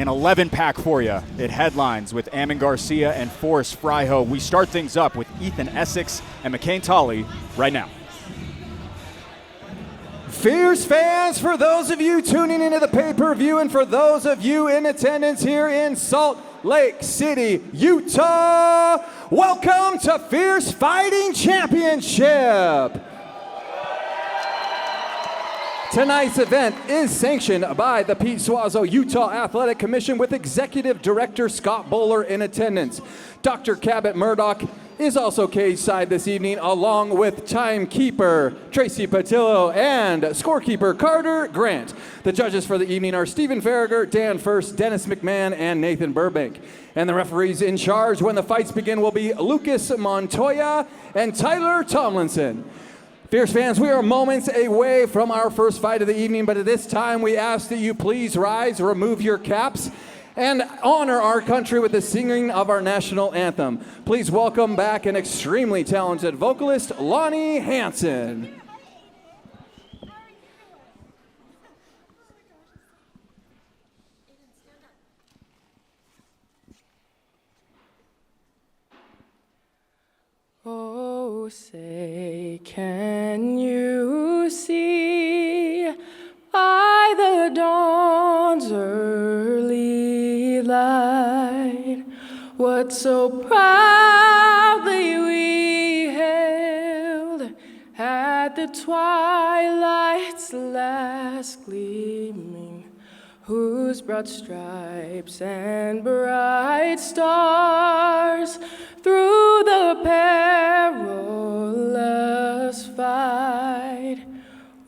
an 11-pack for you. It headlines with Ammon Garcia and Forrest Fryho. We start things up with Ethan Essex and McCain Tolley right now. Fierce fans, for those of you tuning into the pay-per-view and for those of you in attendance here in Salt Lake City, Utah, welcome to Fierce Fighting Championship. Tonight's event is sanctioned by the Pete Suazo Utah Athletic Commission with Executive Director Scott Bowler in attendance. Dr. Cabot Murdoch is also cage-side this evening, along with timekeeper Tracy Patillo and scorekeeper Carter Grant. The judges for the evening are Stephen Farragher, Dan First, Dennis McMahon, and Nathan Burbank. And the referees in charge when the fights begin will be Lucas Montoya and Tyler Tomlinson. Fierce fans, we are moments away from our first fight of the evening, but at this time we ask that you please rise, remove your caps, and honor our country with the singing of our national anthem. Please welcome back an extremely talented vocalist, Lonnie Hansen. Oh, say, can you see by the dawn's early light what so proudly we hailed at the twilight's last gleaming, whose broad stripes and bright stars through the perilous fight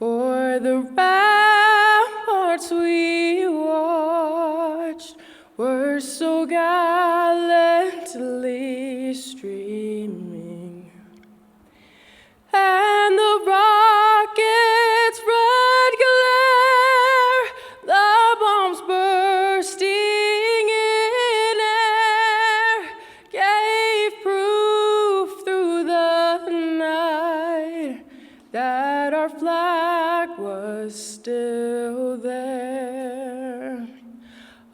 o'er the ramparts we watched were so gallantly streaming, and the rocket's red glare, the bombs bursting in air, gave proof through the night that our flag was still there.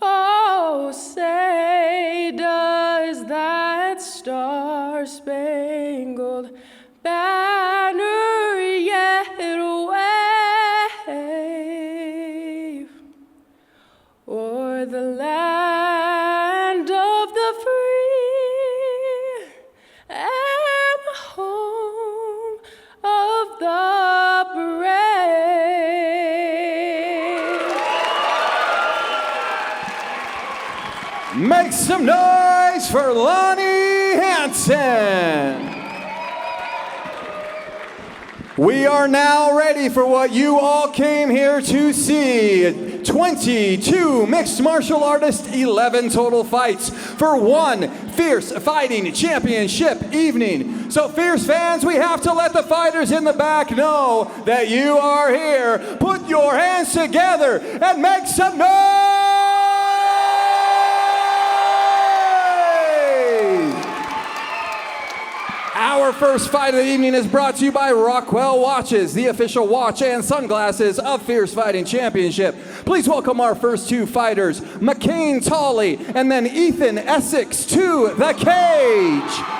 Oh, say, does that star-spangled banner yet wave o'er the land of the free and the home of the brave? Make some noise for Lonnie Hansen. We are now ready for what you all came here to see. 22 mixed martial artists, 11 total fights for one Fierce Fighting Championship evening. So Fierce fans, we have to let the fighters in the back know that you are here. Put your hands together and make some noise! Our first fight of the evening is brought to you by Rockwell Watches, the official watch and sunglasses of Fierce Fighting Championship. Please welcome our first two fighters, McCain Tolley and then Ethan Essex to the cage.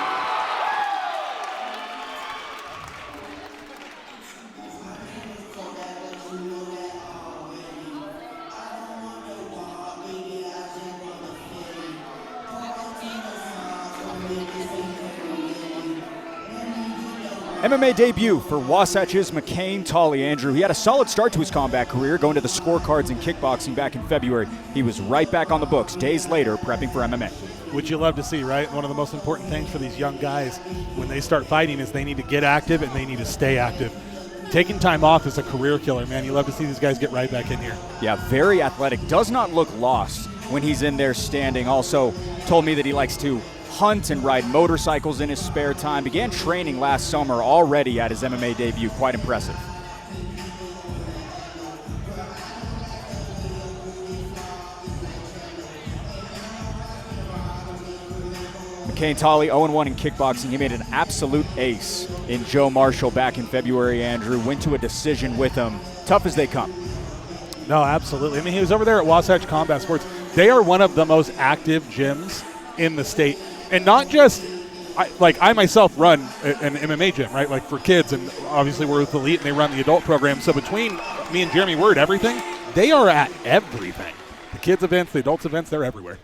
MMA debut for Wasatch's McCain Tolley. Andrew, he had a solid start to his combat career, going to the scorecards in kickboxing back in February. He was right back on the books days later, prepping for MMA. Which you love to see, right? One of the most important things for these young guys when they start fighting is they need to get active and they need to stay active. Taking time off is a career killer, man. You love to see these guys get right back in here. Yeah, very athletic. Does not look lost when he's in there standing. Also told me that he likes to hunt and ride motorcycles in his spare time. Began training last summer, already at his MMA debut. Quite impressive. McCain Tolley, 0-1 in kickboxing. He made an absolute ace in Joe Marshall back in February, Andrew. Went to a decision with him. Tough as they come. No, absolutely. I mean, he was over there at Wasatch Combat Sports. They are one of the most active gyms in the state. And not just, I myself run an MMA gym, right? Like for kids, and obviously we're with Elite and they run the adult program. So between me and Jeremy Word, everything, they are at everything. The kids events, the adults events, they're everywhere.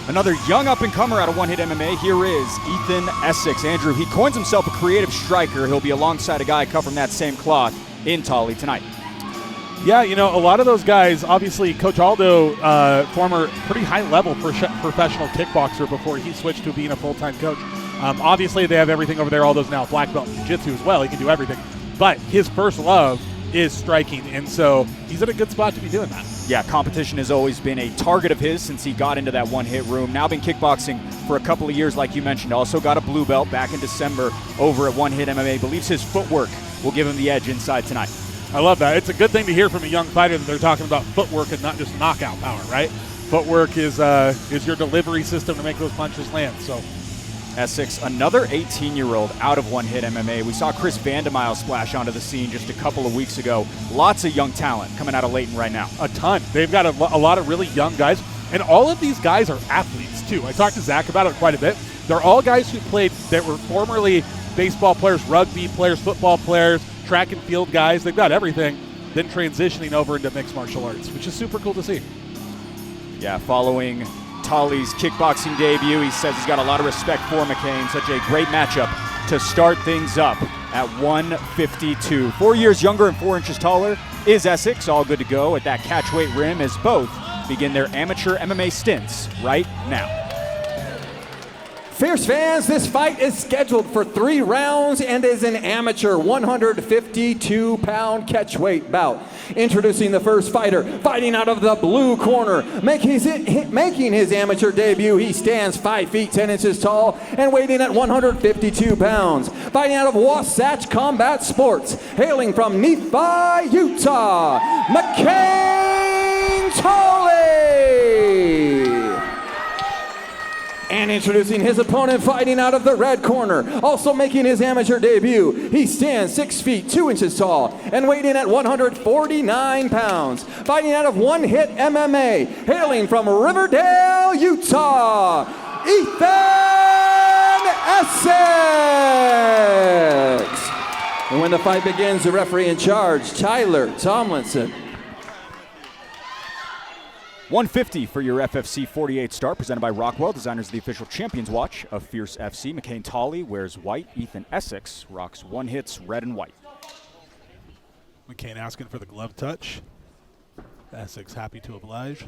Another young up-and-comer out of One Hit MMA, here is Ethan Essex. Andrew, he coins himself a creative striker. He'll be alongside a guy cut from that same cloth in Tolly tonight. Yeah, you know, a lot of those guys, obviously Coach Aldo, former pretty high-level professional kickboxer before he switched to being a full-time coach. Obviously they have everything over there, all those now black belt jiu-jitsu as well. He can do everything. But his first love is striking, and so he's in a good spot to be doing that. Yeah, competition has always been a target of his since he got into that one-hit room. Now been kickboxing for a couple of years, like you mentioned. Also got a blue belt back in December over at One Hit MMA. Believes his footwork will give him the edge inside tonight. I love that. It's a good thing to hear from a young fighter that they're talking about footwork and not just knockout power, right? Footwork is your delivery system to make those punches land. So Essex, another 18-year-old out of One Hit MMA. We saw Chris Vandemile splash onto the scene just a couple of weeks ago. Lots of young talent coming out of Layton right now. A ton. They've got a lot of really young guys, and all of these guys are athletes too. I talked to Zach about it quite a bit. They're all guys who played, that were formerly baseball players, rugby players, football players, track and field guys. They've got everything, then transitioning over into mixed martial arts, which is super cool to see. Yeah, following Tolly's kickboxing debut, he says he's got a lot of respect for McCain. Such a great matchup to start things up at 152. 4 years younger and 4 inches taller is Essex. All good to go at that catchweight rim as both begin their amateur MMA stints right now. Fierce fans, this fight is scheduled for 3 rounds and is an amateur 152-pound catchweight bout. Introducing the first fighter, fighting out of the blue corner, making his amateur debut. He stands 5 feet 10 inches tall and weighing at 152 pounds. Fighting out of Wasatch Combat Sports, hailing from Nephi, Utah, McCain Tolley. And introducing his opponent, fighting out of the red corner, also making his amateur debut. He stands 6 feet 2 inches tall and weighing in at 149 pounds. Fighting out of One Hit MMA, hailing from Riverdale, Utah, Ethan Essex. And when the fight begins, the referee in charge, Tyler Tomlinson. 150 for your FFC 48 start, presented by Rockwell, designers of the official Champions Watch of Fierce FC. McCain Tolley wears white. Ethan Essex rocks One Hit's red and white. McCain asking for the glove touch. Essex happy to oblige.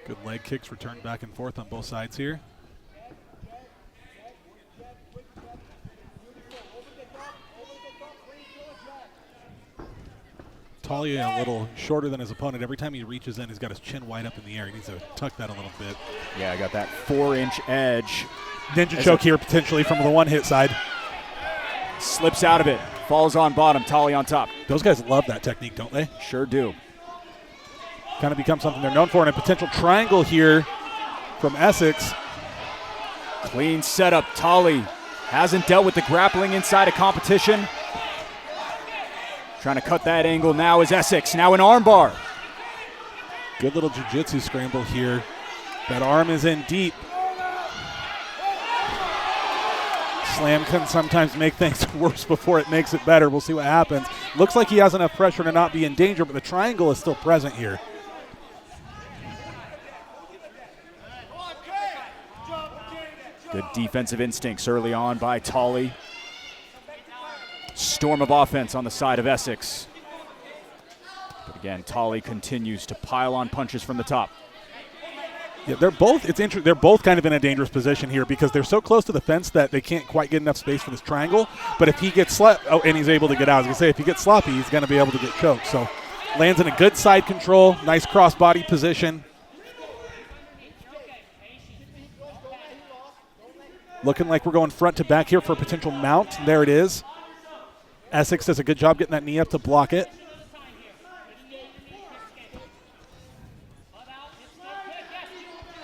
Good leg kicks returned back and forth on both sides here. Tolley a little shorter than his opponent. Every time he reaches in, he's got his chin wide up in the air. He needs to tuck that a little bit. Yeah, I got that 4-inch edge. Ninja choke here potentially from the One Hit side. Slips out of it. Falls on bottom. Tolley on top. Those guys love that technique, don't they? Sure do. Kind of becomes something they're known for. And a potential triangle here from Essex. Clean setup. Tolley hasn't dealt with the grappling inside of competition. Trying to cut that angle now is Essex. Now an armbar. Good little jiu-jitsu scramble here. That arm is in deep. Slam can sometimes make things worse before it makes it better. We'll see what happens. Looks like he has enough pressure to not be in danger, but the triangle is still present here. Good defensive instincts early on by Tolley. Storm of offense on the side of Essex. But again, Tolley continues to pile on punches from the top. Yeah, they're both. They're both kind of in a dangerous position here because they're so close to the fence that they can't quite get enough space for this triangle. But if he gets and he's able to get out. I was gonna say if he gets sloppy, he's gonna be able to get choked. So lands in a good side control, nice cross body position. Looking like we're going front to back here for a potential mount. There it is. Essex does a good job getting that knee up to block it.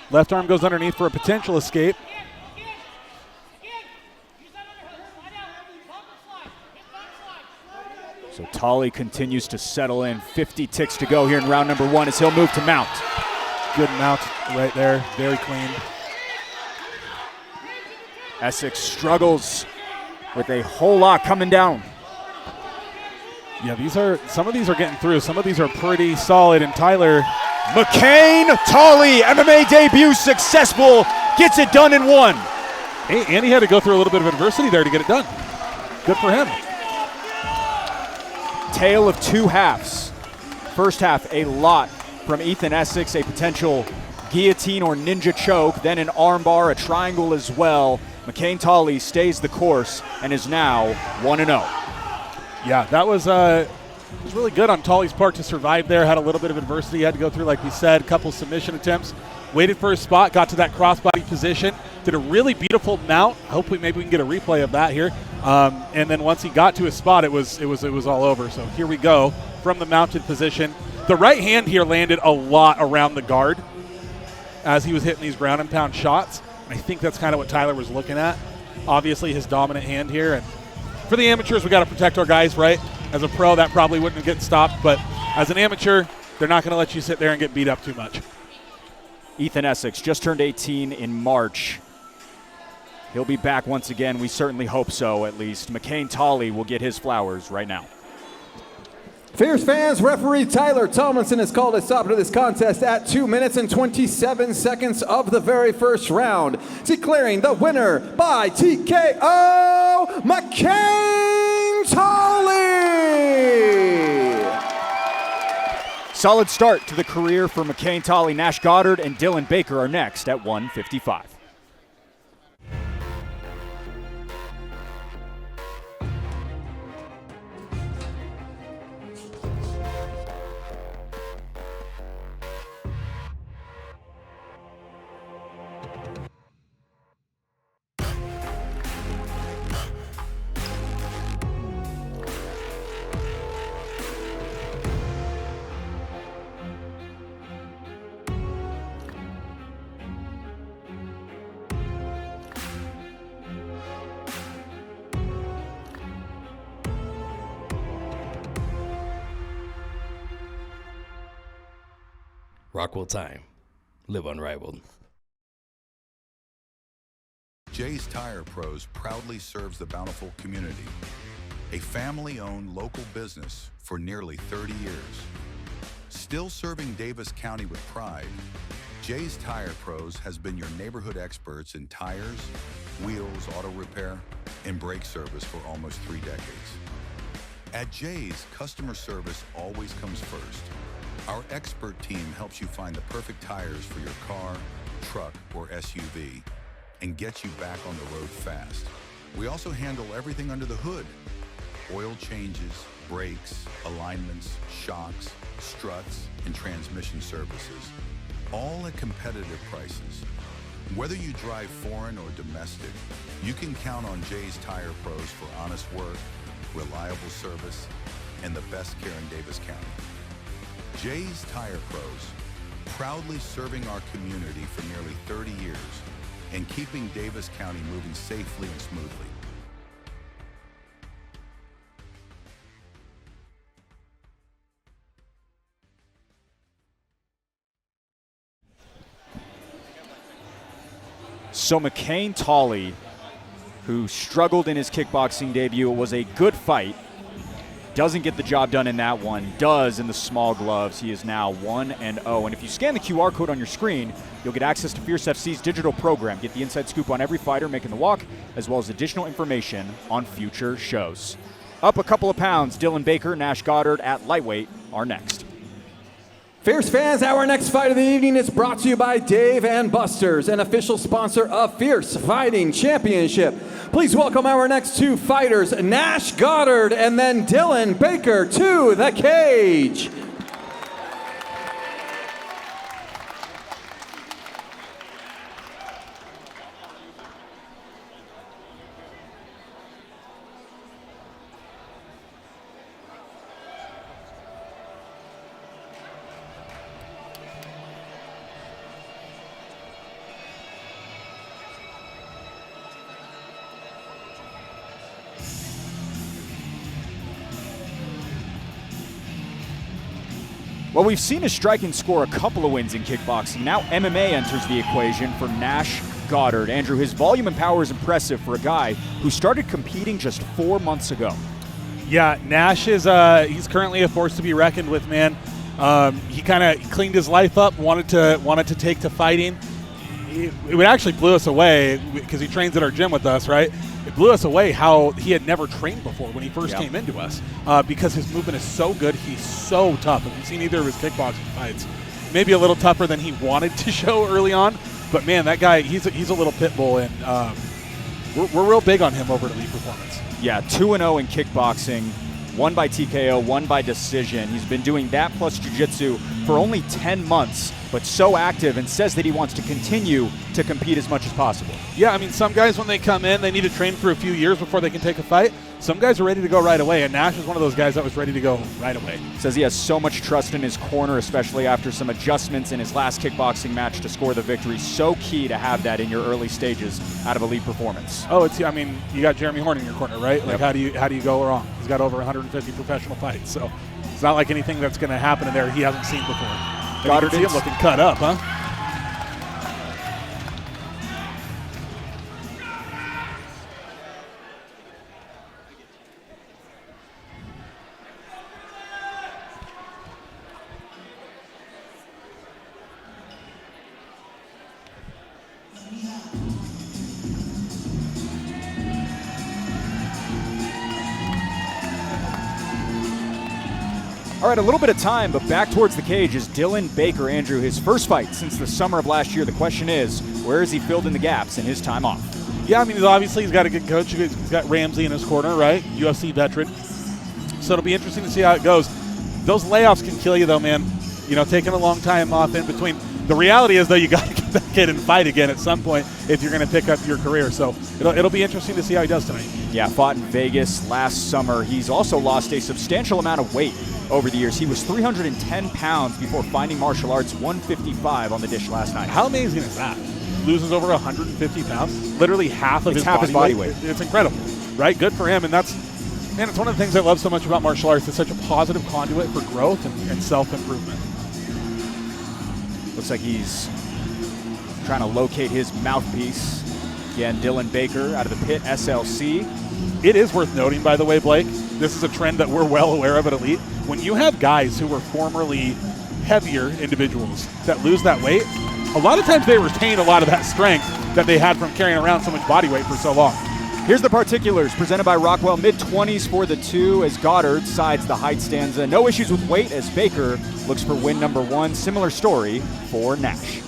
Left arm goes underneath for a potential escape. So Tolley continues to settle in. 50 ticks to go here in round number 1 as he'll move to mount. Good mount right there, very clean. Essex struggles with a whole lot coming down. Yeah, some of these are getting through. Some of these are pretty solid, and Tyler. McCain Tolley, MMA debut successful, gets it done in 1. And he had to go through a little bit of adversity there to get it done. Good for him. Tale of 2 halves. First half, a lot from Ethan Essex, a potential guillotine or ninja choke, then an armbar, a triangle as well. McCain Tolley stays the course and is now 1-0. Yeah, that was really good on Tolley's part to survive there. Had a little bit of adversity. Had to go through, like we said, a couple submission attempts. Waited for his spot, got to that crossbody position. Did a really beautiful mount. Hopefully, maybe we can get a replay of that here. And then once he got to his spot, it was all over. So here we go from the mounted position. The right hand here landed a lot around the guard as he was hitting these ground and pound shots. I think that's kind of what Tyler was looking at. Obviously, his dominant hand here. And for the amateurs, we got to protect our guys, right? As a pro, that probably wouldn't get stopped. But as an amateur, they're not going to let you sit there and get beat up too much. Ethan Essex just turned 18 in March. He'll be back once again. We certainly hope so, at least. McCain Tolley will get his flowers right now. Fierce fans, referee Tyler Tomlinson has called a stop to this contest at 2 minutes and 27 seconds of the very first round, declaring the winner by TKO, McCain Tolley! Solid start to the career for McCain Tolley. Nash Goddard and Dylan Baker are next at 155. Rockwell time. Live unrivaled. Jay's Tire Pros proudly serves the Bountiful community, a family-owned local business for nearly 30 years. Still serving Davis County with pride, Jay's Tire Pros has been your neighborhood experts in tires, wheels, auto repair, and brake service for almost 3 decades. At Jay's, customer service always comes first. Our expert team helps you find the perfect tires for your car, truck, or SUV and gets you back on the road fast. We also handle everything under the hood: oil changes, brakes, alignments, shocks, struts, and transmission services, all at competitive prices. Whether you drive foreign or domestic, you can count on Jay's Tire Pros for honest work, reliable service, and the best care in Davis County. Jay's Tire Pros, proudly serving our community for nearly 30 years and keeping Davis County moving safely and smoothly. So McCain Tolley, who struggled in his kickboxing debut, it was a good fight. Doesn't get the job done in that one, does in the small gloves. He is now 1-0. And if you scan the QR code on your screen, you'll get access to Fierce FC's digital program. Get the inside scoop on every fighter making the walk, as well as additional information on future shows. Up a couple of pounds, Dylan Baker, Nash Goddard at lightweight are next. Fierce fans, our next fight of the evening is brought to you by Dave & Buster's, an official sponsor of Fierce Fighting Championship. Please welcome our next two fighters, Nash Goddard and then Dylan Baker, to the cage. Well, we've seen his striking score a couple of wins in kickboxing. Now MMA enters the equation for Nash Goddard. Andrew, his volume and power is impressive for a guy who started competing just 4 months ago. Yeah, Nash is he's currently a force to be reckoned with, man. He kind of cleaned his life up, wanted to take to fighting. It actually blew us away because he trains at our gym with us, right? It blew us away how he had never trained before when he first came into us because his movement is so good. He's so tough. If you've seen either of his kickboxing fights, maybe a little tougher than he wanted to show early on. But, man, that guy, he's a little pit bull, and we're real big on him over at Elite Performance. Yeah, 2-0 in kickboxing, one by TKO, one by decision. He's been doing that plus jiu-jitsu for only 10 months, but so active and says that he wants to continue to compete as much as possible. Yeah, I mean, some guys, when they come in, they need to train for a few years before they can take a fight. Some guys are ready to go right away, and Nash is one of those guys that was ready to go right away. Says he has so much trust in his corner, especially after some adjustments in his last kickboxing match to score the victory. So key to have that in your early stages out of Elite Performance. Oh, I mean, you got Jeremy Horn in your corner, right? Like, Yep. how do you go wrong? He's got over 150 professional fights, so it's not like anything that's going to happen in there he hasn't seen before. Goddard See him looking cut up, huh? All right, a little bit of time, but back towards the cage is Dylan Baker. Andrew, his first fight since the summer of last year. The question is, where has he filled in the gaps in his time off? Yeah, I mean, obviously he's got a good coach. He's got Ramsey in his corner, right? UFC veteran. So it'll be interesting to see how it goes. Those layoffs can kill you, though, man. You know, taking a long time off in between. The reality is, though, you got to get that kid and fight again at some point if you're going to pick up your career. So it'll be interesting to see how he does tonight. Yeah, fought in Vegas last summer. He's also lost a substantial amount of weight over the years. He was 310 pounds before finding martial arts, 155 on the dish last night. How amazing is that? Loses over 150 pounds, literally half of his body weight. It's incredible, right? Good for him, and it's one of the things I love so much about martial arts. It's such a positive conduit for growth and self-improvement. Looks like he's trying to locate his mouthpiece. Again, Dylan Baker out of the pit, SLC. It is worth noting, by the way, Blake, this is a trend that we're well aware of at Elite. When you have guys who were formerly heavier individuals that lose that weight, a lot of times they retain a lot of that strength that they had from carrying around so much body weight for so long. Here's the particulars presented by Rockwell. Mid-20s for the two as Goddard sides the height stanza. No issues with weight as Baker looks for win number one. Similar story for Nash.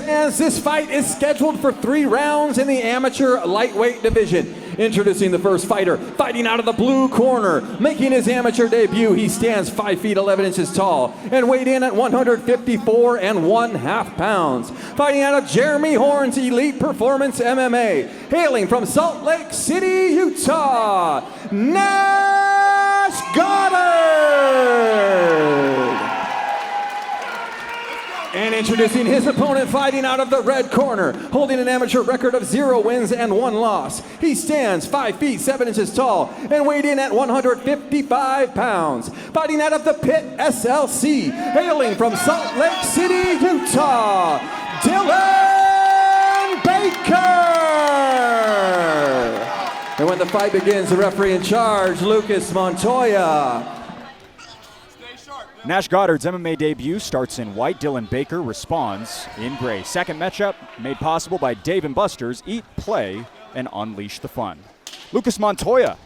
As this fight is scheduled for 3 rounds in the amateur lightweight division. Introducing the first fighter, fighting out of the blue corner. Making his amateur debut, he stands 5 feet 11 inches tall and weighed in at 154 1/2 pounds. Fighting out of Jeremy Horn's Elite Performance MMA. Hailing from Salt Lake City, Utah, Nash Goddard. And introducing his opponent, fighting out of the red corner, holding an amateur record of 0 wins and 1 loss. He stands 5 feet 7 inches tall and weighed in at 155 pounds. Fighting out of the pit, SLC, hailing from Salt Lake City, Utah, Dylan Baker. And when the fight begins, the referee in charge, Lucas Montoya. Nash Goddard's MMA debut starts in white. Dylan Baker responds in gray. Second matchup made possible by Dave & Buster's. Eat, play, and unleash the fun. Lucas Montoya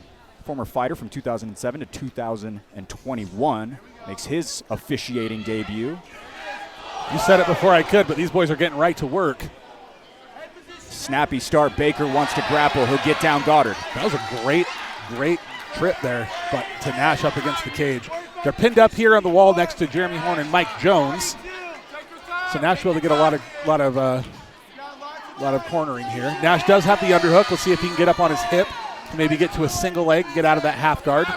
former fighter from 2007 to 2021, makes his officiating debut. You said it before I could, but these boys are getting right to work. Snappy start. Baker wants to grapple. He'll get down Goddard. That was a great trip there, but to Nash up against the cage. They're pinned up here on the wall next to Jeremy Horn and Mike Jones. So Nash will get a lot of cornering here. Nash does have the underhook. We'll see if he can get up on his hip to maybe get to a single leg and get out of that half guard.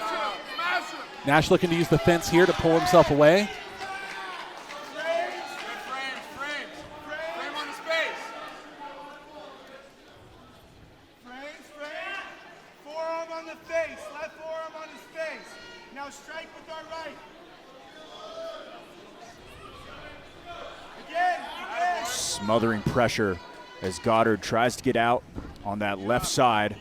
Nash looking to use the fence here to pull himself away. Forearm on the face, left forearm on his face. Now strike with our right. Again. Smothering pressure as Goddard tries to get out on that left side.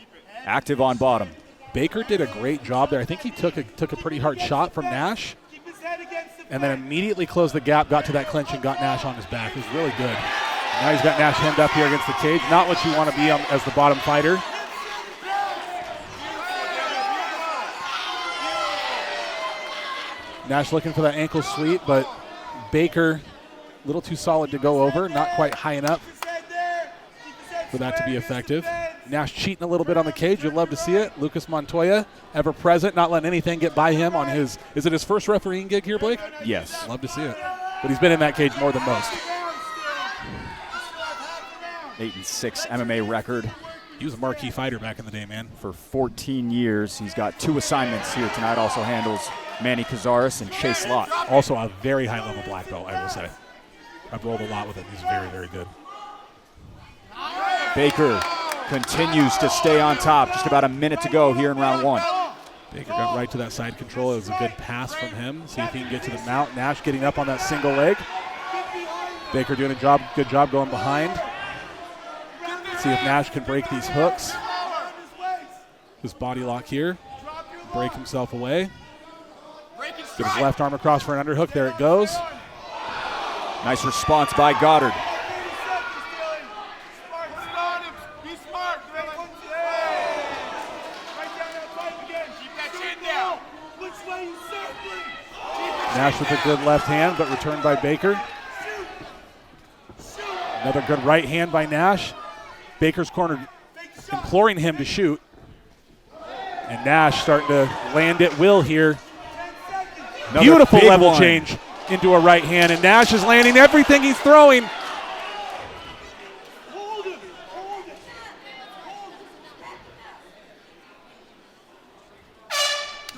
Active on bottom. Baker did a great job there. I think he took a pretty hard shot from Nash and then immediately closed the gap, got to that clinch, and got Nash on his back. It was really good. Now he's got Nash hemmed up here against the cage. Not what you want to be as the bottom fighter. Nash looking for that ankle sweep, but Baker a little too solid to go over, not quite high enough for that to be effective. Nash cheating a little bit on the cage. You'll love to see it. Lucas Montoya, ever present, not letting anything get by him on his, is it his first refereeing gig here, Blake? Yes. Love to see it. But he's been in that cage more than most. 8-6 MMA record. He was a marquee fighter back in the day, man. For 14 years. He's got 2 assignments here tonight. Also handles Manny Cazares and Chase Lott. Also a very high-level black belt, I will say. I've rolled a lot with him. He's very, very good. Baker continues to stay on top. Just about a minute to go here in round 1. Baker got right to that side control. It was a good pass from him. See if he can get to the mount. Nash getting up on that single leg. Baker doing a good job going behind. See if Nash can break these hooks. This body lock here. Break himself away. Get his left arm across for an underhook. There it goes. Nice response by Goddard. Nash with a good left hand, but returned by Baker. Another good right hand by Nash. Baker's corner imploring him to shoot. And Nash starting to land at will here. Another beautiful level one. Change into a right hand, and Nash is landing everything he's throwing.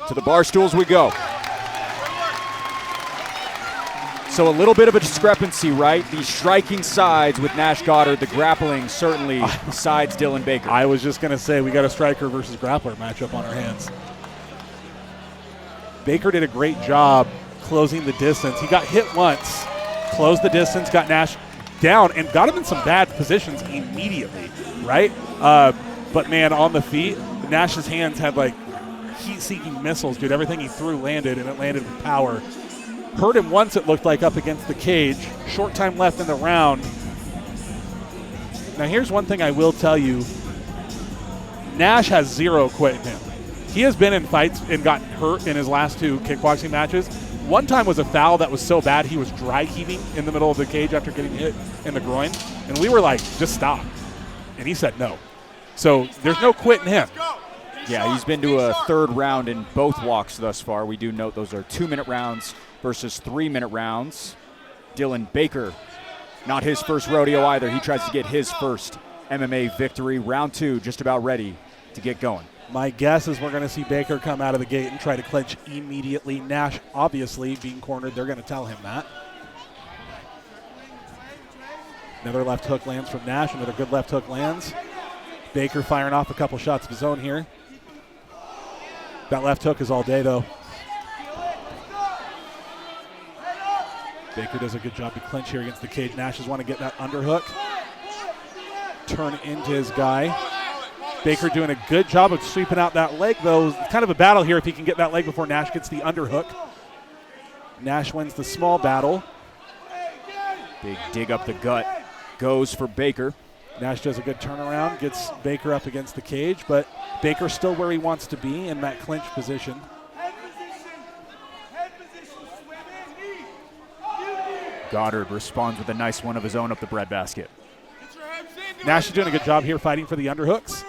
To the bar stools we go. So a little bit of a discrepancy, right? The striking sides with Nash Goddard, the grappling certainly sides Dylan Baker. I was just going to say we got a striker versus grappler matchup on our hands. Baker did a great job closing the distance. He got hit once, closed the distance, got Nash down, and got him in some bad positions immediately, right? But, man, on the feet, Nash's hands had, like, heat-seeking missiles, dude. Everything he threw landed, and it landed with power. Hurt him once, it looked like, up against the cage. Short time left in the round. Now, here's one thing I will tell you. Nash has zero quit in him. He has been in fights and gotten hurt in his last 2 kickboxing matches. One time was a foul that was so bad he was dry heaving in the middle of the cage after getting hit in the groin. And we were like, just stop. And he said no. So there's no quit in him. Yeah, he's been to a 3rd round in both walks thus far. We do note those are 2-minute rounds versus 3-minute rounds. Dylan Baker, not his first rodeo either. He tries to get his first MMA victory. Round 2 just about ready to get going. My guess is we're going to see Baker come out of the gate and try to clinch immediately. Nash, obviously, being cornered, they're going to tell him that. Another left hook lands from Nash. Another good left hook lands. Baker firing off a couple shots of his own here. That left hook is all day, though. Baker does a good job to clinch here against the cage. Nash just want to get that underhook. Turn into his guy. Baker doing a good job of sweeping out that leg, though. It's kind of a battle here if he can get that leg before Nash gets the underhook. Nash wins the small battle. Big dig up the gut goes for Baker. Nash does a good turnaround, gets Baker up against the cage, but Baker's still where he wants to be in that clinch position. Head position, swim in, knee. Goddard responds with a nice one of his own up the breadbasket. Get your hips in. Nash is doing a good job here fighting for the underhooks.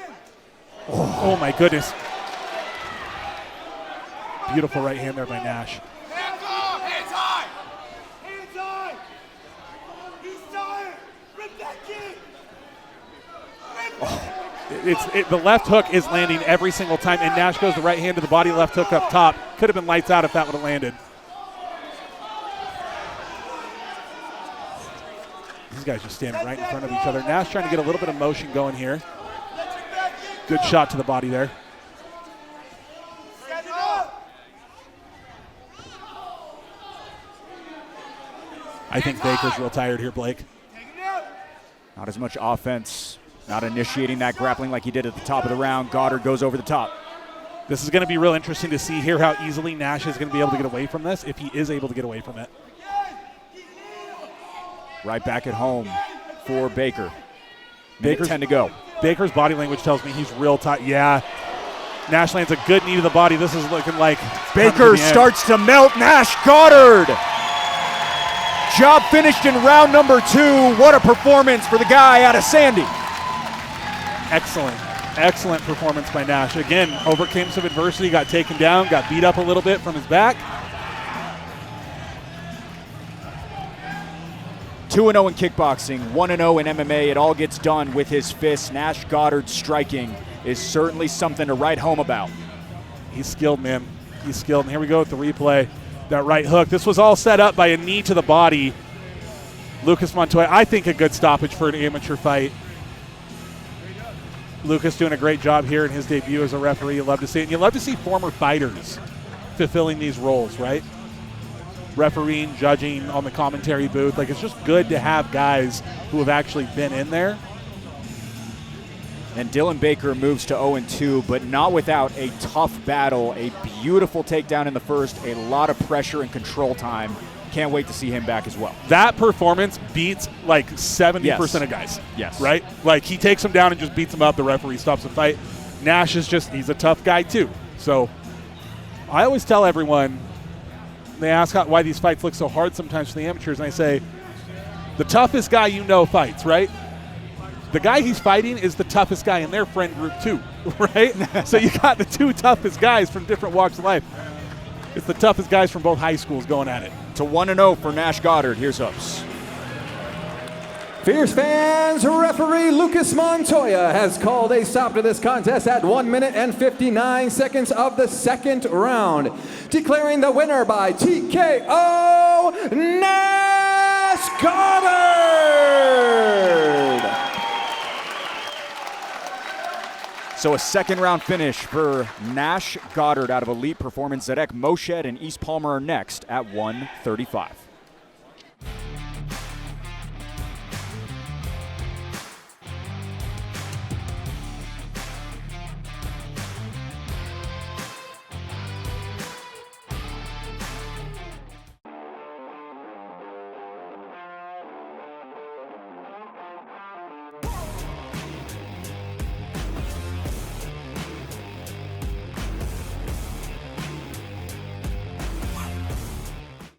Oh my goodness. Beautiful right hand there by Nash. Hands off, hands high. Hands high. He's tired. Rip that kick. The left hook is landing every single time, and Nash goes the right hand to the body, left hook up top. Could have been lights out if that would have landed. These guys just standing right in front of each other. Nash trying to get a little bit of motion going here. Good shot to the body there. Set it up. I think Baker's real tired here, Blake. Take it out. Not as much offense, not initiating that grappling like he did at the top of the round. Goddard goes over the top. This is going to be real interesting to see here how easily Nash is going to be able to get away from this, if he is able to get away from it. Right back at home for Baker. Baker's 10 to go. Baker's body language tells me he's real tight. Yeah. Nash lands a good knee to the body. This is looking like Baker starts to melt Nash. Goddard. Job finished in round number 2. What a performance for the guy out of Sandy. Excellent performance by Nash. Again, overcame some adversity, got taken down, got beat up a little bit from his back. 2-0 in kickboxing, 1-0 in MMA. It all gets done with his fists. Nash Goddard's striking is certainly something to write home about. He's skilled, man. He's skilled. And here we go with the replay. That right hook. This was all set up by a knee to the body. Lucas Montoya, I think a good stoppage for an amateur fight. Lucas doing a great job here in his debut as a referee. You love to see it. And you love to see former fighters fulfilling these roles, right? Refereeing, judging on the commentary booth. Like, it's just good to have guys who have actually been in there. And Dylan Baker moves to 0-2, but not without a tough battle, a beautiful takedown in the first, a lot of pressure and control time. Can't wait to see him back as well. That performance beats like 70% of guys. Yes. Right? Like, he takes him down and just beats him up. The referee stops the fight. Nash is he's a tough guy too. So I always tell everyone, they ask why these fights look so hard sometimes for the amateurs, and I say, the toughest guy you know fights, right? The guy he's fighting is the toughest guy in their friend group too, right? So you got the two toughest guys from different walks of life. It's the toughest guys from both high schools going at it. To 1-0 for Nash Goddard. Here's hopes. Fierce fans, referee Lucas Montoya has called a stop to this contest at 1 minute and 59 seconds of the second round, declaring the winner by TKO, Nash Goddard. So a second round finish for Nash Goddard out of Elite Performance. Zedek Moshed and East Palmer are next at 135.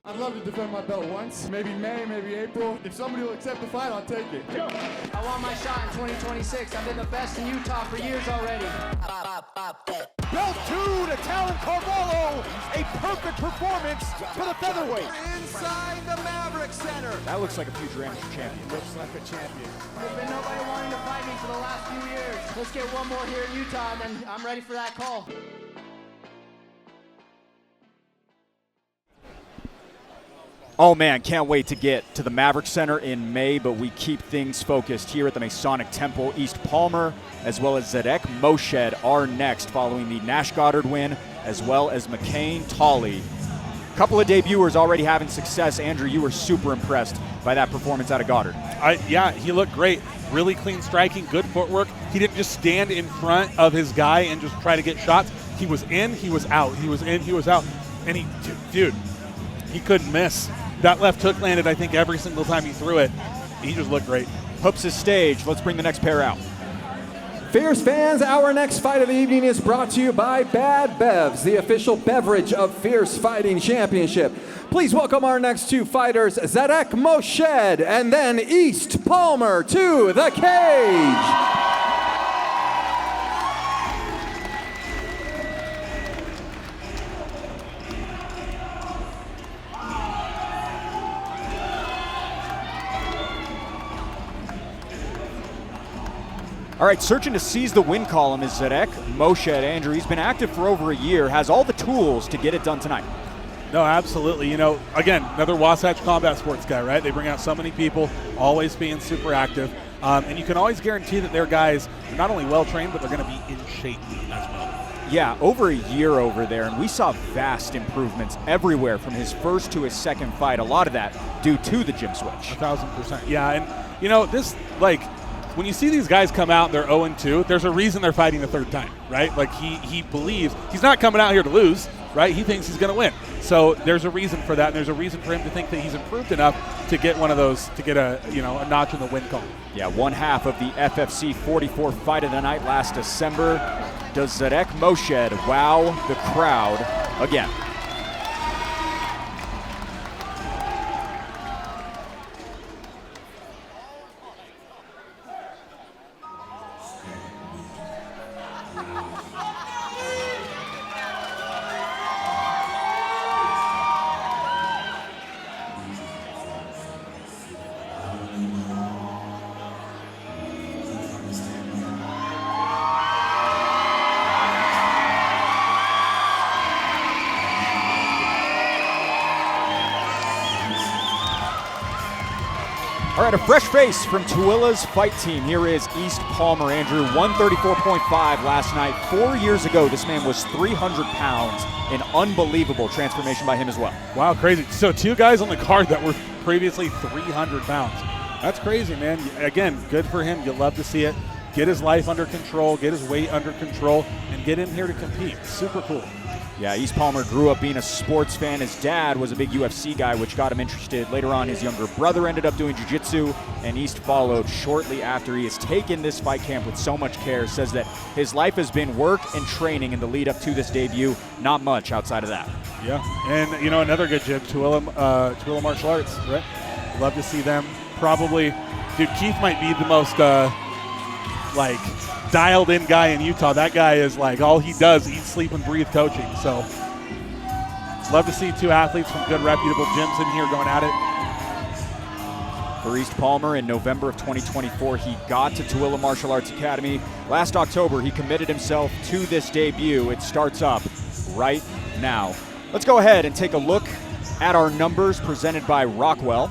I'd love to defend my belt once, maybe May, maybe April. If somebody will accept the fight, I'll take it. I want my shot in 2026. I've been the best in Utah for years already. Belt 2 to Talon Carvalho. A perfect performance for the featherweight. Inside the Maverick Center. That looks like a future amateur champion. Looks like a champion. There's been nobody wanting to fight me for the last few years. Let's get one more here in Utah, and then I'm ready for that call. Oh man, can't wait to get to the Maverick Center in May, but we keep things focused here at the Masonic Temple. East Palmer, as well as Zedek Moshed are next following the Nash Goddard win, as well as McCain Tolley. Couple of debuters already having success. Andrew, you were super impressed by that performance out of Goddard. Yeah, he looked great. Really clean striking, good footwork. He didn't just stand in front of his guy and just try to get shots. He was in, he was out. He was in, he was out. And he couldn't miss. That left hook landed, I think, every single time he threw it. He just looked great. Hoops is staged. Let's bring the next pair out. Fierce fans, our next fight of the evening is brought to you by Bad Bevs, the official beverage of Fierce Fighting Championship. Please welcome our next two fighters, Zarek Moshed and then East Palmer to the cage. All right, searching to seize the win column is Zarek Moshed. Andrew, he's been active for over a year, has all the tools to get it done tonight. No, absolutely. You know, again, another Wasatch Combat Sports guy, right? They bring out so many people, always being super active. And you can always guarantee that their guys are not only well-trained, but they're going to be in shape as well. Yeah, over a year over there, and we saw vast improvements everywhere from his first to his second fight. A lot of that due to the gym switch. 1,000%. Yeah, and, you know, this, like, when you see these guys come out and they're 0-2, there's a reason they're fighting the third time, right? Like, he believes he's not coming out here to lose, right? He thinks he's going to win. So there's a reason for that, and there's a reason for him to think that he's improved enough to get one of those, to get a notch in the win column. Yeah, one half of the FFC 44 fight of the night last December. Does Zarek Moshed wow the crowd again? All right, a fresh face from Tuila's fight team. Here is East Palmer. Andrew, 134.5 last night. 4 years ago, this man was 300 pounds. An unbelievable transformation by him as well. Wow, crazy. So two guys on the card that were previously 300 pounds. That's crazy, man. Again, good for him. You'll love to see it. Get his life under control, get his weight under control, and get in here to compete. Super cool. Yeah, East Palmer grew up being a sports fan. His dad was a big UFC guy, which got him interested. Later on, his younger brother ended up doing jiu-jitsu, and East followed shortly after. He has taken this fight camp with so much care, says that his life has been work and training in the lead up to this debut, not much outside of that. Yeah, and you know, another good gym, Tuila Martial Arts, right? Love to see them. Probably, dude, Keith might be the most, dialed in guy in Utah. That guy is like, all he does, eat, sleep, and breathe coaching. So love to see two athletes from good reputable gyms in here going at it. For East Palmer, in November of 2024, he got to Tuila Martial Arts Academy. Last October, he committed himself to this debut. It starts up right now. Let's go ahead and take a look at our numbers presented by Rockwell.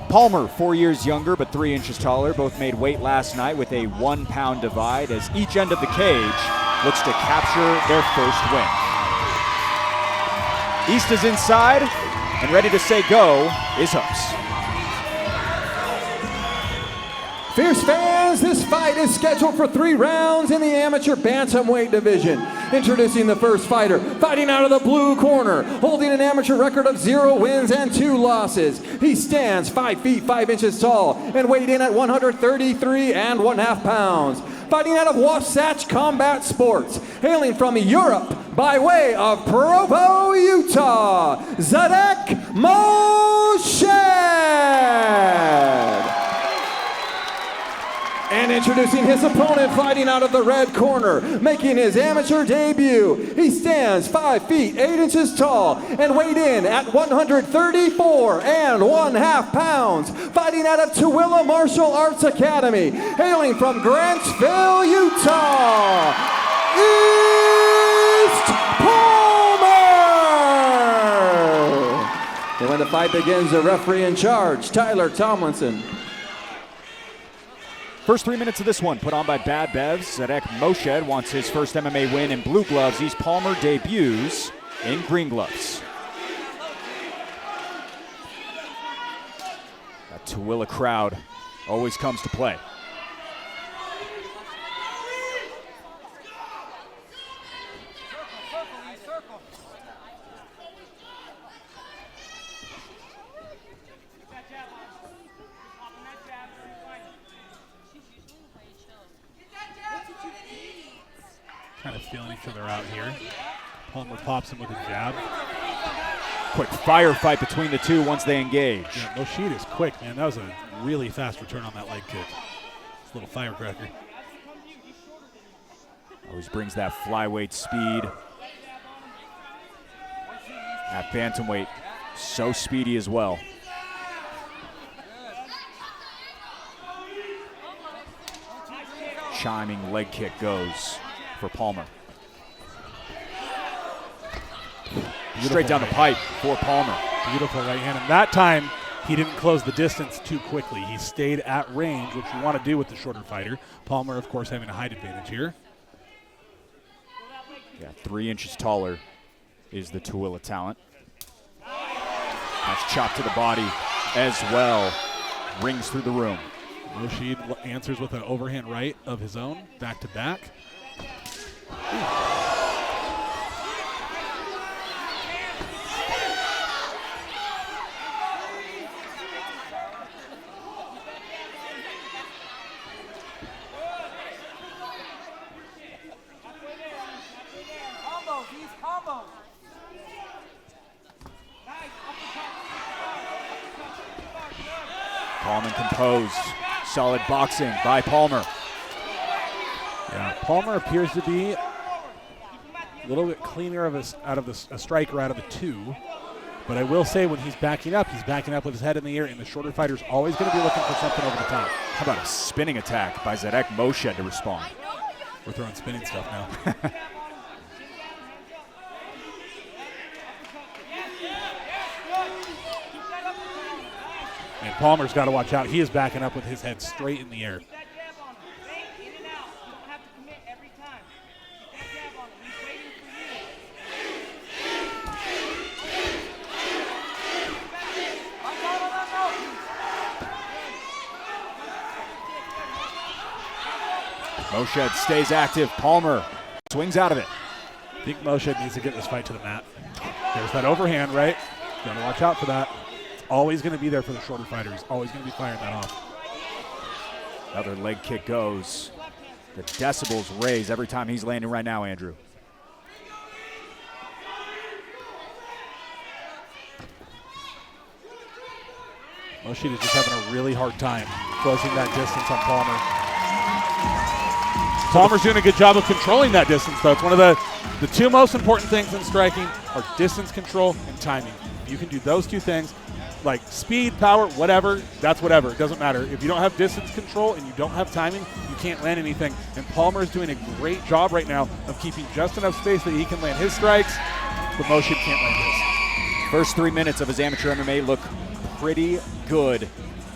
Palmer, 4 years younger but 3 inches taller, both made weight last night with a 1 pound divide as each end of the cage looks to capture their first win. East is inside and ready to say go is Hoops. Fierce fans, this fight is scheduled for 3 rounds in the amateur bantamweight division. Introducing the first fighter, fighting out of the blue corner, holding an amateur record of 0 wins and 2 losses. He stands 5 feet 5 inches tall and weighed in at 133 1/2 pounds. Fighting out of Wasatch Combat Sports, hailing from Europe by way of Provo, Utah, Zarek Moshed. And introducing his opponent, fighting out of the red corner, making his amateur debut. He stands 5 feet 8 inches tall and weighed in at 134 1/2 pounds. Fighting out of Tuila Martial Arts Academy, hailing from Grantsville, Utah, East Palmer. And when the fight begins, the referee in charge, Tyler Tomlinson. First 3 minutes of this one put on by Bad Bevs. Zarek Moshed wants his first MMA win in blue gloves. East Palmer debuts in green gloves. That Tuila crowd always comes to play. kind of feeling each other out here. Palmer pops him with a jab. Quick firefight between the two once they engage. Yeah, Moshid is quick, man. That was a really fast return on that leg kick. It's a little firecracker. Always brings that flyweight speed. At bantamweight, so speedy as well. Chiming leg kick goes for Palmer. Straight down the pipe for Palmer. Beautiful right hand. And that time, he didn't close the distance too quickly. He stayed at range, which you want to do with the shorter fighter. Palmer, of course, having a height advantage here. Yeah, 3 inches taller is the Tooele talent. Nice chop to the body as well. Rings through the room. Moshid answers with an overhand right of his own, back to back. Calm and composed. Solid boxing by Palmer. Yeah, Palmer appears to be a little bit cleaner of a striker out of the two. But I will say when he's backing up with his head in the air, and the shorter fighter's always going to be looking for something over the top. How about a spinning attack by Zarek Moshed to respond? We're throwing spinning stuff now. And Palmer's got to watch out. He is backing up with his head straight in the air. Moshed stays active. Palmer swings out of it. I think Moshed needs to get this fight to the mat. There's that overhand, right? Got to watch out for that. It's always going to be there for the shorter fighter. He's always going to be firing that off. Another leg kick goes. The decibels raise every time he's landing right now, Andrew. Moshid is just having a really hard time closing that distance on Palmer. Palmer's doing a good job of controlling that distance, though. It's one of the two most important things in striking are distance control and timing. If you can do those two things, like speed, power, whatever, that's whatever. It doesn't matter. If you don't have distance control and you don't have timing, you can't land anything. And Palmer is doing a great job right now of keeping just enough space that he can land his strikes, but Moshid can't land his. First 3 minutes of his amateur MMA look pretty good.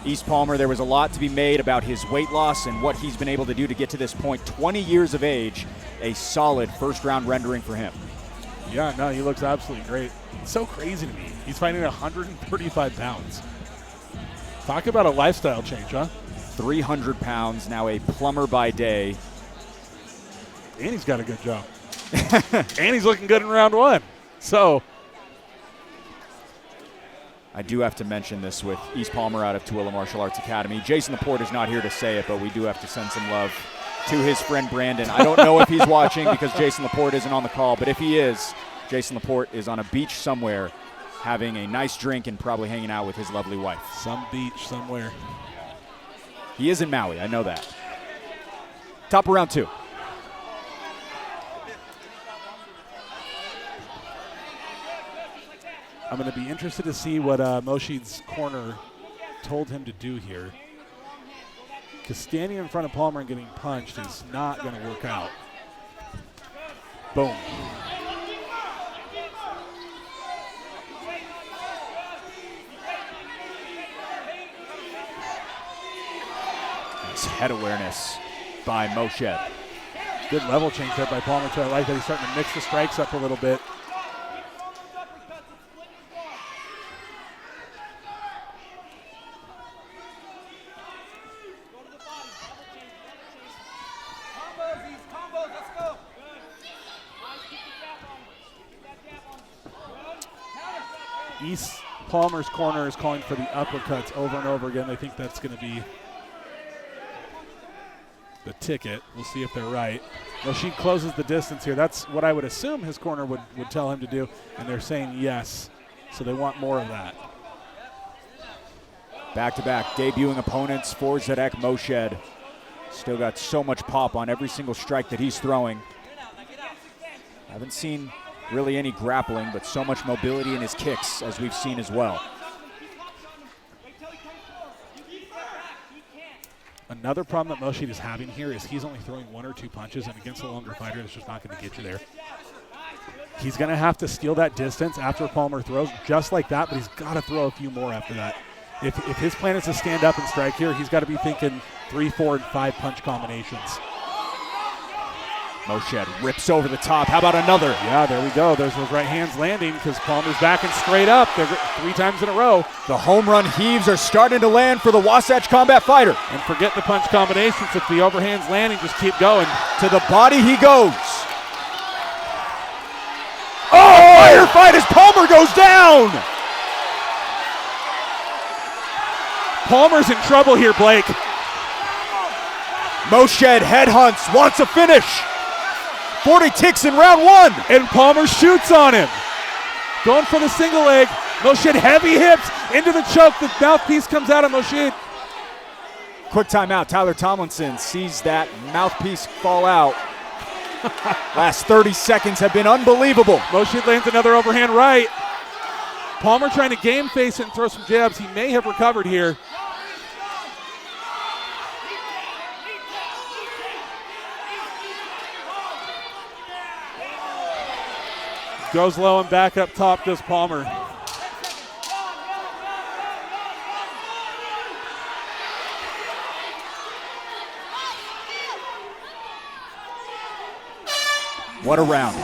East Palmer, there was a lot to be made about his weight loss and what he's been able to do to get to this point. 20 years of age, a solid first-round rendering for him. Yeah, no, he looks absolutely great. It's so crazy to me. He's fighting at 135 pounds. Talk about a lifestyle change, huh? 300 pounds, now a plumber by day. And he's got a good job. And he's looking good in round one. So I do have to mention this with East Palmer out of Tooele Martial Arts Academy. Jason Laporte is not here to say it, but we do have to send some love to his friend Brandon. I don't know if he's watching because Jason Laporte isn't on the call, but if he is, Jason Laporte is on a beach somewhere having a nice drink and probably hanging out with his lovely wife. Some beach somewhere. He is in Maui, I know that. Top of round two. I'm going to be interested to see what Moshid's corner told him to do here. Because standing in front of Palmer and getting punched is not going to work out. Boom. Nice head awareness by Moshed. Good level change there by Palmer, too. I like that he's starting to mix the strikes up a little bit. East Palmer's corner is calling for the uppercuts over and over again. They think that's going to be the ticket. We'll see if they're right. Rashid closes the distance here. That's what I would assume his corner would tell him to do, and they're saying yes. So they want more of that. Back-to-back debuting opponents for Zarek Moshed. Still got so much pop on every single strike that he's throwing. Haven't seen really any grappling, but so much mobility in his kicks, as we've seen as well. Another problem that Moshed is having here is he's only throwing 1 or 2 punches, and against a longer fighter, it's just not going to get you there. He's going to have to steal that distance after Palmer throws, just like that, but he's got to throw a few more after that. If his plan is to stand up and strike here, he's got to be thinking 3, 4, and 5 punch combinations. Moshed rips over the top. How about another? Yeah, there we go. There's those right hands landing because Palmer's backing straight up. They're 3 times in a row. The home run heaves are starting to land for the Wasatch Combat Fighter. And forget the punch combinations. If the overhand's landing, just keep going. To the body he goes. Oh, fire fight as Palmer goes down. Palmer's in trouble here, Blake. Moshed headhunts, wants a finish. 40 ticks in round 1. And Palmer shoots on him. Going for the single leg. Moshed heavy hips into the choke. The mouthpiece comes out of Moshed. Quick timeout. Tyler Tomlinson sees that mouthpiece fall out. Last 30 seconds have been unbelievable. Moshed lands another overhand right. Palmer trying to game face it and throw some jabs. He may have recovered here. Goes low and back up top does Palmer. What a round.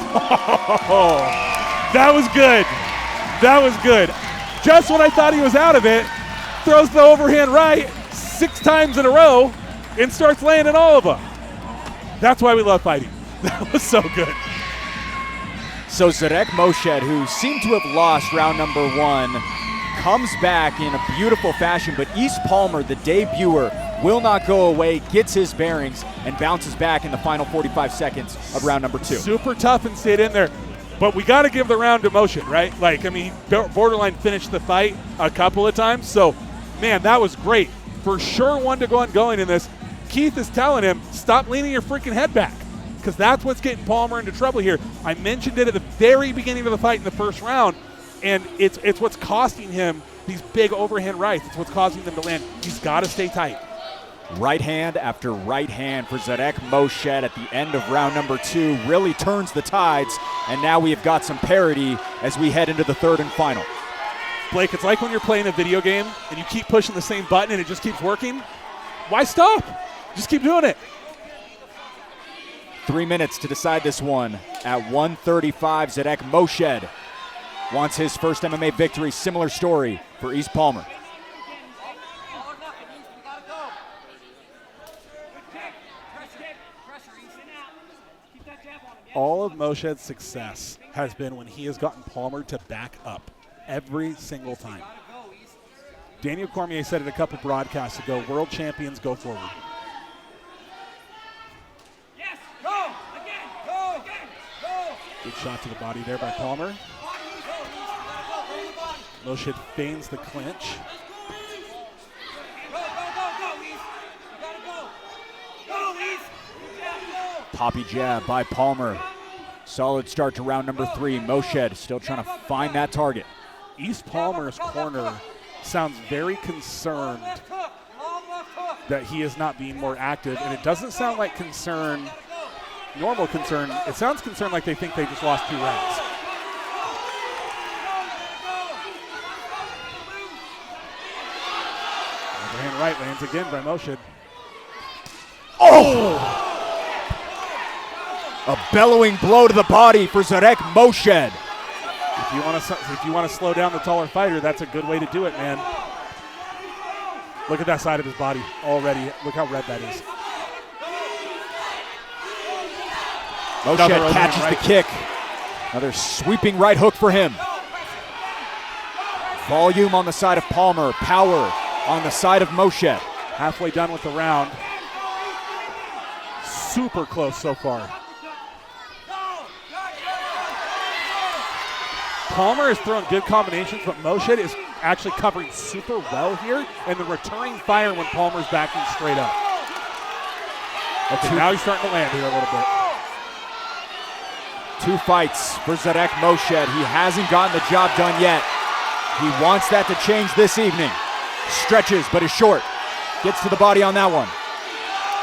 That was good. That was good. Just when I thought he was out of it, throws the overhand right 6 times in a row and starts landing all of them. That's why we love fighting. That was so good. So Zarek Moshed, who seemed to have lost round number 1, comes back in a beautiful fashion, but East Palmer, the debuter, will not go away, gets his bearings, and bounces back in the final 45 seconds of round number 2. Super tough and stayed in there. But we got to give the round to Moshed, right? Like, I mean, borderline finished the fight a couple of times. So, man, that was great. For sure, one to go on going in this. Keith is telling him, stop leaning your freaking head back, because that's what's getting Palmer into trouble here. I mentioned it at the very beginning of the fight in the first round, and it's what's costing him these big overhand rights. It's what's causing them to land. He's got to stay tight. Right hand after right hand for Zarek Moshed at the end of round number 2 really turns the tides, and now we have got some parity as we head into the 3rd and final. Blake, it's like when you're playing a video game and you keep pushing the same button and it just keeps working. Why stop? Just keep doing it. 3 minutes to decide this one. At 135, Zarek Moshed wants his first MMA victory. Similar story for East Palmer. All of Moshed's success has been when he has gotten Palmer to back up every single time. Daniel Cormier said it a couple broadcasts ago, world champions go forward. Yes, go, again, go, again, go. Good shot to the body there by Palmer. Moshed feigns the clinch. Go, East. You gotta go. Go, East. Poppy jab by Palmer. Solid start to round number 3. Moshed still trying to find that target. East Palmer's corner sounds very concerned that he is not being more active, and it doesn't sound like concern, normal concern. It sounds concerned like they think they just lost 2 rounds. Overhand right lands again by Moshed. Oh! A bellowing blow to the body for Zarek Moshed. If you want to slow down the taller fighter, that's a good way to do it, man. Look at that side of his body already. Look how red that is. Moshed catches the kick. Another sweeping right hook for him. Volume on the side of Palmer. Power on the side of Moshed. Halfway done with the round. Super close so far. Palmer is throwing good combinations, but Moshed is actually covering super well here, and then returning fire when Palmer's backing straight up. Okay, now he's starting to land here a little bit. 2 fights for Zarek Moshed. He hasn't gotten the job done yet. He wants that to change this evening. Stretches, but is short. Gets to the body on that one.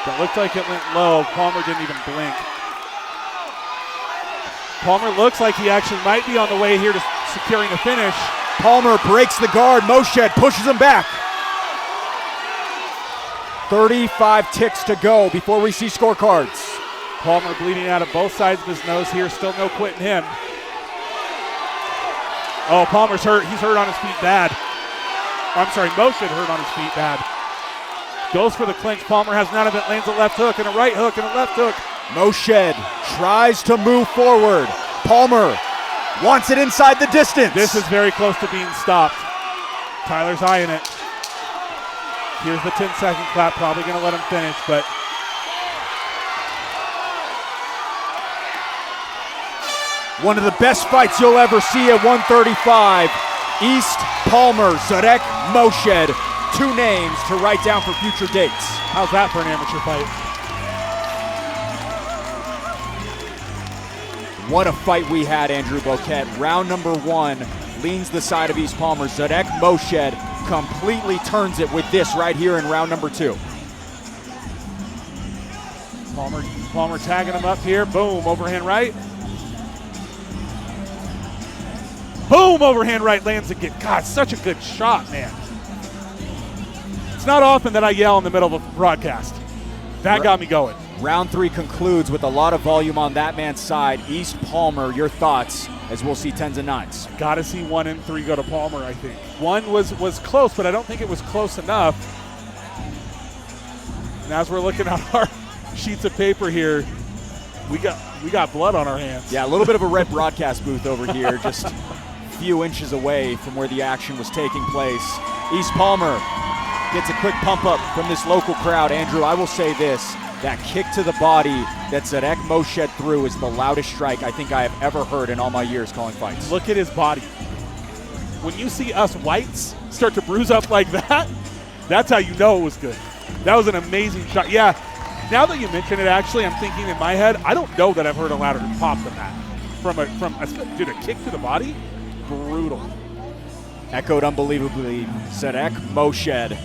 That looked like it went low. Palmer didn't even blink. Palmer looks like he actually might be on the way here to securing a finish. Palmer breaks the guard. Moshed pushes him back. 35 ticks to go before we see scorecards. Palmer bleeding out of both sides of his nose here. Still no quitting him. Oh, Palmer's hurt. He's hurt on his feet bad. I'm sorry, Moshed hurt on his feet bad. Goes for the clinch. Palmer has none of it. Lands a left hook and a right hook and a left hook. Moshed tries to move forward. Palmer wants it inside the distance. This is very close to being stopped. Tyler's eyeing it. Here's the 10-second clap. Probably going to let him finish, but one of the best fights you'll ever see at 135. East Palmer, Zarek Moshed. 2 names to write down for future dates. How's that for an amateur fight? What a fight we had, Andrew Boquette. Round number 1 leans the side of East Palmer. Zarek Moshed completely turns it with this right here in round number 2. Palmer tagging him up here. Boom, overhand right. Boom, overhand right, lands again. God, such a good shot, man. It's not often that I yell in the middle of a broadcast. That got me going. Round 3 concludes with a lot of volume on that man's side. East Palmer, your thoughts as we'll see 10s and 9s. Got to see 1 and 3 go to Palmer, I think. 1 was close, but I don't think it was close enough. And as we're looking at our sheets of paper here, we got blood on our hands. Yeah, a little bit of a red broadcast booth over here, just a few inches away from where the action was taking place. East Palmer gets a quick pump up from this local crowd. Andrew, I will say this, that kick to the body that Zarek Moshed threw is the loudest strike I think I have ever heard in all my years calling fights. Look at his body. When you see us whites start to bruise up like that, that's how you know it was good. That was an amazing shot. Yeah, now that you mention it, actually, I'm thinking in my head, I don't know that I've heard a louder pop than that. Dude, a kick to the body, brutal. Echoed unbelievably, Zarek Moshed.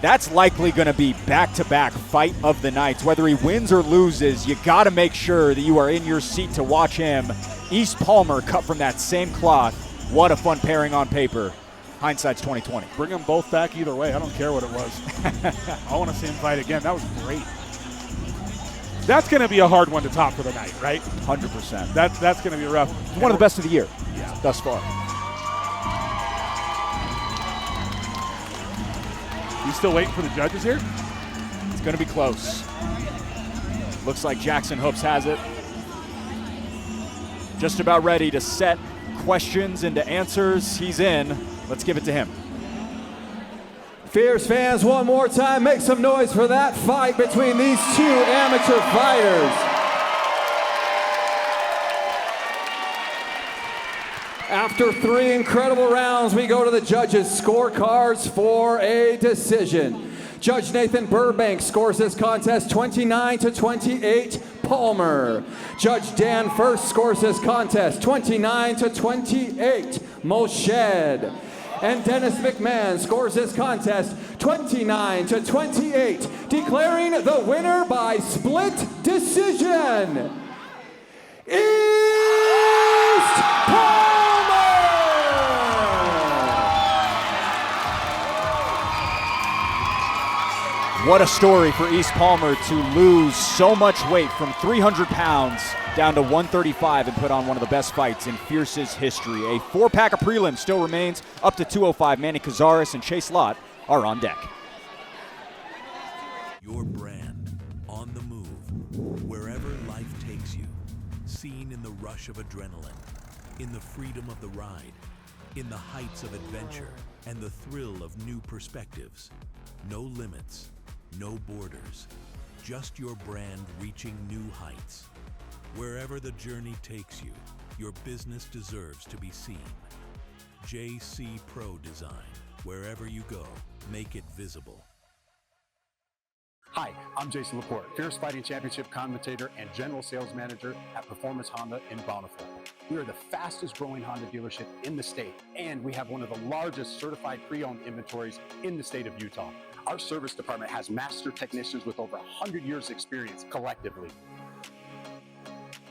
That's likely going to be back-to-back fight of the nights. Whether he wins or loses, you got to make sure that you are in your seat to watch him. East Palmer cut from that same cloth. What a fun pairing on paper. Hindsight's 2020. Bring them both back either way. I don't care what it was. I want to see him fight again. That was great. That's going to be a hard one to top for the night, right? 100%. That's going to be rough. One of the best of the year thus far. You still waiting for the judges here? It's going to be close. Looks like Jackson Hoops has it. Just about ready to set questions into answers. He's in. Let's give it to him. Fierce fans, one more time, make some noise for that fight between these 2 amateur fighters. After 3 incredible rounds, we go to the judges' scorecards for a decision. Judge Nathan Burbank scores this contest 29-28, Palmer. Judge Dan First scores this contest 29-28, Moshed. And Dennis McMahon scores this contest 29-28, declaring the winner by split decision, East Palmer! What a story for East Palmer to lose so much weight from 300 pounds down to 135 and put on one of the best fights in Fierce's history. A 4-pack of prelims still remains up to 205. Manny Cazares and Chase Lott are on deck. Your brand, on the move, wherever life takes you. Seen in the rush of adrenaline, in the freedom of the ride, in the heights of adventure, and the thrill of new perspectives. No limits, no borders, just your brand reaching new heights. Wherever the journey takes you, Your business deserves to be seen. JC Pro Design. Wherever you go, make it visible. Hi, I'm Jason Laporte, Fierce Fighting Championship commentator and General Sales Manager at Performance Honda in Bountiful. We are the fastest growing Honda dealership in the state, and we have one of the largest certified pre-owned inventories in the state of Utah. Our service department has master technicians with over 100 years experience collectively.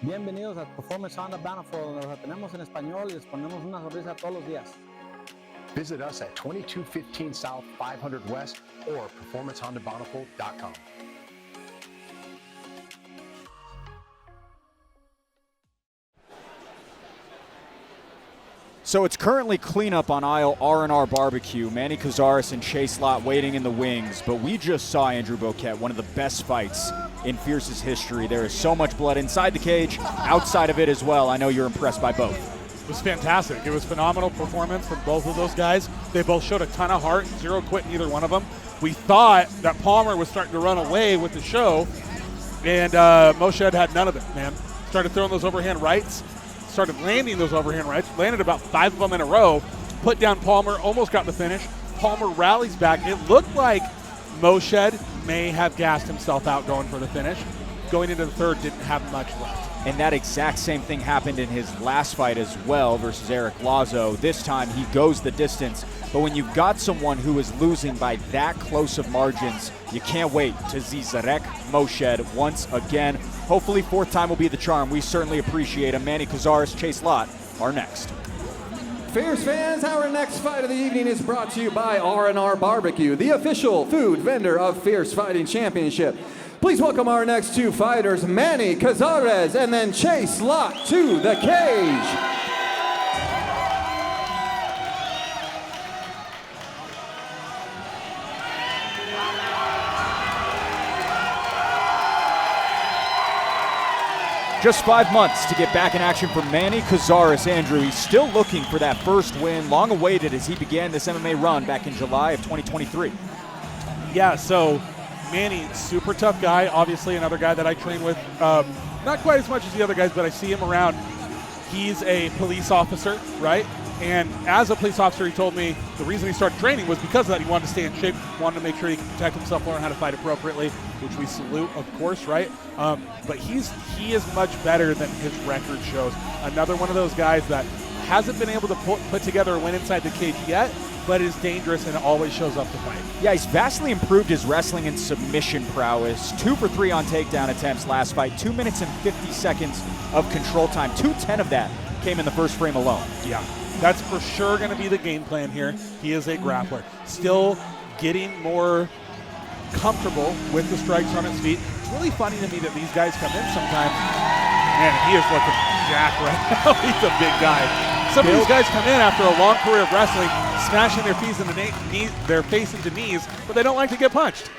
Bienvenidos a Performance Honda Bountiful, donde los atendemos en español y les ponemos una sonrisa todos los días. Visit us at 2215 South 500 West or performancehondabountiful.com. So it's currently cleanup on aisle R&R Barbecue. Manny Cazares and Chase Lott waiting in the wings, but we just saw Andrew Boquette, one of the best fights in Fierce's history. There is so much blood inside the cage, outside of it as well. I know you're impressed by both. It was fantastic. It was phenomenal performance from both of those guys. They both showed a ton of heart, zero quit in either one of them. We thought that Palmer was starting to run away with the show, and Moshed had none of it, man. Started throwing those overhand rights, started landing those overhand rights, landed about 5 of them in a row, put down Palmer, almost got the finish. Palmer rallies back. It looked like Moshed may have gassed himself out going for the finish. Going into the third, didn't have much left. And that exact same thing happened in his last fight as well versus Eric Lazo. This time he goes the distance. But when you've got someone who is losing by that close of margins, you can't wait to see Zarek Moshed once again. Hopefully fourth time will be the charm. We certainly appreciate him. Manny Cazares, Chase Lott are next. Fierce fans, our next fight of the evening is brought to you by R&R Barbecue, the official food vendor of Fierce Fighting Championship. Please welcome our next two fighters, Manny Cazares and then Chase Lott to the cage. Just 5 months to get back in action for Manny Cazares. Andrew, he's still looking for that first win, long awaited as he began this MMA run back in July of 2023. Yeah, so Manny, super tough guy. Obviously another guy that I train with, not quite as much as the other guys, but I see him around. He's a police officer, right? And as a police officer, he told me the reason he started training was because of that. He wanted to stay in shape, wanted to make sure he could protect himself, learn how to fight appropriately, which we salute, of course, right? But he is much better than his record shows. Another one of those guys that hasn't been able to put together a win inside the cage yet, but is dangerous and always shows up to fight. Yeah, he's vastly improved his wrestling and submission prowess. 2 for 3 on takedown attempts last fight. 2 minutes and 50 seconds of control time. 2:10 of that came in the first frame alone. Yeah, that's for sure going to be the game plan here. He is a grappler. Still getting more comfortable with the strikes on his feet. It's really funny to me that these guys come in sometimes. Man, he is looking jacked right now. He's a big guy. Some of these guys come in after a long career of wrestling, smashing their face into knees, but they don't like to get punched.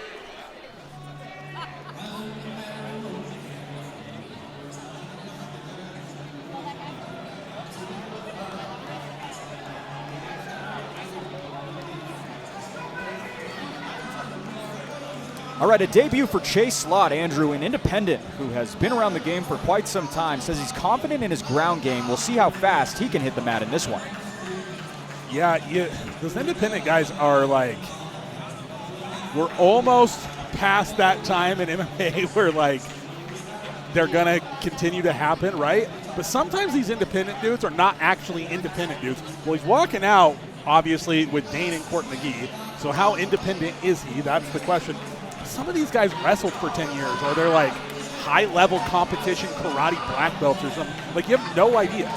All right, a debut for Chase Lott, Andrew, an independent who has been around the game for quite some time, says he's confident in his ground game. We'll see how fast he can hit the mat in this one. Yeah, those independent guys are like, we're almost past that time in MMA where like they're going to continue to happen, right? But sometimes these independent dudes are not actually independent dudes. Well, he's walking out, obviously, with Dane and Court McGee. So how independent is he? That's the question. Some of these guys wrestled for 10 years, or they're like high-level competition karate black belts or something. Like, you have no idea.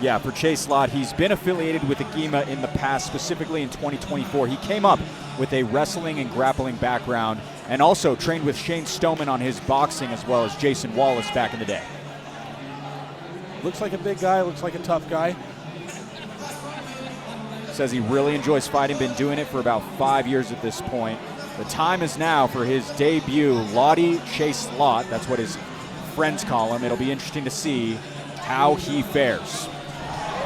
Yeah, for Chase Lott, he's been affiliated with Agima in the past, specifically in 2024. He came up with a wrestling and grappling background and also trained with Shane Stoneman on his boxing as well as Jason Wallace back in the day. Looks like a big guy, looks like a tough guy. Says he really enjoys fighting, been doing it for about 5 years at this point. The time is now for his debut, Lottie Chase Lott. That's what his friends call him. It'll be interesting to see how he fares.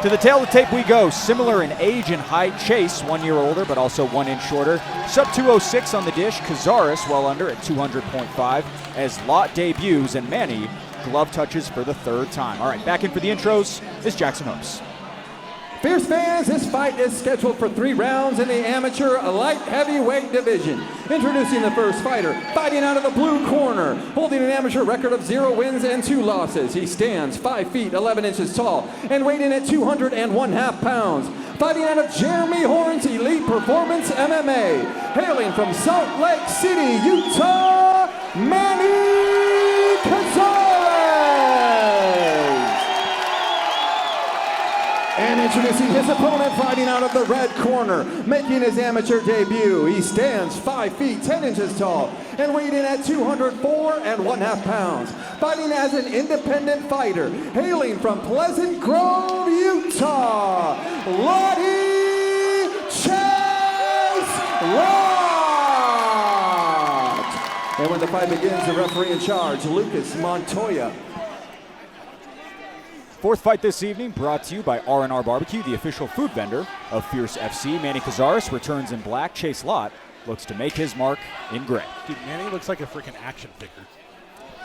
To the tail of the tape we go. Similar in age and height. Chase, 1 year older, but also 1 inch shorter. Sub 206 on the dish. Cazares well under at 200.5 as Lott debuts, and Manny glove touches for the third time. All right, back in for the intros is Jackson Hopes. Fierce fans, this fight is scheduled for 3 rounds in the amateur light heavyweight division. Introducing the first fighter, fighting out of the blue corner, holding an amateur record of 0 wins and 2 losses. He stands 5 feet 11 inches tall and weighing in at 201.5 pounds. Fighting out of Jeremy Horn's Elite Performance MMA, hailing from Salt Lake City, Utah, Manny Cazares. And introducing his opponent, fighting out of the red corner, making his amateur debut. He stands 5 feet 10 inches tall and weighing in at 204.5 pounds. Fighting as an independent fighter, hailing from Pleasant Grove, Utah, Lottie Chase Lott. And when the fight begins, the referee in charge, Lucas Montoya. Fourth fight this evening brought to you by R&R Barbecue, the official food vendor of Fierce FC. Manny Cazares returns in black. Chase Lott looks to make his mark in gray. Dude, Manny looks like a freaking action figure.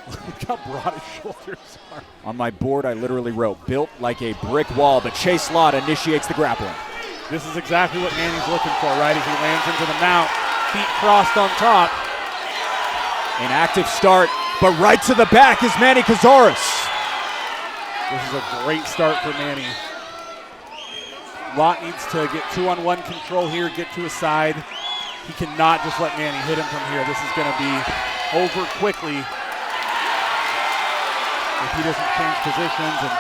Look how broad his shoulders are. On my board, I literally wrote, built like a brick wall, but Chase Lott initiates the grappling. This is exactly what Manny's looking for, right? As he lands into the mount, feet crossed on top. An active start, but right to the back is Manny Cazares. This is a great start for Manny. Lott needs to get 2-on-1 control here, get to his side. He cannot just let Manny hit him from here. This is going to be over quickly if he doesn't change positions, and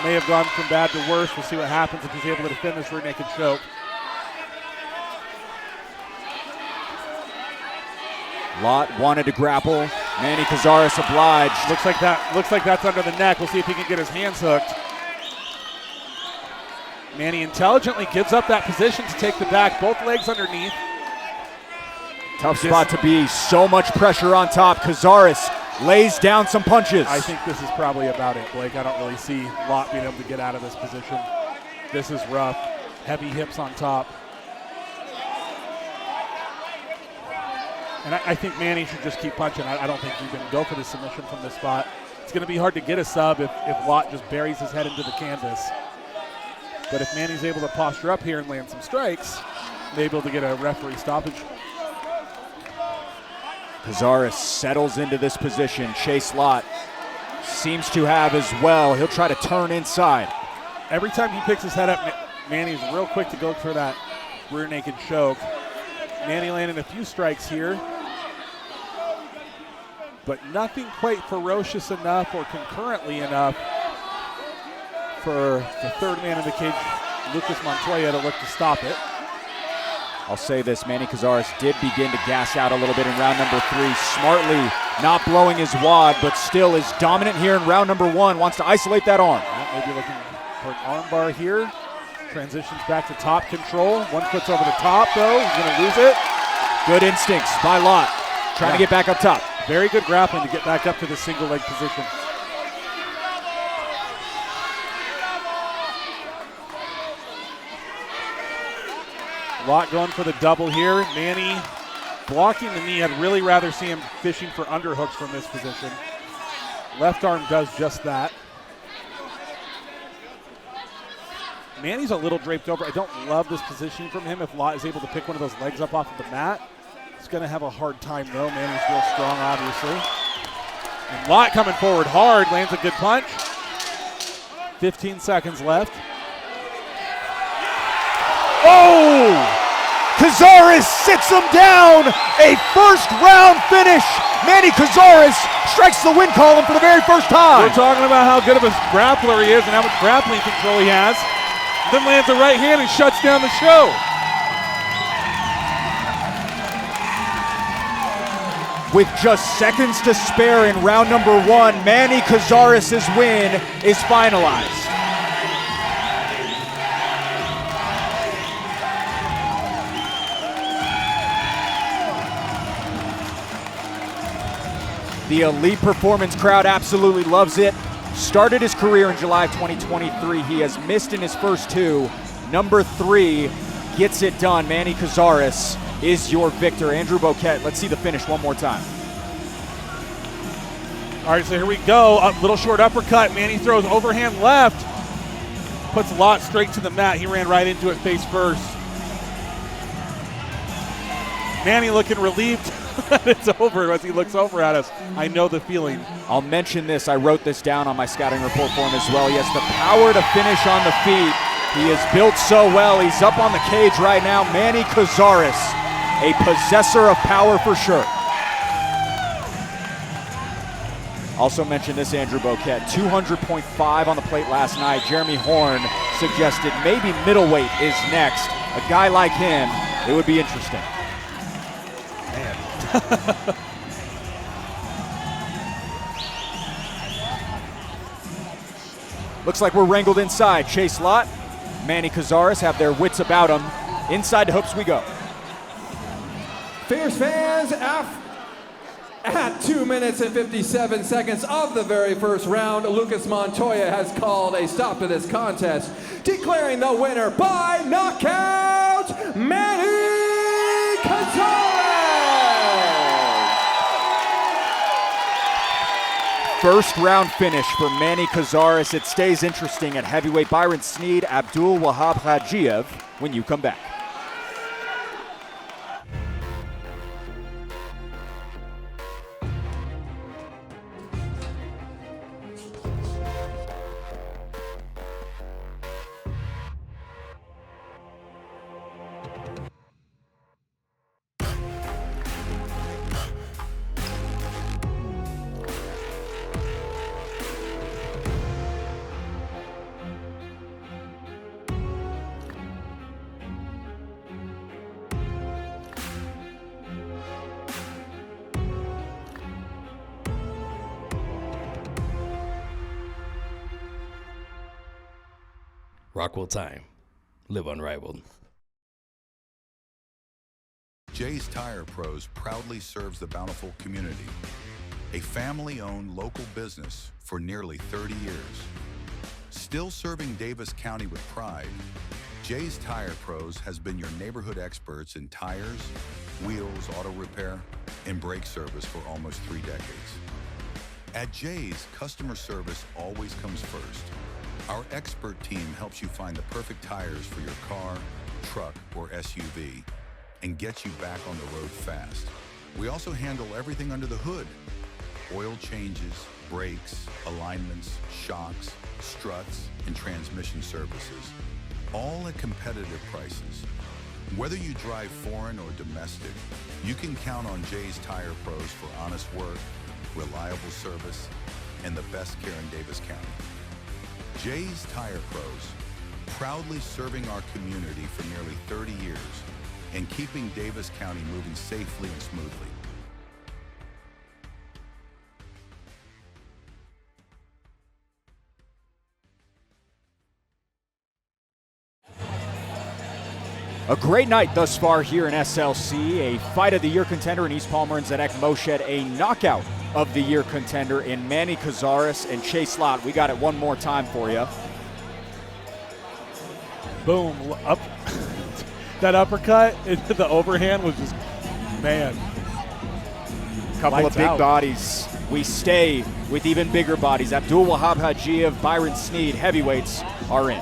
may have gone from bad to worse. We'll see what happens if he's able to defend this rear naked choke. Lott wanted to grapple. Manny Cazares obliged. Looks like that's under the neck. We'll see if he can get his hands hooked. Manny intelligently gives up that position to take the back, both legs underneath. Tough spot to be. So much pressure on top. Cazares lays down some punches. I think this is probably about it, Blake. I don't really see Lott being able to get out of this position. This is rough. Heavy hips on top. And I think Manny should just keep punching. I don't think he's going to go for the submission from this spot. It's going to be hard to get a sub if Lott just buries his head into the canvas. But if Manny's able to posture up here and land some strikes, they're able to get a referee stoppage. Cazares settles into this position. Chase Lott seems to have as well. He'll try to turn inside. Every time he picks his head up, Manny's real quick to go for that rear naked choke. Manny landing a few strikes here, but nothing quite ferocious enough or concurrently enough for the third man in the cage, Lucas Montoya, to look to stop it. I'll say this, Manny Cazares did begin to gas out a little bit in round number 3, smartly not blowing his wad, but still is dominant here in round number 1, wants to isolate that arm. Maybe looking for an arm bar here. Transitions back to top control. One foot's over the top, though. He's going to lose it. Good instincts by Lott. Trying to get back up top. Very good grappling to get back up to the single leg position. Lott going for the double here. Manny blocking the knee. I'd really rather see him fishing for underhooks from this position. Left arm does just that. Manny's a little draped over. I don't love this positioning from him. If Lott is able to pick one of those legs up off of the mat, he's going to have a hard time, though. Manny's real strong, obviously. And Lott coming forward hard, lands a good punch. 15 seconds left. Oh! Cazares sits him down. A first round finish. Manny Cazares strikes the win column for the very first time. We're talking about how good of a grappler he is and how much grappling control he has. Then lands a right hand and shuts down the show. With just seconds to spare in round number 1, Manny Cazares' win is finalized. The Elite Performance crowd absolutely loves it. Started his career in July of 2023. He has missed in his first 2. Number 3 gets it done. Manny Cazares is your victor. Andrew Boquette, let's see the finish one more time. All right, so here we go. Up, little short uppercut. Manny throws overhand left. Puts Lott straight to the mat. He ran right into it face first. Manny looking relieved that it's over as he looks over at us. I know the feeling. I'll mention this. I wrote this down on my scouting report for him as well. He has the power to finish on the feet. He is built so well. He's up on the cage right now. Manny Cazares, a possessor of power for sure. Also mentioned this, Andrew Boquette, 200.5 on the plate last night. Jeremy Horn suggested maybe middleweight is next. A guy like him, it would be interesting. Man. Looks like we're wrangled inside. Chase Lott, Manny Cazares have their wits about them. Inside the hoops we go. Fierce fans, at 2 minutes and 57 seconds of the very first round, Lucas Montoya has called a stop to this contest, declaring the winner by knockout, Manny Cazares! First round finish for Manny Cazares. It stays interesting at heavyweight. Byron Sneed, Abdul Wahab Hajiev when you come back. Rockwell Time. Live unrivaled. Jay's Tire Pros proudly serves the Bountiful community, a family-owned local business for nearly 30 years. Still serving Davis County with pride, Jay's Tire Pros has been your neighborhood experts in tires, wheels, auto repair, and brake service for almost 3 decades. At Jay's, customer service always comes first. Our expert team helps you find the perfect tires for your car, truck, or SUV and gets you back on the road fast. We also handle everything under the hood: oil changes, brakes, alignments, shocks, struts, and transmission services, all at competitive prices. Whether you drive foreign or domestic, you can count on Jay's Tire Pros for honest work, reliable service, and the best care in Davis County. Jay's Tire Pros, proudly serving our community for nearly 30 years and keeping Davis County moving safely and smoothly. A great night thus far here in SLC. A Fight of the Year contender in East Palmer and Zedek Moshed. A Knockout of the Year contender in Manny Cazares and Chase Lott. We got it one more time for you. Boom. Up. That uppercut into the overhand was just, man. Couple Lights of big out. bodies. We stay with even bigger bodies. Abdul Wahab Hajiev, Byron Sneed, heavyweights are in.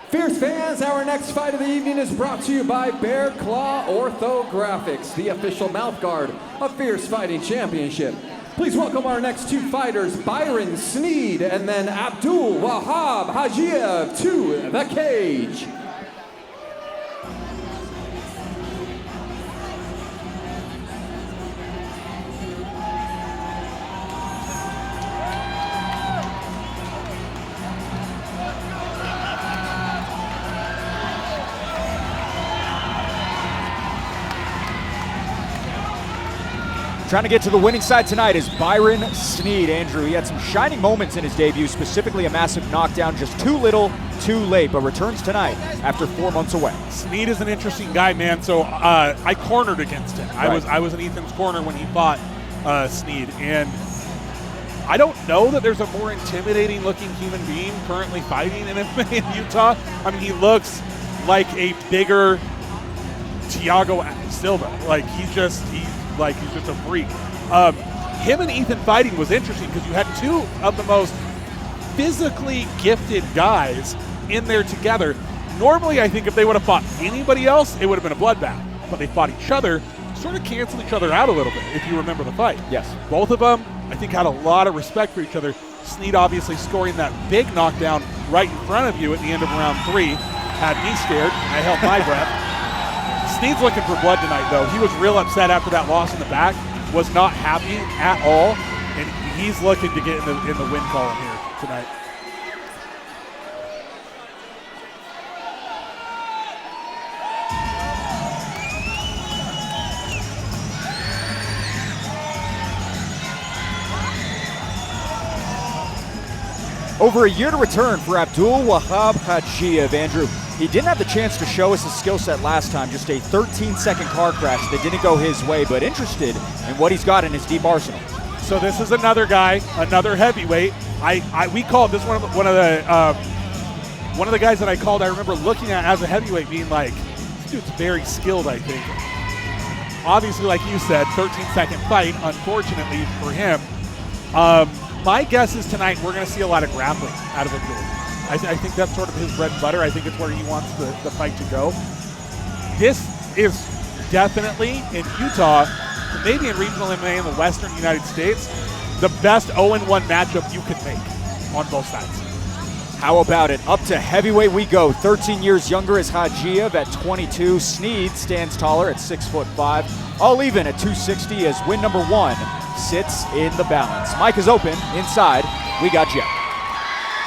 Fierce fans, our next fight of the evening is brought to you by Bear Claw Orthographics, the official mouthguard of Fierce Fighting Championship. Please welcome our next 2 fighters, Byron Sneed and then Abdul Wahab Hajiev, to the cage. Trying to get to the winning side tonight is Byron Sneed. Andrew, he had some shining moments in his debut, specifically a massive knockdown, just too little, too late, but returns tonight after 4 months away. Sneed is an interesting guy, man. So I cornered against him. Right. I was in Ethan's corner when he fought Sneed, and I don't know that there's a more intimidating looking human being currently fighting in MMA in Utah. I mean, he looks like a bigger Thiago Silva. Like he's just a freak. him and Ethan fighting was interesting because you had two of the most physically gifted guys in there together. Normally, I think if they would have fought anybody else, it would have been a bloodbath. But they fought each other, sort of canceled each other out a little bit, if you remember the fight. Yes. Both of them, I think, had a lot of respect for each other. Sneed obviously scoring that big knockdown right in front of you at the end of round 3 had me scared. I held my breath. Sneed's looking for blood tonight, though. He was real upset after that loss in the back, was not happy at all, and he's looking to get in the win column here tonight. Over a year to return for Abdul Wahab Hajiev. Andrew, he didn't have the chance to show us his skill set last time, just a 13-second car crash that didn't go his way, but interested in what he's got in his deep arsenal. So this is another guy, another heavyweight. We called this one of the guys that I called. I remember looking at as a heavyweight, being like, this dude's very skilled. I think. Obviously, like you said, 13-second fight. Unfortunately for him, my guess is tonight we're going to see a lot of grappling out of Abdul. I think that's sort of his bread and butter. I think it's where he wants the fight to go. This is definitely in Utah, maybe in regional MMA in the Western United States, the best 0-1 matchup you could make on both sides. How about it? Up to heavyweight we go. 13 years younger is Hajiev at 22. Sneed stands taller at 6'5". All even at 260 as win number 1 sits in the balance. Mic is open. Inside, we got Jeff.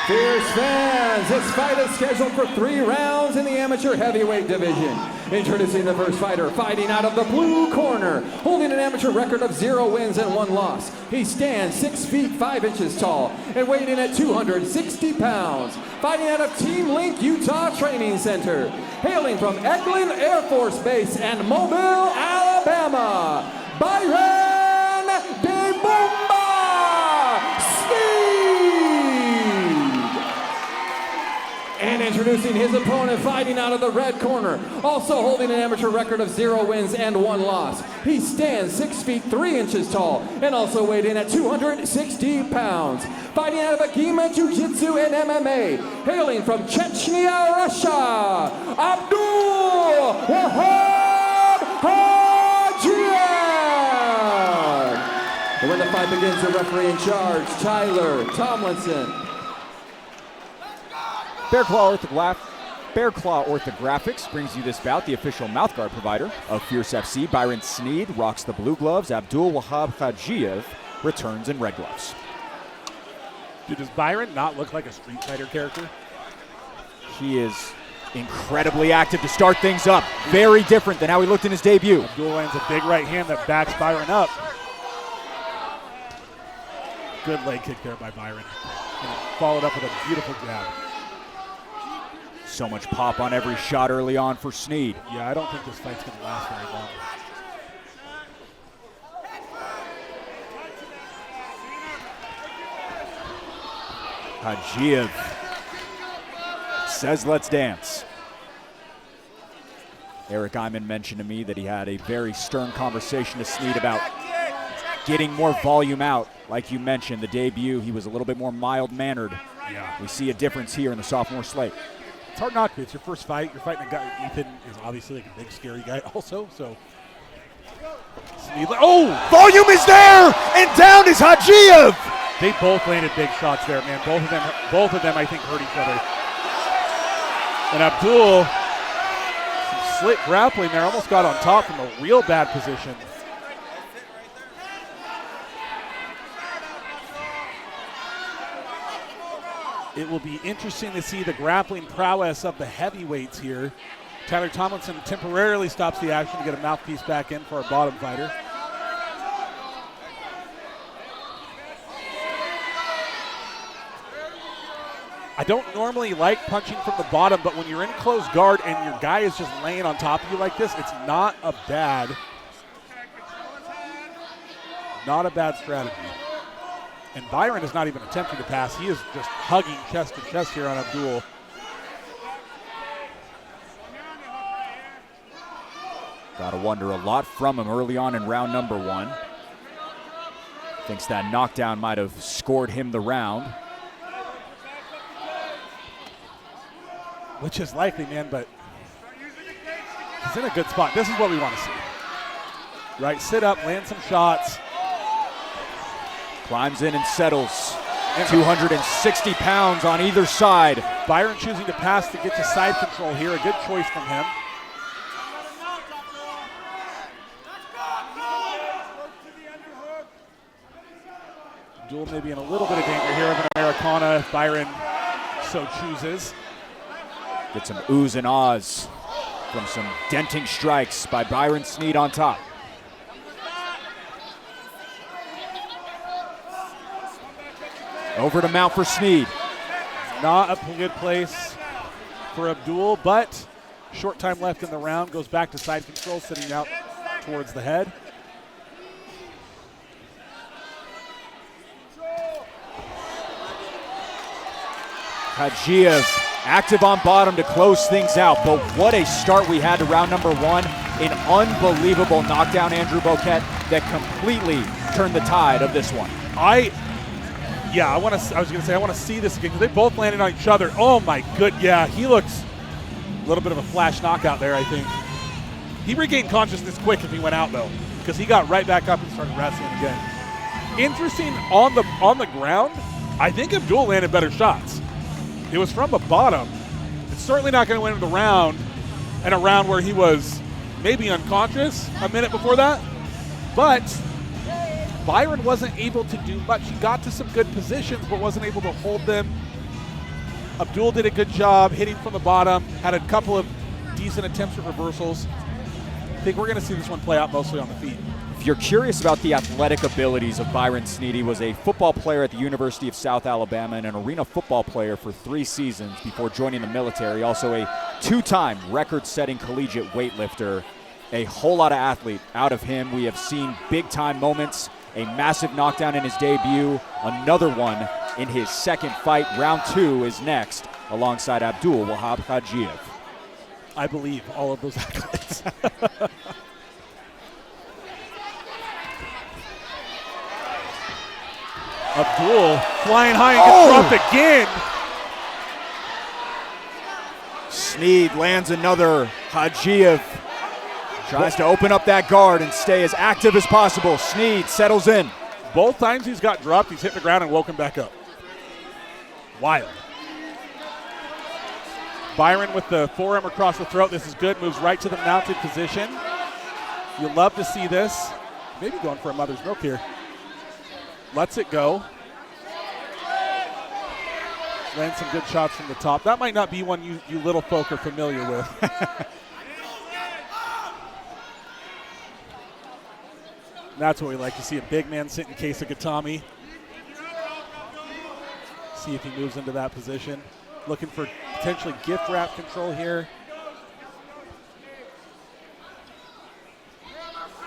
Fierce fans, this fight is scheduled for 3 rounds in the amateur heavyweight division. Introducing the first fighter, fighting out of the blue corner, holding an amateur record of 0 wins and 1 loss. He stands 6 feet 5 inches tall and weighing in at 260 pounds. Fighting out of Team Link Utah Training Center, hailing from Eglin Air Force Base and Mobile, Alabama, Byron De Bomba Sneed. And introducing his opponent, fighting out of the red corner, also holding an amateur record of 0 wins and 1 loss. He stands 6 feet 3 inches tall and also weighed in at 260 pounds. Fighting out of Agima Jiu-Jitsu and MMA, hailing from Chechnya, Russia, Abdul Wahab Hajiev. And when the fight begins, the referee in charge, Tyler Tomlinson. Bear Claw Orthographics brings you this bout. The official mouthguard provider of Fierce FC, Byron Sneed, rocks the blue gloves. Abdul Wahab Hajiev returns in red gloves. Dude, does Byron not look like a Street Fighter character? He is incredibly active to start things up. Very different than how he looked in his debut. Abdul lands a big right hand that backs Byron up. Good leg kick there by Byron. And followed up with a beautiful jab. So much pop on every shot early on for Sneed. Yeah, I don't think this fight's going to last very long. Hajiev says, let's dance. Eric Iman mentioned to me that he had a very stern conversation to Sneed about getting more volume out. Like you mentioned, the debut, he was a little bit more mild-mannered. Yeah. We see a difference here in the sophomore slate. It's hard not to. It's your first fight. You're fighting a guy. Ethan is obviously like a big, scary guy also. So, Sneed, oh! Volume is there, and down is Hajiev! They both landed big shots there, man. Both of them, I think, hurt each other. And Abdul, some slick grappling there, almost got on top from a real bad position. It will be interesting to see the grappling prowess of the heavyweights here. Tyler Tomlinson temporarily stops the action to get a mouthpiece back in for our bottom fighter. I don't normally like punching from the bottom, but when you're in close guard and your guy is just laying on top of you like this, it's not a bad strategy. And Byron is not even attempting to pass. He is just hugging chest to chest here on Abdul. Gotta wonder a lot from him early on in round number 1. Thinks that knockdown might have scored him the round. Which is likely, man, but he's in a good spot. This is what we want to see. Right, sit up, land some shots. Climbs in and settles. 260 pounds on either side. Byron choosing to pass to get to side control here. A good choice from him. Abdul maybe in a little bit of danger here of an Americana if Byron so chooses. Get some oohs and ahs from some denting strikes by Byron Sneed on top. Over to mount for Sneed. Not a good place for Abdul, but short time left in the round. Goes back to side control, sitting out towards the head. Hadjiev active on bottom to close things out, but what a start we had to round number one. An unbelievable knockdown, Andrew Boquette, that completely turned the tide of this one. I want to see this again because they both landed on each other. Oh my good, yeah, he looks a little bit of a flash knockout there, I think. He regained consciousness quick if he went out though, because he got right back up and started wrestling again. Interesting on the ground, I think Abdul landed better shots. It was from the bottom. It's certainly not going to win the round, and a round where he was maybe unconscious a minute before that. But Byron wasn't able to do much. He got to some good positions, but wasn't able to hold them. Abdul did a good job hitting from the bottom, had a couple of decent attempts at reversals. I think we're going to see this one play out mostly on the feet. If you're curious about the athletic abilities of Byron Sneed, he was a football player at the University of South Alabama and an arena football player for 3 seasons before joining the military. Also a 2-time record-setting collegiate weightlifter. A whole lot of athlete out of him. We have seen big-time moments, a massive knockdown in his debut, another one in his second fight. Round 2 is next alongside Abdul Wahab Hadjiev. I believe all of those accolades. Abdul flying high and gets dropped again. Sneed lands another. Hadjiev tries to open up that guard and stay as active as possible. Sneed settles in. Both times he's got dropped, he's hit the ground and woken back up. Wild. Byron with the forearm across the throat. This is good. Moves right to the mounted position. You'll love to see this. Maybe going for a mother's milk here. Lets it go. Lands some good shots from the top. That might not be one you little folk are familiar with. That's what we like to see, a big man sit in case of Gatami. See if he moves into that position. Looking for potentially gift wrap control here.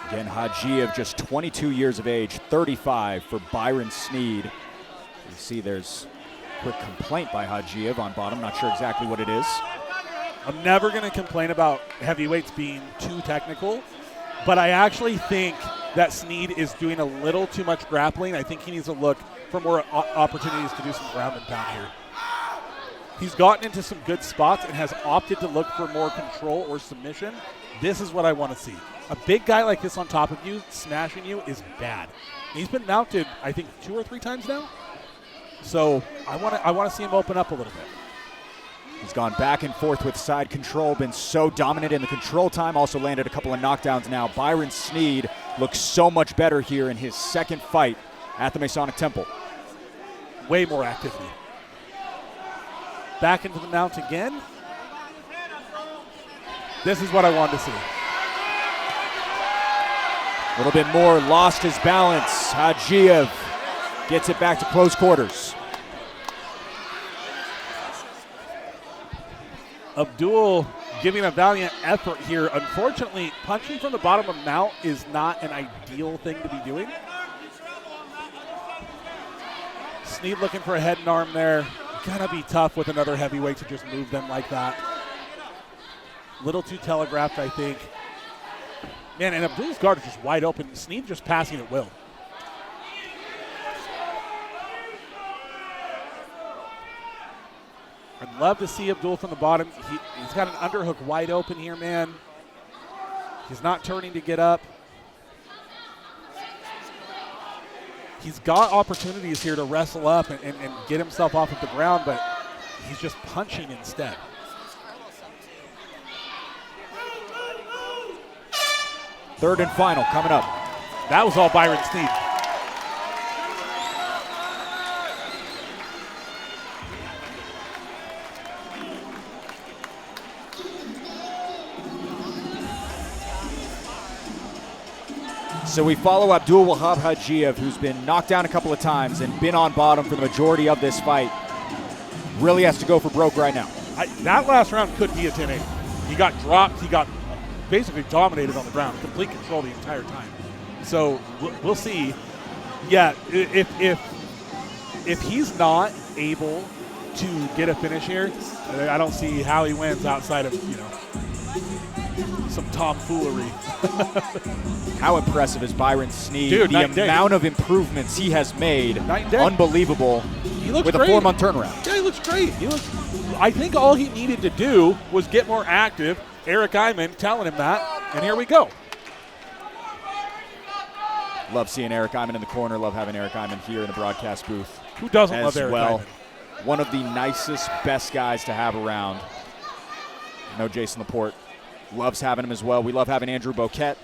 Again, Hadjiev, just 22 years of age, 35 for Byron Sneed. You see there's a quick complaint by Hadjiev on bottom. Not sure exactly what it is. I'm never going to complain about heavyweights being too technical, but I actually think that Sneed is doing a little too much grappling. I think he needs to look for more opportunities to do some ground and pound here. He's gotten into some good spots and has opted to look for more control or submission. This is what I want to see. A big guy like this on top of you, smashing you, is bad. He's been mounted, I think, 2 or 3 times now. So I want to see him open up a little bit. He's gone back and forth with side control, been so dominant in the control time, also landed a couple of knockdowns now. Byron Sneed looks so much better here in his second fight at the Masonic Temple. Way more activity. Back into the mount again. This is what I wanted to see. A little bit more, lost his balance. Hadjiev gets it back to close quarters. Abdul giving a valiant effort here. Unfortunately, punching from the bottom of mount is not an ideal thing to be doing. Sneed looking for a head and arm there. Gonna be tough with another heavyweight to just move them like that. Little too telegraphed, I think. Man, and Abdul's guard is just wide open. Sneed just passing at will. I'd love to see Abdul from the bottom. He's got an underhook wide open here, man. He's not turning to get up. He's got opportunities here to wrestle up and get himself off of the ground, but he's just punching instead. Third and final coming up. That was all Byron Sneed. So we follow Abdul Wahab Hajiev, who's been knocked down a couple of times and been on bottom for the majority of this fight. Really has to go for broke right now. That last round could be a 10-8. He got dropped. He got basically dominated on the ground, complete control the entire time. So we'll see. Yeah, if he's not able to get a finish here, I don't see how he wins outside of, some tomfoolery. How impressive is Byron Sneed? Dude, the amount of improvements he has made, unbelievable. He looks with great. A 4-month turnaround. Yeah, he looks great. I think all he needed to do was get more active. Eric Iman telling him that, and here we go. Love seeing Eric Iman in the corner. Love having Eric Iman here in the broadcast booth. Who doesn't love Eric Iman? One of the nicest, best guys to have around. I know Jason Laporte loves having him as well. We love having Andrew Boquette,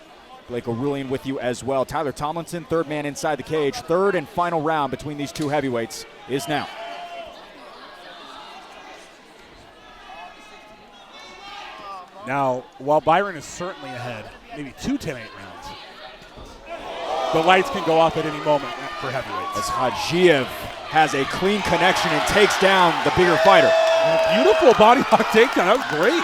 Blake O'Rulian with you as well. Tyler Tomlinson, third man inside the cage. Third and final round between these two heavyweights is now. Now, while Byron is certainly ahead, maybe 2 10-8 rounds, the lights can go off at any moment for heavyweights. As Hajiev has a clean connection and takes down the bigger fighter. Beautiful body lock takedown. That was great.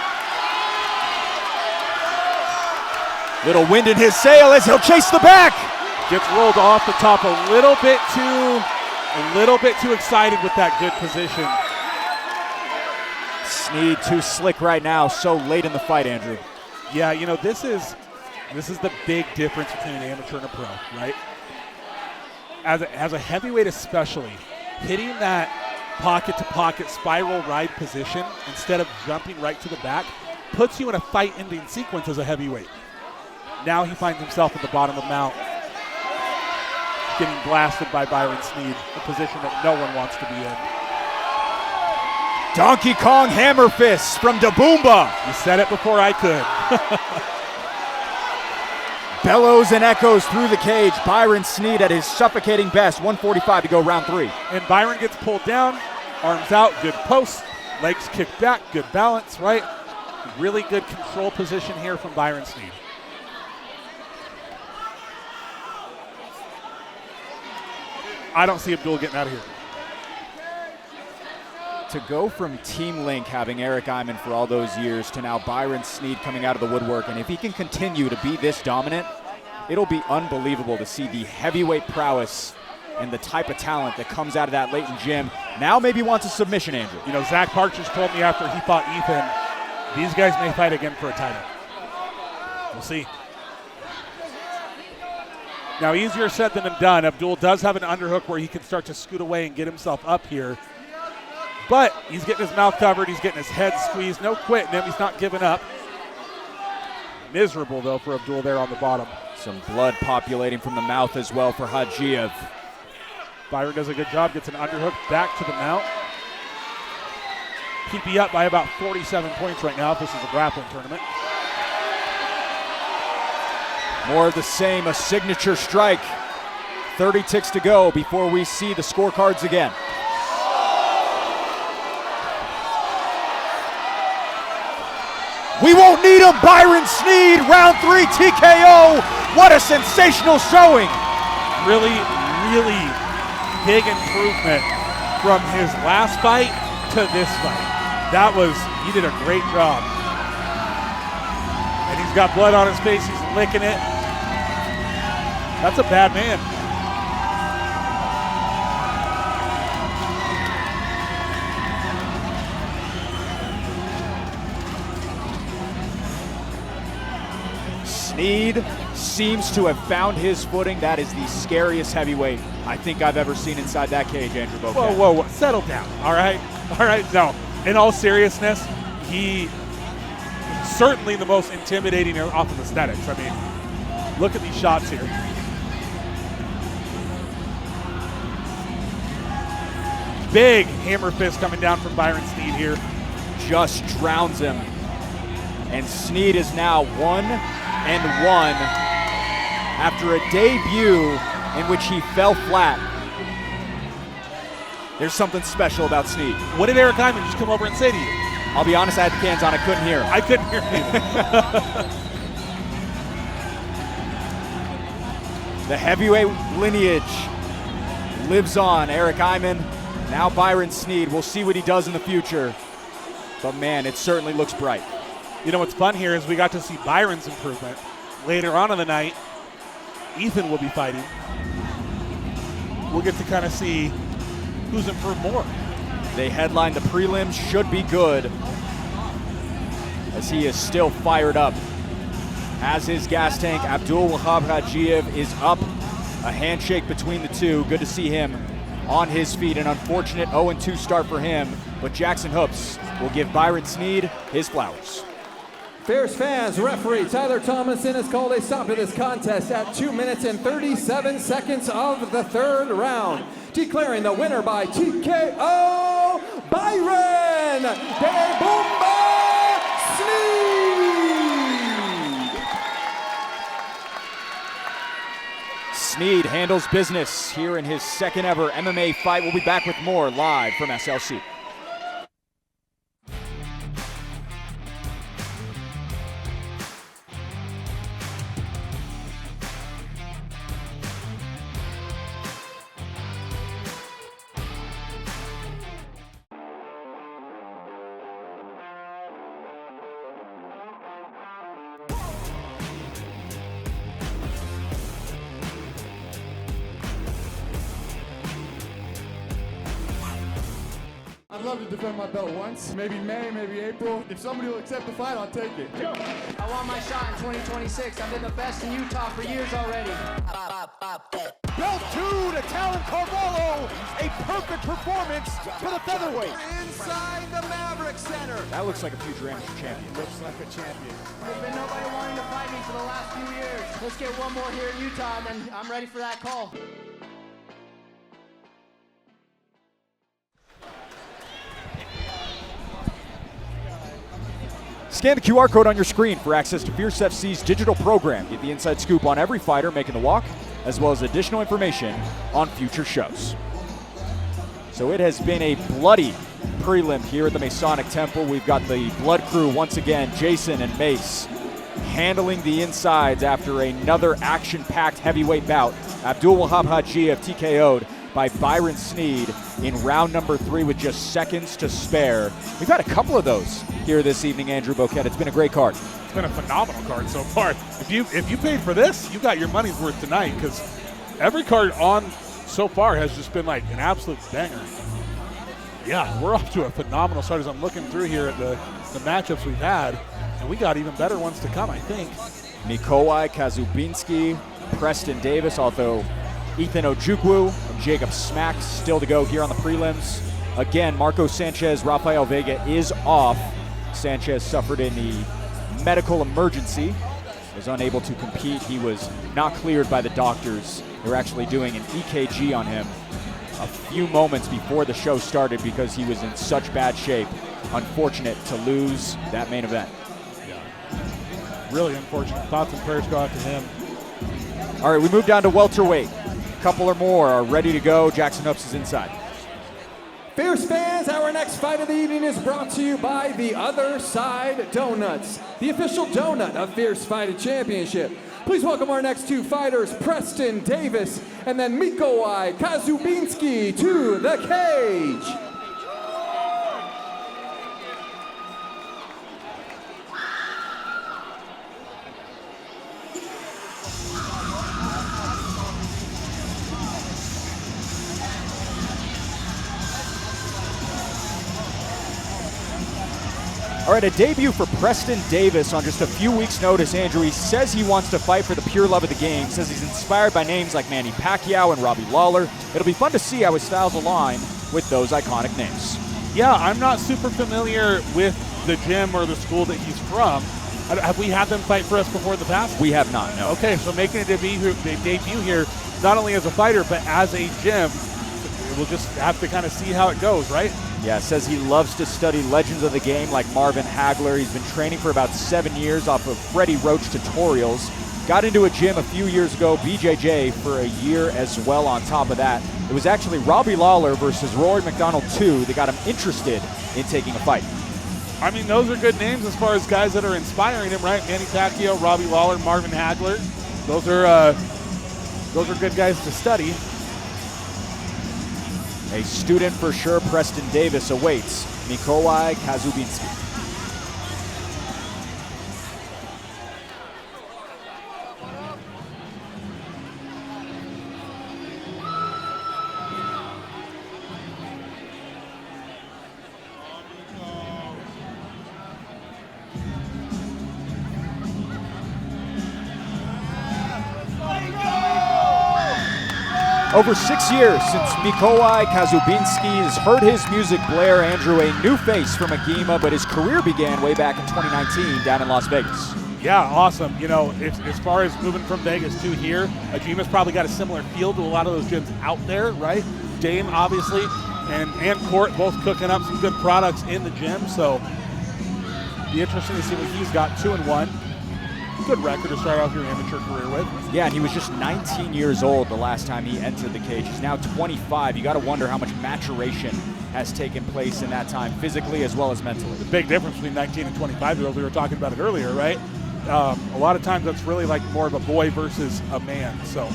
Little wind in his sail as he'll chase the back. Gets rolled off the top a little bit too excited with that good position. Sneed too slick right now, so late in the fight, Andrew. Yeah, this is the big difference between an amateur and a pro, right? As a heavyweight especially, hitting that pocket-to-pocket spiral ride position instead of jumping right to the back puts you in a fight-ending sequence as a heavyweight. Now he finds himself at the bottom of the mount, getting blasted by Byron Sneed, a position that no one wants to be in. Donkey Kong hammer fists from Daboomba. You said it before I could. Bellows and echoes through the cage. Byron Sneed at his suffocating best. 1:45 to go, round 3. And Byron gets pulled down, arms out, good post, legs kicked back, good balance, right? Really good control position here from Byron Sneed. I don't see Abdul getting out of here. To go from Team Link having Eric Iman for all those years to now Byron Sneed coming out of the woodwork, and if he can continue to be this dominant, it'll be unbelievable to see the heavyweight prowess and the type of talent that comes out of that Leighton gym. Now maybe wants a submission, Andrew. Zach Partridge told me after he fought Ethan, these guys may fight again for a title. We'll see. Now, easier said than done. Abdul does have an underhook where he can start to scoot away and get himself up here. But he's getting his mouth covered. He's getting his head squeezed. No quitting him. He's not giving up. Miserable, though, for Abdul there on the bottom. Some blood populating from the mouth as well for Hajiev. Byron does a good job. Gets an underhook back to the mount. He'd be up by about 47 points right now if this is a grappling tournament. More of the same, a signature strike. 30 ticks to go before we see the scorecards again. We won't need him, Byron Sneed, round 3 TKO. What a sensational showing. Really, really big improvement from his last fight to this fight. He did a great job. And he's got blood on his face, he's licking it. That's a bad man. Sneed seems to have found his footing. That is the scariest heavyweight I think I've ever seen inside that cage, Andrew Boquette. Whoa, settle down, all right? All right, no. in all seriousness, he certainly the most intimidating off of aesthetics. I mean, look at these shots here. Big hammer fist coming down from Byron Sneed here. Just drowns him. And Sneed is now 1-1 after a debut in which he fell flat. There's something special about Sneed. What did Eric Hyman just come over and say to you? I'll be honest, I had the cans on. I couldn't hear. I couldn't hear either. The heavyweight lineage lives on. Eric Hyman, now Byron Sneed. We'll see what he does in the future. But man, it certainly looks bright. You know what's fun here is we got to see Byron's improvement. Later on in the night, Ethan will be fighting. We'll get to kind of see who's improved more. They headline the prelims, should be good, as he is still fired up. As his gas tank, Abdul Wahab Hajiev is up. A handshake between the two. Good to see him on his feet. An unfortunate 0-2 start for him, but Jackson Hoops will give Byron Sneed his flowers. Fierce fans, referee Tyler Thomason has called a stop to this contest at 2 minutes and 37 seconds of the third round, declaring the winner by TKO, Byron De Bomba Sneed. Sneed handles business here in his second ever MMA fight. We'll be back with more live from SLC. I'd love to defend my belt once, maybe May, maybe April. If somebody will accept the fight, I'll take it. I want my shot in 2026. I've been the best in Utah for years already. Belt 2 to Talon Carvalho. A perfect performance for the featherweight. Inside the Maverick Center. That looks like a future amateur champion. Looks like a champion. There's been nobody wanting to fight me for the last few years. Let's get one more here in Utah, and then I'm ready for that call. Scan the QR code on your screen for access to Fierce FC's digital program. Get the inside scoop on every fighter making the walk, as well as additional information on future shows. So it has been a bloody prelim here at the Masonic Temple. We've got the Blood Crew once again, Jason and Mace, handling the insides after another action-packed heavyweight bout. Abdul Wahab Hajiev TKO'd by Byron Sneed in round number 3 with just seconds to spare. We've had a couple of those here this evening, Andrew Boquette. It's been a great card. It's been a phenomenal card so far. If you paid for this, you got your money's worth tonight, because every card on so far has just been like an absolute banger. Yeah, we're off to a phenomenal start as I'm looking through here at the matchups we've had, and we got even better ones to come, I think. Mikołaj Kazubinski, Preston Davis, although Ethan Ojukwu and Jacob Smack still to go here on the prelims. Again, Marco Sanchez, Rafael Vega is off. Sanchez suffered in the medical emergency, was unable to compete. He was not cleared by the doctors. They were actually doing an EKG on him a few moments before the show started because he was in such bad shape. Unfortunate to lose that main event. Yeah. Really unfortunate. Thoughts and prayers go out to him. All right, we move down to welterweight. A couple or more are ready to go. Jackson Hoops is inside. Fierce fans, our next fight of the evening is brought to you by The Other Side Donuts, the official donut of Fierce Fighting Championship. Please welcome our next two fighters, Preston Davis and then Mikołaj Kazubinski to the cage. All right, a debut for Preston Davis on just a few weeks' notice, Andrew. He says he wants to fight for the pure love of the game, says he's inspired by names like Manny Pacquiao and Robbie Lawler. It'll be fun to see how his styles align with those iconic names. Yeah, I'm not super familiar with the gym or the school that he's from. Have we had them fight for us before in the past? We have not, no. Okay, so making a debut here, not only as a fighter, but as a gym. We'll just have to kind of see how it goes, right? Yeah, says he loves to study legends of the game like Marvin Hagler. He's been training for about 7 years off of Freddie Roach tutorials. Got into a gym a few years ago, BJJ, for a year as well on top of that. It was actually Robbie Lawler versus Rory McDonald 2 that got him interested in taking a fight. I mean, those are good names as far as guys that are inspiring him, right? Manny Pacquiao, Robbie Lawler, Marvin Hagler. Those are good guys to study. A student for sure, Preston Davis, awaits Mikołaj Kazubinski. Over 6 years since Mikołaj Kazubinski has heard his music blare, Andrew, a new face from Agima, but his career began way back in 2019 down in Las Vegas. Yeah, awesome. You know, as far as moving from Vegas to here, Agima's probably got a similar feel to a lot of those gyms out there, right? Dame, obviously, and Court both cooking up some good products in the gym, so be interesting to see what he's got. 2-1. Good record to start off your amateur career with. Yeah, and he was just 19 years old the last time he entered the cage. He's now 25. You got to wonder how much maturation has taken place in that time, physically as well as mentally. The big difference between 19 and 25-year-olds, we were talking about it earlier, right? A lot of times that's really like more of a boy versus a man, so.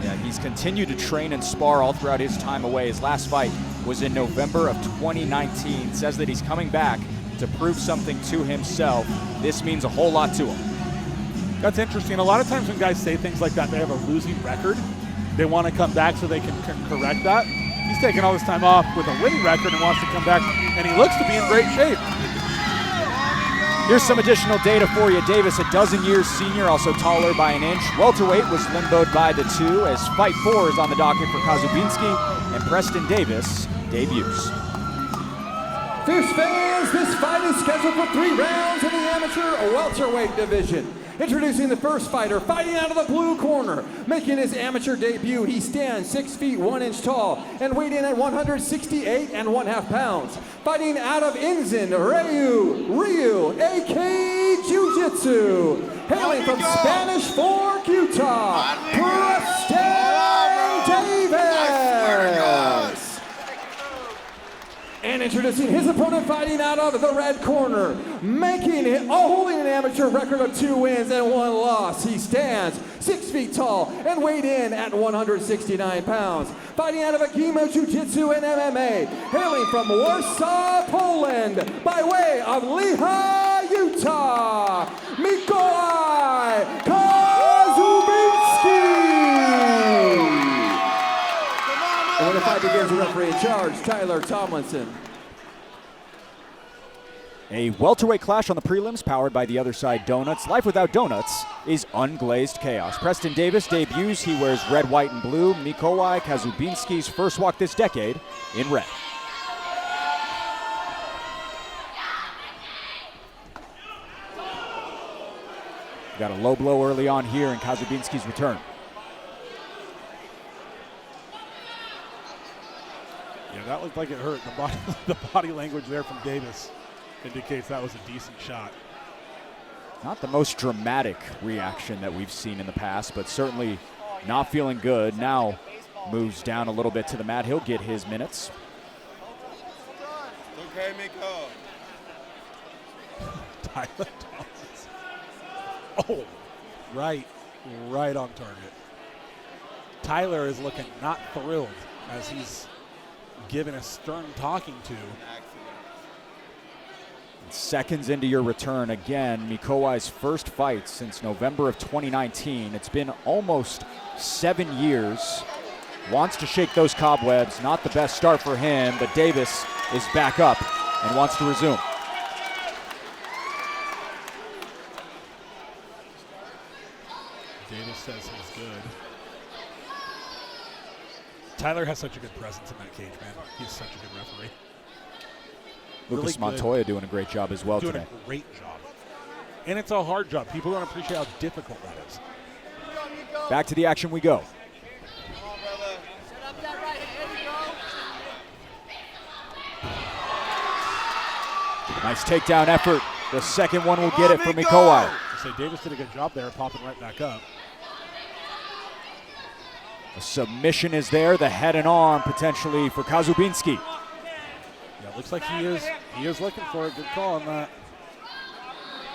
Yeah, he's continued to train and spar all throughout his time away. His last fight was in November of 2019. Says that he's coming back to prove something to himself. This means a whole lot to him. That's interesting. A lot of times when guys say things like that, they have a losing record. They want to come back so they can correct that. He's taking all this time off with a winning record and wants to come back, and he looks to be in great shape. Here's some additional data for you. Davis, a dozen years senior, also taller by an inch. Welterweight was limboed by the 2 as Fight 4 is on the docket for Kazubinski, and Preston Davis debuts. Fierce fans, this fight is scheduled for 3 rounds in the amateur welterweight division. Introducing the first fighter, fighting out of the blue corner. Making his amateur debut, he stands 6 feet 1 inch tall and weighed in at 168 1/2 pounds. Fighting out of Inzin, Ryu, AK Jiu-Jitsu. Hailing from Spanish Fork, Utah, Preston Davis. And introducing his opponent, fighting out of the red corner, holding an amateur record of 2 wins and 1 loss. He stands 6 feet tall and weighed in at 169 pounds. Fighting out of Agima Jiu-Jitsu and MMA, hailing from Warsaw, Poland, by way of Lehi, Utah, Mikołaj Kazubinski. And when the fight begins, the referee in charge, Tyler Tomlinson. A welterweight clash on the prelims, powered by The Other Side Donuts. Life without donuts is unglazed chaos. Preston Davis debuts. He wears red, white, and blue. Mikołaj Kazubinski's first walk this decade in red. Got a low blow early on here in Kazubinski's return. Yeah, that looked like it hurt. The body language there from Davis indicates that was a decent shot. Not the most dramatic reaction that we've seen in the past, but certainly not feeling good. Now moves down a little bit to the mat. He'll get his minutes. Okay, Miko. Tyler Thomas. Oh, right on target. Tyler is looking not thrilled as he's given a stern talking to. Seconds into your return, again, Mikołaj's first fight since November of 2019. It's been almost 7 years. Wants to shake those cobwebs. Not the best start for him, but Davis is back up and wants to resume. Davis says he's good. Tyler has such a good presence in that cage, man. He's such a good referee. Lucas good. Montoya doing a great job as well Doing today. a great job. And it's a hard job. People don't appreciate how difficult that is. Back to the action we go. Nice takedown effort. The second one will get it for Mikołaj. So Davis did a good job there, popping right back up. The submission is there, the head and arm potentially for Kazubinski. Yeah, it looks like he is looking for a good call on that.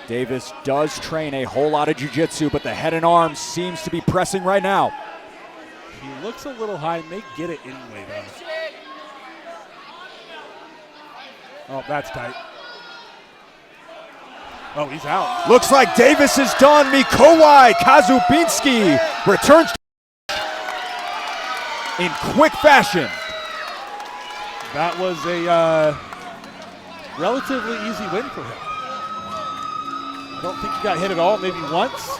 Davis does train a whole lot of jiu-jitsu, but the head and arm seems to be pressing right now. He looks a little high, may get it anyway though. Oh, that's tight. Oh, he's out. Looks like Davis is done. Mikołaj Kazubinski returns in quick fashion. That was a relatively easy win for him. I don't think he got hit at all, maybe once.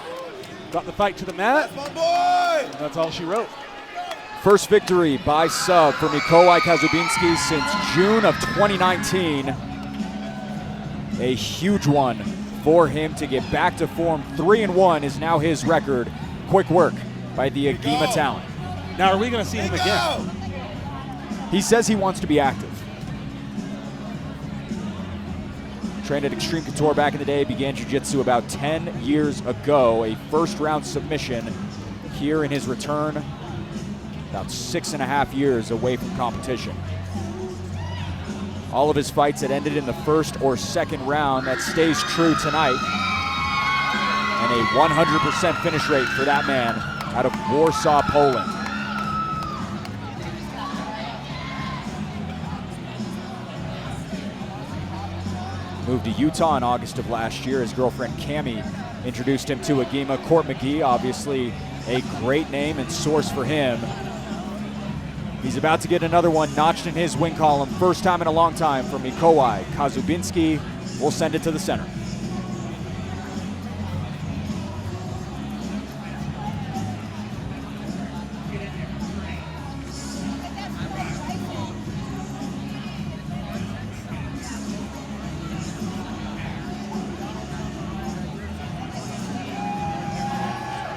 Got the fight to the mat. And that's all she wrote. First victory by sub for Mikołaj Kazubinski since June of 2019. A huge one for him to get back to form. 3-1 is now his record. Quick work by the Agima talent. Now, are we going to see him again? He says he wants to be active. Trained at Extreme Couture back in the day, began jiu-jitsu about 10 years ago. A first-round submission here in his return, about 6.5 years away from competition. All of his fights had ended in the first or second round. That stays true tonight. And a 100% finish rate for that man out of Warsaw, Poland. Moved to Utah in August of last year. His girlfriend Cammie introduced him to Agima. Court McGee, obviously a great name and source for him. He's about to get another one notched in his win column. First time in a long time for Mikołaj Kazubinski. We'll send it to the center.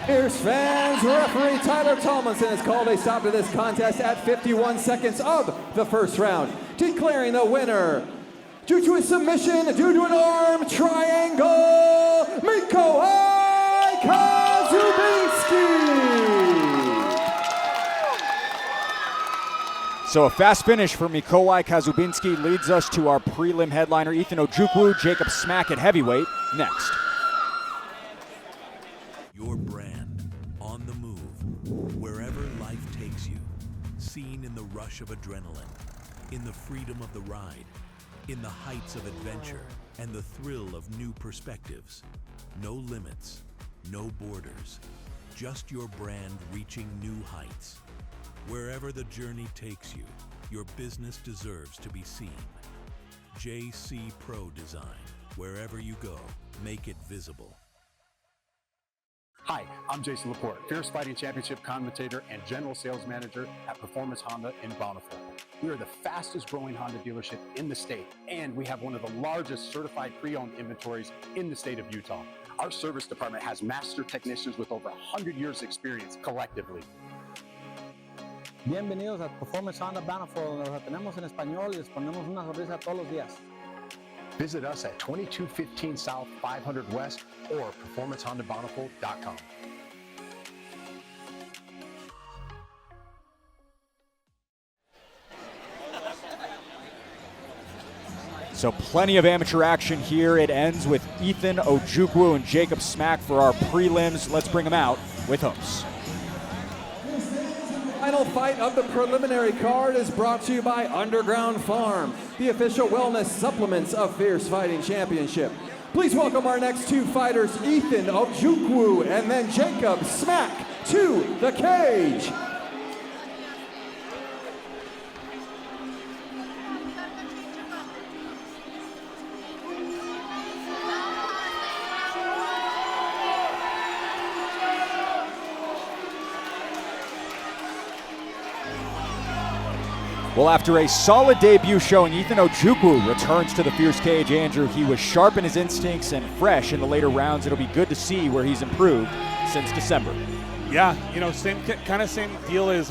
Fierce fans, referee Tyler Tomlinson has called a stop to this contest at 51 seconds of the first round, declaring the winner due to a submission due to an arm triangle, Mikołaj Kazubinski. So a fast finish for Mikołaj Kazubinski leads us to our prelim headliner, Ethan Ojukwu, Jacob Smack at heavyweight, next. Your brand, on the move, wherever life takes you, seen in the rush of adrenaline, in the freedom of the ride, in the heights of adventure, and the thrill of new perspectives. No limits, no borders, just your brand reaching new heights. Wherever the journey takes you, your business deserves to be seen. JC Pro Design, wherever you go, make it visible. Hi, I'm Jason Laporte, Fierce Fighting Championship commentator and general sales manager at Performance Honda in Bountiful. We are the fastest growing Honda dealership in the state, and we have one of the largest certified pre-owned inventories in the state of Utah. Our service department has master technicians with over 100 years experience collectively. Bienvenidos a Performance Honda Bountiful, donde los atendemos en español y les ponemos una sonrisa todos los días. Visit us at 2215 South 500 West or performancehondabountiful.com. So plenty of amateur action here. It ends with Ethan Ojukwu and Jacob Smack for our prelims. Let's bring them out with hopes. Final fight of the preliminary card is brought to you by Underground Farm, the official wellness supplements of Fierce Fighting Championship. Please welcome our next two fighters, Ethan Ojukwu and then Jacob Smack, to the cage. Well, after a solid debut showing, Ethan Ojukwu returns to the Fierce Cage. Andrew, he was sharp in his instincts and fresh in the later rounds. It'll be good to see where he's improved since December. Yeah, same deal as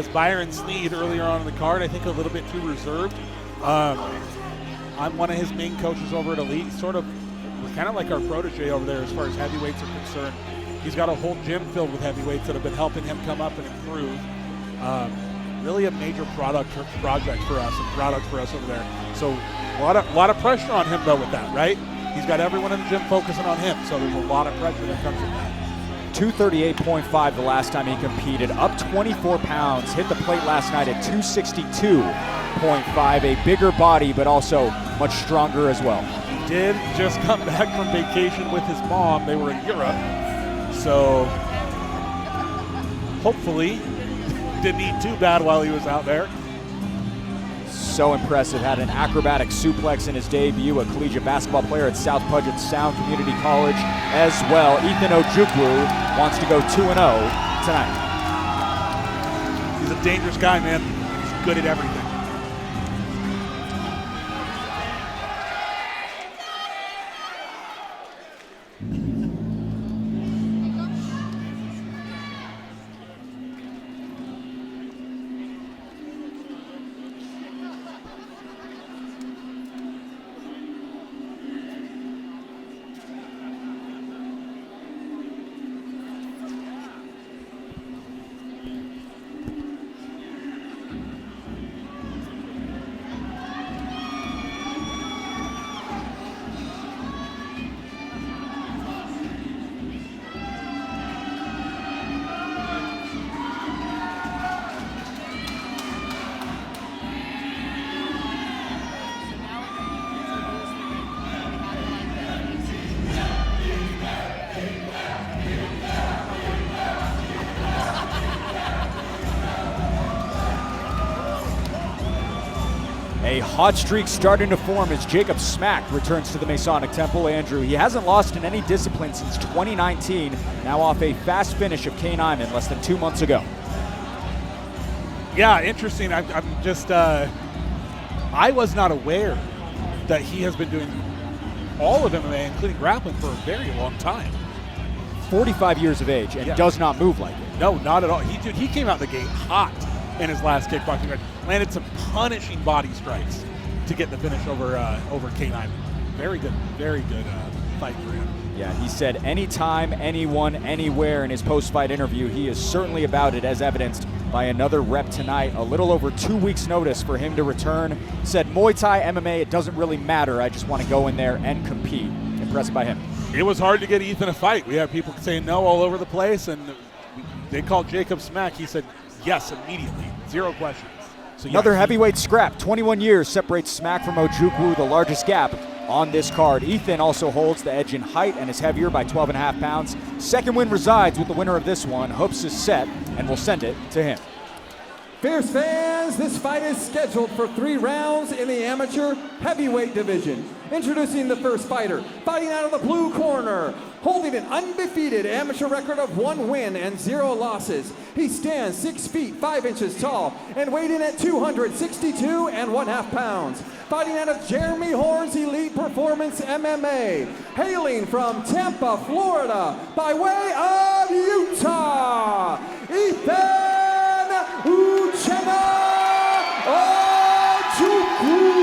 Byron Sneed earlier on in the card. I think a little bit too reserved. I'm one of his main coaches over at Elite. We're kind of like our protege over there as far as heavyweights are concerned. He's got a whole gym filled with heavyweights that have been helping him come up and improve. Really a major project for us over there. So a lot of pressure on him though with that, right? He's got everyone in the gym focusing on him, so there's a lot of pressure that comes with that. 238.5 the last time he competed, up 24 pounds, hit the plate last night at 262.5, a bigger body but also much stronger as well. He did just come back from vacation with his mom. They were in Europe, so hopefully didn't eat too bad while he was out there. So impressive. Had an acrobatic suplex in his debut, a collegiate basketball player at South Puget Sound Community College as well. Ethan Ojukwu wants to go 2-0 tonight. He's a dangerous guy, man. He's good at everything. A hot streak starting to form as Jacob Smack returns to the Masonic Temple. Andrew, he hasn't lost in any discipline since 2019, now off a fast finish of Kane Iman less than 2 months ago. Yeah, interesting. I was not aware that he has been doing all of MMA, including grappling, for a very long time. 45 years of age and does not move like it. No, not at all. He came out the gate hot in his last kickboxing match. Landed some punishing body strikes to get the finish over Kane Iman. Very good fight for him. Yeah, he said anytime, anyone, anywhere in his post-fight interview. He is certainly about it, as evidenced by another rep tonight. A little over 2 weeks' notice for him to return. Said Muay Thai, MMA, it doesn't really matter. I just want to go in there and compete. Impressed by him. It was hard to get Ethan a fight. We have people saying no all over the place, and they called Jacob Smack. He said yes immediately, 0 questions. So another heavyweight scrap. 21 years separates Smack from Ojukwu, the largest gap on this card. Ethan also holds the edge in height and is heavier by 12.5 pounds. Second win resides with the winner of this one. Hopes is set, and we'll send it to him. Fierce fans, this fight is scheduled for 3 rounds in the amateur heavyweight division. Introducing the first fighter, fighting out of the blue corner, holding an undefeated amateur record of 1 win and 0 losses. He stands 6 feet 5 inches tall and weighed in at 262.5 pounds. Fighting out of Jeremy Horn's Elite Performance MMA, hailing from Tampa, Florida, by way of Utah, Ethan Uchenna Ojukwu.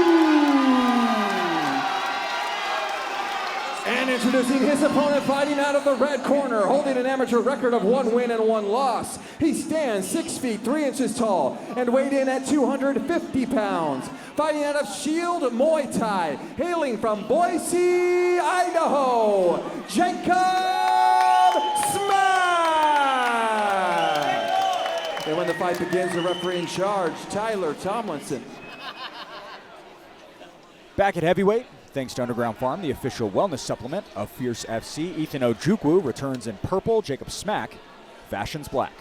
And introducing his opponent, fighting out of the red corner, holding an amateur record of 1 win and 1 loss. He stands 6 feet 3 inches tall and weighed in at 250 pounds. Fighting out of Shield Muay Thai, hailing from Boise, Idaho, Jacob Smack. And when the fight begins, the referee in charge, Tyler Tomlinson. Back at heavyweight, thanks to Underground Farm, the official wellness supplement of Fierce FC, Ethan Ojukwu returns in purple. Jacob Smack fashions black.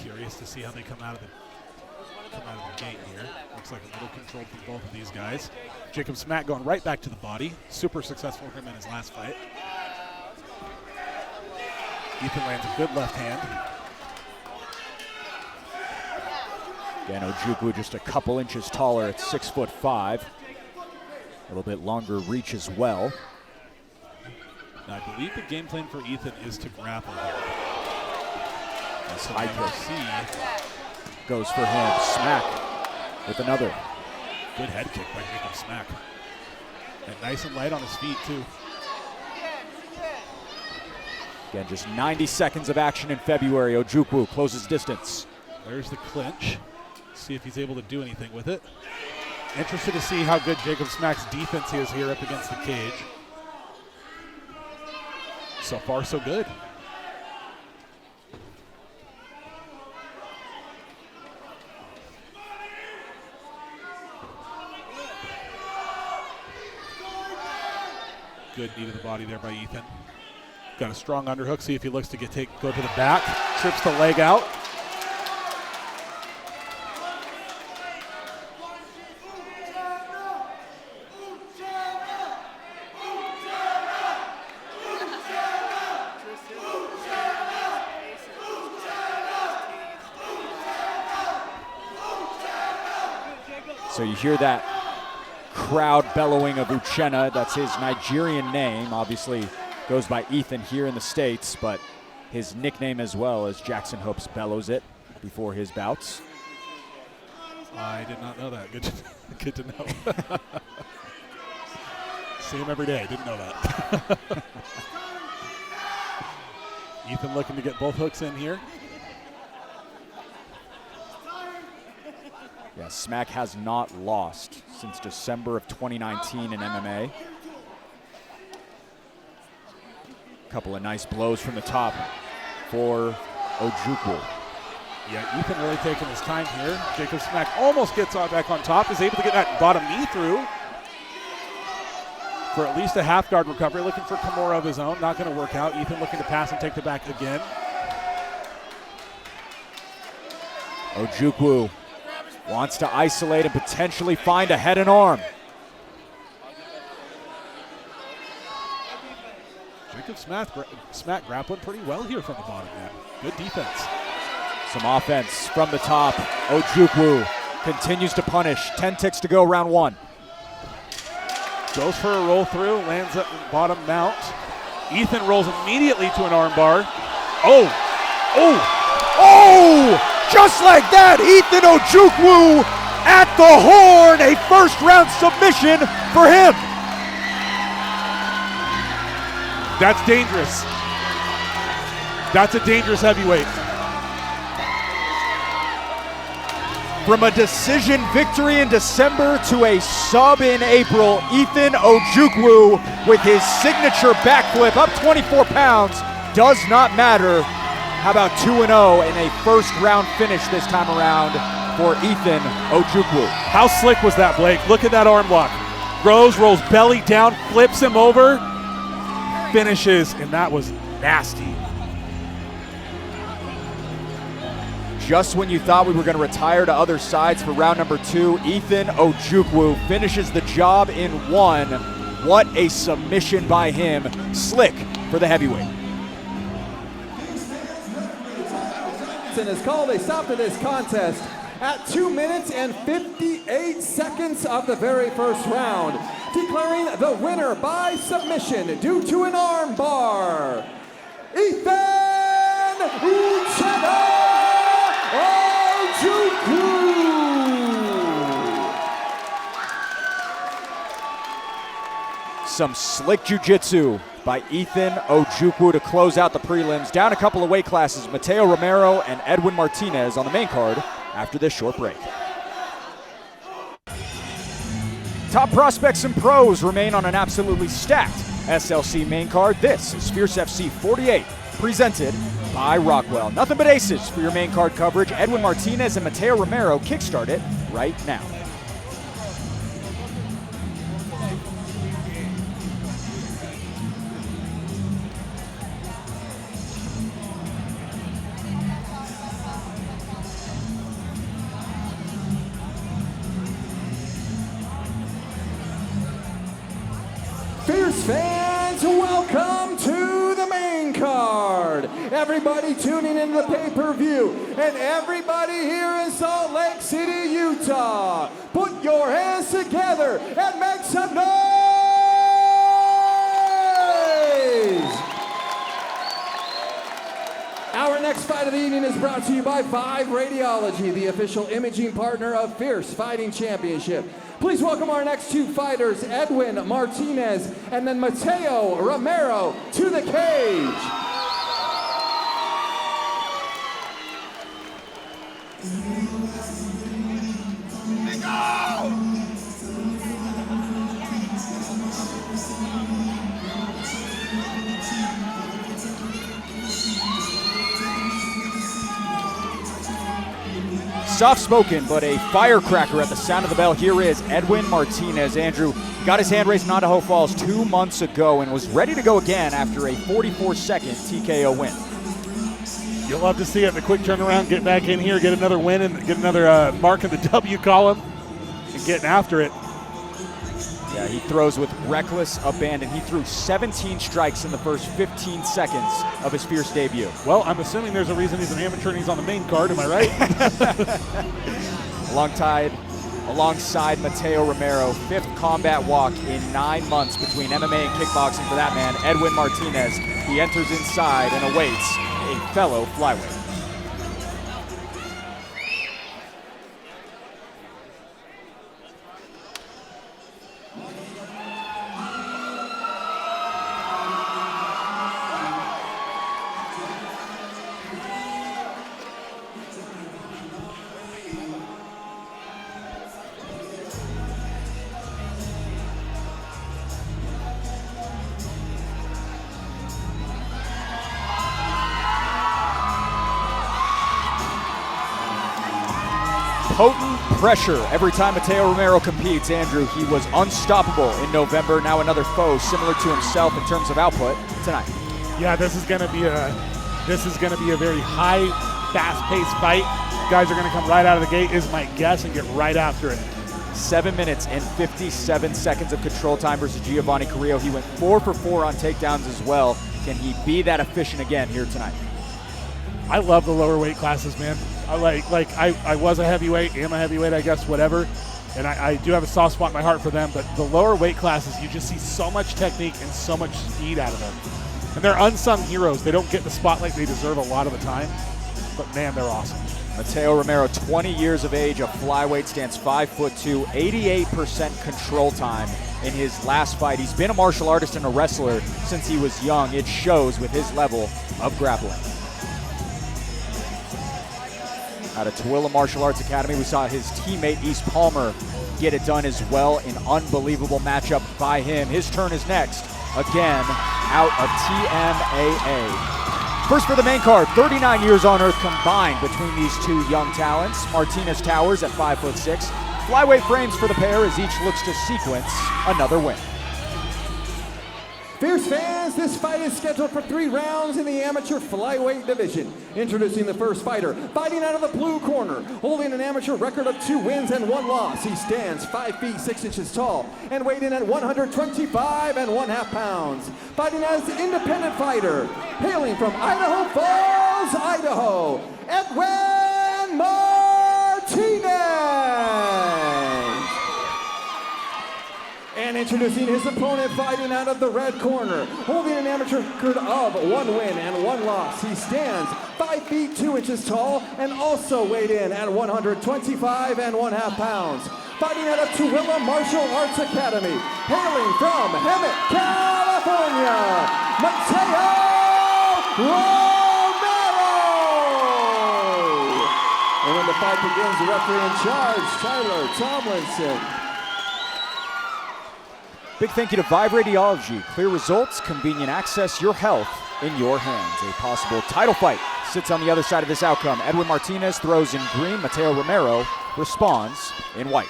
Curious to see how they come out of the gate here. Looks like a little controlled for both of these guys. Jacob Smack going right back to the body. Super successful for him in his last fight. Ethan lands a good left hand. Again, Ojukwu just a couple inches taller at 6'5". A little bit longer reach as well. I believe the game plan for Ethan is to grapple here. As high kick goes for him. Smack with another. Good head kick by Jacob Smack. And nice and light on his feet, too. Again, just 90 seconds of action in February. Ojukwu closes distance. There's the clinch. See if he's able to do anything with it. Interested to see how good Jacob Smack's defense is here up against the cage. So far, so good. Good knee to the body there by Ethan. Got a strong underhook. See if he looks to go to the back. Trips the leg out. So you hear that crowd bellowing of Uchenna. That's his Nigerian name. Obviously goes by Ethan here in the States, but his nickname as well, as Jackson Hopes bellows it before his bouts. I did not know that. Good to know. See him every day. Didn't know that. Ethan looking to get both hooks in here. Yeah, Smack has not lost since December of 2019 in MMA. Couple of nice blows from the top for Ojukwu. Yeah, Ethan really taking his time here. Jacob Smack almost gets back on top, is able to get that bottom knee through for at least a half guard recovery. Looking for Kimura of his own, not going to work out. Ethan looking to pass and take the back again. Ojukwu wants to isolate and potentially find a head and arm. Jacob Smack grappling pretty well here from the bottom, man. Good defense. Some offense from the top. Ojukwu continues to punish. 10 ticks to go, round one. Goes for a roll through, lands at the bottom mount. Ethan rolls immediately to an arm bar. Oh! Just like that, Ethan Ojukwu at the horn. A first-round submission for him. That's dangerous. That's a dangerous heavyweight. From a decision victory in December to a sub in April, Ethan Ojukwu with his signature backflip up 24 pounds does not matter. How about 2-0 in a first round finish this time around for Ethan Ojukwu? How slick was that, Blake? Look at that arm block. Rolls belly down, flips him over, finishes, and that was nasty. Just when you thought we were going to retire to other sides for round number 2, Ethan Ojukwu finishes the job in 1. What a submission by him. Slick for the heavyweight. Is called a stop to this contest at 2 minutes and 58 seconds of the very first round, declaring the winner by submission due to an arm bar, Ethan Uchenna Ojukwu. Some slick jiu-jitsu by Ethan Ojukwu to close out the prelims. Down a couple of weight classes, Mateo Romero and Edwin Martinez on the main card after this short break. Top prospects and pros remain on an absolutely stacked SLC main card. This is Fierce FC 48, presented by Rockwell. Nothing but aces for your main card coverage. Edwin Martinez and Mateo Romero kickstart it right now. Fierce fans, welcome to the main card. everybody tuning in the pay-per-view, and everybody here in Salt Lake City, Utah, put your hands together and make some noise! Our next fight of the evening is brought to you by Vive Radiology, the official imaging partner of Fierce Fighting Championship. Please welcome our next two fighters, Edwin Martinez and then Mateo Romero, to the cage. Soft-spoken, but a firecracker at the sound of the bell. Here is Edwin Martinez. Andrew got his hand raised in Idaho Falls 2 months ago and was ready to go again after a 44-second TKO win. You'll love to see it in the quick turnaround, get back in here, get another win, and get another mark in the W column, and getting after it. Yeah, he throws with reckless abandon. He threw 17 strikes in the first 15 seconds of his Fierce debut. Well, I'm assuming there's a reason he's an amateur and he's on the main card, am I right? Alongside Mateo Romero, 5th combat walk in 9 months between MMA and kickboxing for that man, Edwin Martinez. He enters inside and awaits a fellow flyweight. Potent pressure every time Mateo Romero competes. Andrew, he was unstoppable in November. Now another foe similar to himself in terms of output tonight. Yeah, this is going to be a very high, fast-paced fight. Guys are going to come right out of the gate, is my guess, and get right after it. 7 minutes and 57 seconds of control time versus Giovanni Carrillo. He went 4 for 4 on takedowns as well. Can he be that efficient again here tonight? I love the lower weight classes, man. I was a heavyweight, am a heavyweight, I guess, whatever. And I do have a soft spot in my heart for them, but the lower weight classes, you just see so much technique and so much speed out of them. And they're unsung heroes. They don't get the spotlight they deserve a lot of the time, but man, they're awesome. Mateo Romero, 20 years of age, a flyweight, stands 5'2", 88% control time in his last fight. He's been a martial artist and a wrestler since he was young. It shows with his level of grappling. Out of Tooele Martial Arts Academy, we saw his teammate East Palmer get it done as well. An unbelievable matchup by him. His turn is next, again, out of TMAA. First for the main card, 39 years on earth combined between these two young talents. Martinez towers at 5'6". Flyweight frames for the pair as each looks to sequence another win. Fierce fans, this fight is scheduled for 3 rounds in the amateur flyweight division. Introducing the first fighter, fighting out of the blue corner, holding an amateur record of 2 wins and 1 loss. He stands 5 feet 6 inches tall and weighed in at 125 1/2 pounds. Fighting as an independent fighter, hailing from Idaho Falls, Idaho, Edwin Martinez. And introducing his opponent, fighting out of the red corner, holding an amateur record of 1 win and 1 loss. He stands 5 feet 2 inches tall and also weighed in at 125 1/2 pounds. Fighting out of Tooele Martial Arts Academy, hailing from Hemet, California, Mateo Romero. And when the fight begins, the referee in charge, Tyler Tomlinson. Big thank you to Vive Radiology. Clear results, convenient access, your health in your hands. A possible title fight sits on the other side of this outcome. Edwin Martinez throws in green. Mateo Romero responds in white.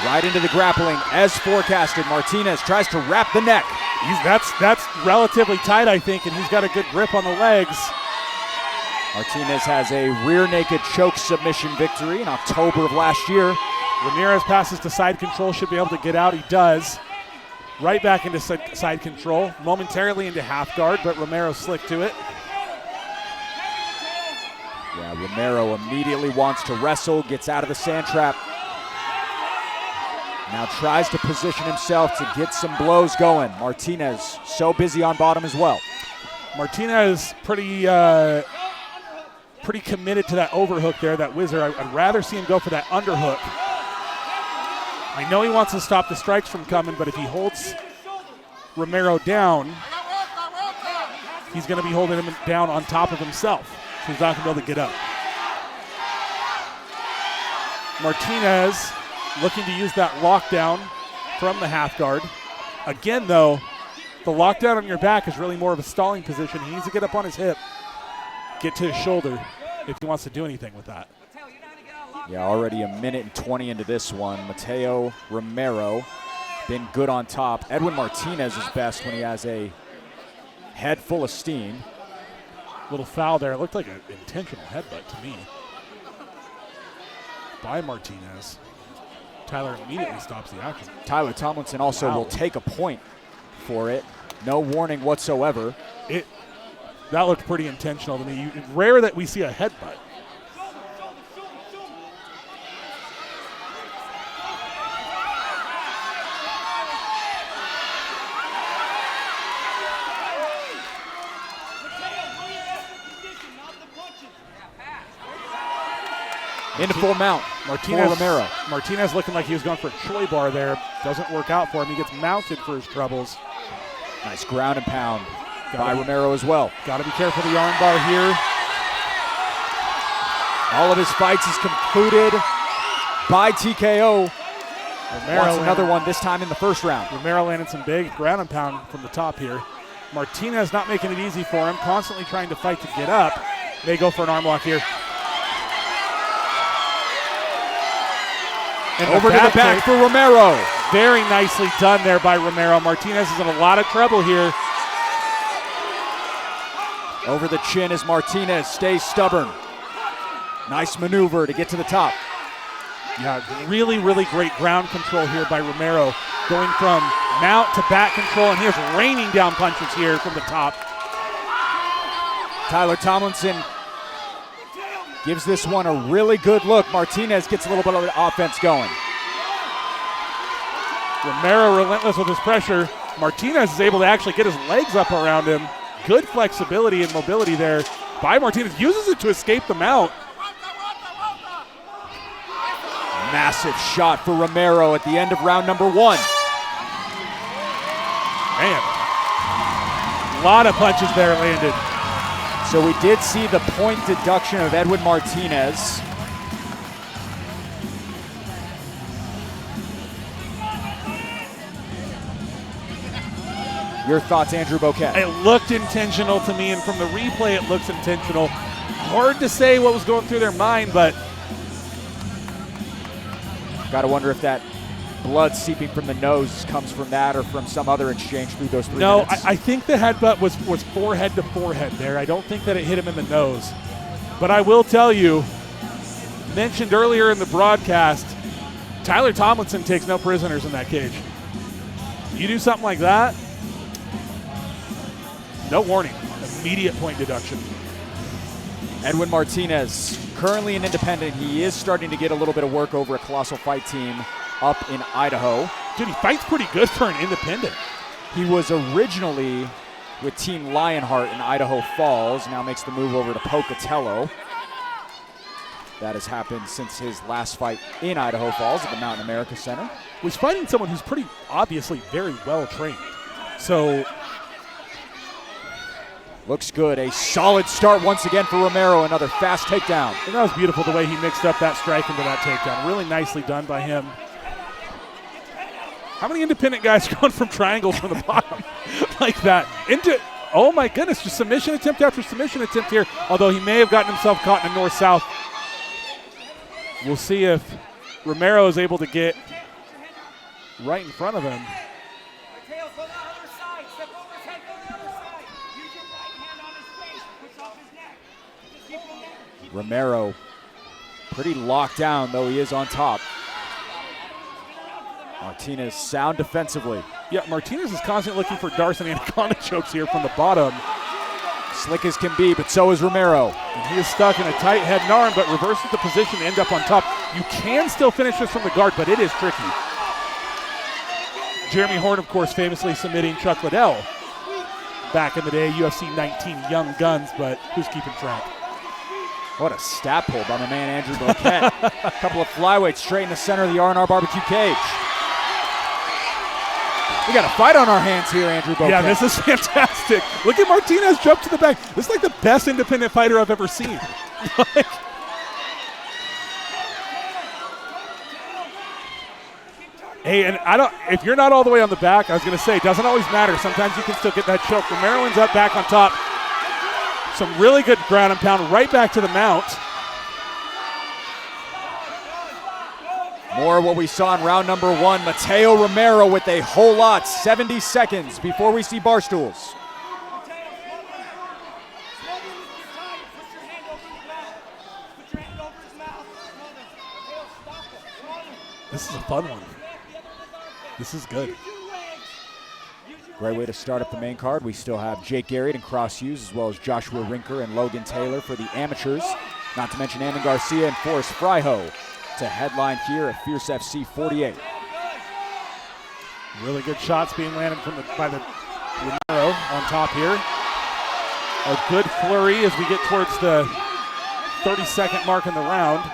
Right into the grappling as forecasted. Martinez tries to wrap the neck. That's relatively tight, I think, and he's got a good grip on the legs. Martinez has a rear naked choke submission victory in October of last year. Ramirez passes to side control, should be able to get out. He does. right back into side control, momentarily into half guard, but Romero slick to it. Yeah, Romero immediately wants to wrestle, gets out of the sand trap. Now tries to position himself to get some blows going. Martinez so busy on bottom as well. Martinez pretty committed to that overhook there, that whizzer. I'd rather see him go for that underhook. I know he wants to stop the strikes from coming, but if he holds Romero down, he's going to be holding him down on top of himself. So he's not going to be able to get up. Martinez looking to use that lockdown from the half guard. Again, though, the lockdown on your back is really more of a stalling position. He needs to get up on his hip, get to his shoulder if he wants to do anything with that. Yeah, already a minute and 20 into this one. Mateo Romero been good on top. Edwin Martinez is best when he has a head full of steam. Little foul there. It looked like an intentional headbutt to me by Martinez. Tyler immediately stops the action. Tyler Tomlinson also will take a point for it. No warning whatsoever. That looked pretty intentional to me. It's rare that we see a headbutt. Into full mount, Romero. Martinez looking like he was going for a Choi bar there. Doesn't work out for him. He gets mounted for his troubles. Nice ground and pound by Romero as well. Got to be careful of the arm bar here. All of his fights is concluded by TKO. Romero wants another one, this time in the first round. Romero landed some big ground and pound from the top here. Martinez not making it easy for him, constantly trying to fight to get up. They go for an arm lock here. And over to the back for Romero. Very nicely done there by Romero. Martinez is in a lot of trouble here. Over the chin as Martinez stays stubborn. Nice maneuver to get to the top. Yeah, really, really great ground control here by Romero. Going from mount to back control, and he is raining down punches here from the top. Tyler Tomlinson gives this one a really good look. Martinez gets a little bit of the offense going. Romero relentless with his pressure. Martinez is able to actually get his legs up around him. Good flexibility and mobility there by Martinez. Uses it to escape the mount. Massive shot for Romero at the end of round number one. Man, a lot of punches there landed. So we did see the point deduction of Edwin Martinez. Your thoughts, Andrew Bouquet? It looked intentional to me, and from the replay it looks intentional. Hard to say what was going through their mind, but gotta wonder if that blood seeping from the nose comes from that or from some other exchange through those 3 minutes. I think the headbutt was forehead to forehead there. I don't think that it hit him in the nose. But I will tell you, mentioned earlier in the broadcast, Tyler Tomlinson takes no prisoners in that cage. You do something like that, no warning. Immediate point deduction. Edwin Martinez, currently an independent. He is starting to get a little bit of work over a Colossal Fight team up in Idaho. Dude, he fights pretty good for an independent. He was originally with Team Lionheart in Idaho Falls, now makes the move over to Pocatello. That has happened since his last fight in Idaho Falls at the Mountain America Center. Was fighting someone who's pretty obviously very well trained. So looks good. A solid start once again for Romero. Another fast takedown. And that was beautiful the way he mixed up that strike into that takedown. Really nicely done by him. How many independent guys are going from triangles from the bottom like that? Oh my goodness, just submission attempt after submission attempt here. Although he may have gotten himself caught in a north-south. We'll see if Romero is able to get right in front of him. Romero pretty locked down, though he is on top. Martinez sound defensively. Yeah, Martinez is constantly looking for Darce and Anaconda chokes here from the bottom. Slick as can be, but so is Romero. And he is stuck in a tight head and arm, but reverses the position to end up on top. You can still finish this from the guard, but it is tricky. Jeremy Horn, of course, famously submitting Chuck Liddell back in the day, UFC 19 Young Guns, but who's keeping track? What a stat pull by my man Andrew Boquette. A couple of flyweights straight in the center of the R&R barbecue cage. We got a fight on our hands here, Andrew Boquette. Yeah, this is fantastic. Look at Martinez jump to the back. This is like the best independent fighter I've ever seen. Hey, and if you're not all the way on the back, I was going to say, it doesn't always matter. Sometimes you can still get that choke. Romero ends up back on top. Some really good ground and pound right back to the mount. More of what we saw in round number 1. Mateo Romero with a whole lot. 70 seconds before we see bar stools. This is a fun one. This is good. Great way to start up the main card. We still have Jake Garriott and Cross Hughes, as well as Joshua Rinker and Logan Taylor for the amateurs. Not to mention Amon Garcia and Forrest Fryho to headline here at Fierce FC 48. Really good shots being landed by the Romero on top here. A good flurry as we get towards the 30-second mark in the round.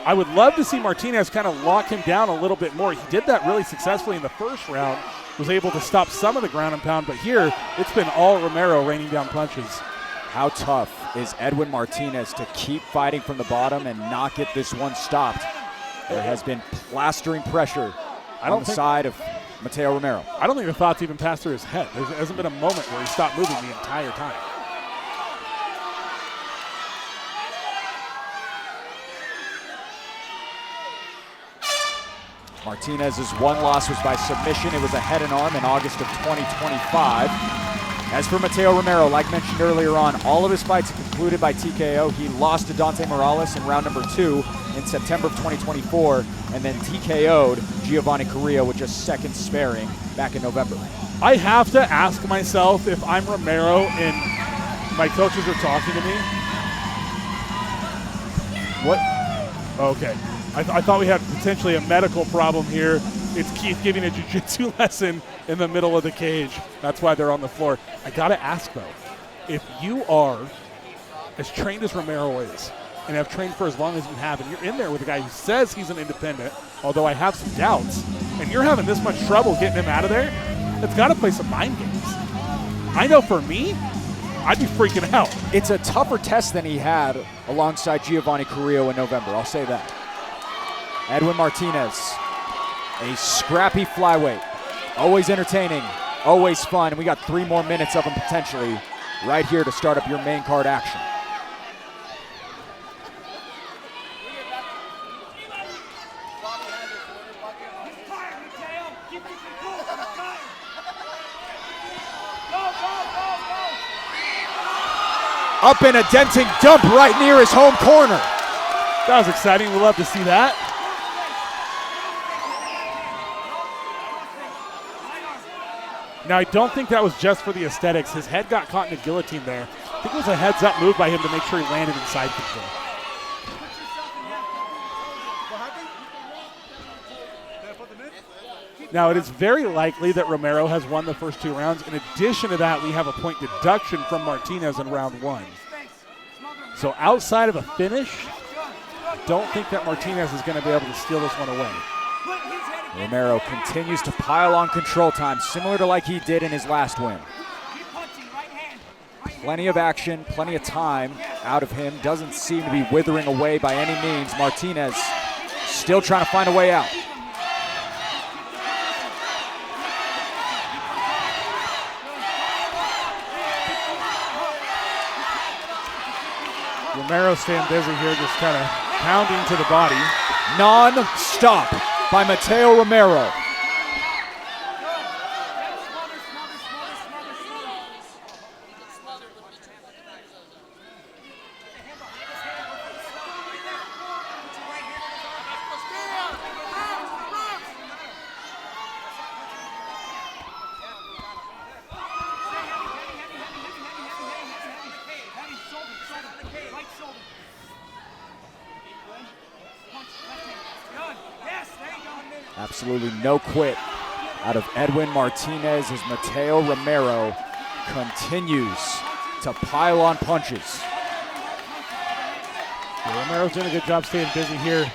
I would love to see Martinez kind of lock him down a little bit more. He did that really successfully in the first round, was able to stop some of the ground and pound, but here it's been all Romero raining down punches. How tough is Edwin Martinez to keep fighting from the bottom and not get this one stopped? There has been plastering pressure on the side of Mateo Romero. I don't think the thoughts even passed through his head. There hasn't been a moment where he stopped moving the entire time. Martinez's one loss was by submission. It was a head and arm in August of 2025. As for Mateo Romero, like mentioned earlier on, all of his fights concluded by TKO. He lost to Dante Morales in round number 2 in September of 2024, and then TKO'd Giovanni Carrillo with just seconds sparing back in November. I have to ask myself if I'm Romero and my coaches are talking to me. What? Okay. I thought we had potentially a medical problem here. It's Keith giving a jiu-jitsu lesson in the middle of the cage. That's why they're on the floor. I got to ask, though, if you are as trained as Romero is and have trained for as long as you have, and you're in there with a guy who says he's an independent, although I have some doubts, and you're having this much trouble getting him out of there, it's got to play some mind games. I know for me, I'd be freaking out. It's a tougher test than he had alongside Giovanni Carrillo in November, I'll say that. Edwin Martinez, a scrappy flyweight, always entertaining, always fun, and we got 3 more minutes of him potentially right here to start up your main card action. Up in a denting dump right near his home corner. That was exciting. We'd love to see that. Now, I don't think that was just for the aesthetics. His head got caught in the guillotine there. I think it was a heads-up move by him to make sure he landed in side control. Now, it is very likely that Romero has won the first 2 rounds. In addition to that, we have a point deduction from Martinez in round 1. So outside of a finish, don't think that Martinez is going to be able to steal this one away. Romero continues to pile on control time, similar to like he did in his last win. Plenty of action, plenty of time out of him. Doesn't seem to be withering away by any means. Martinez still trying to find a way out. Romero staying busy here, just kind of pounding to the body. Non-stop by Mateo Romero. Absolutely no quit out of Edwin Martinez as Mateo Romero continues to pile on punches. Yeah, Romero's doing a good job staying busy here.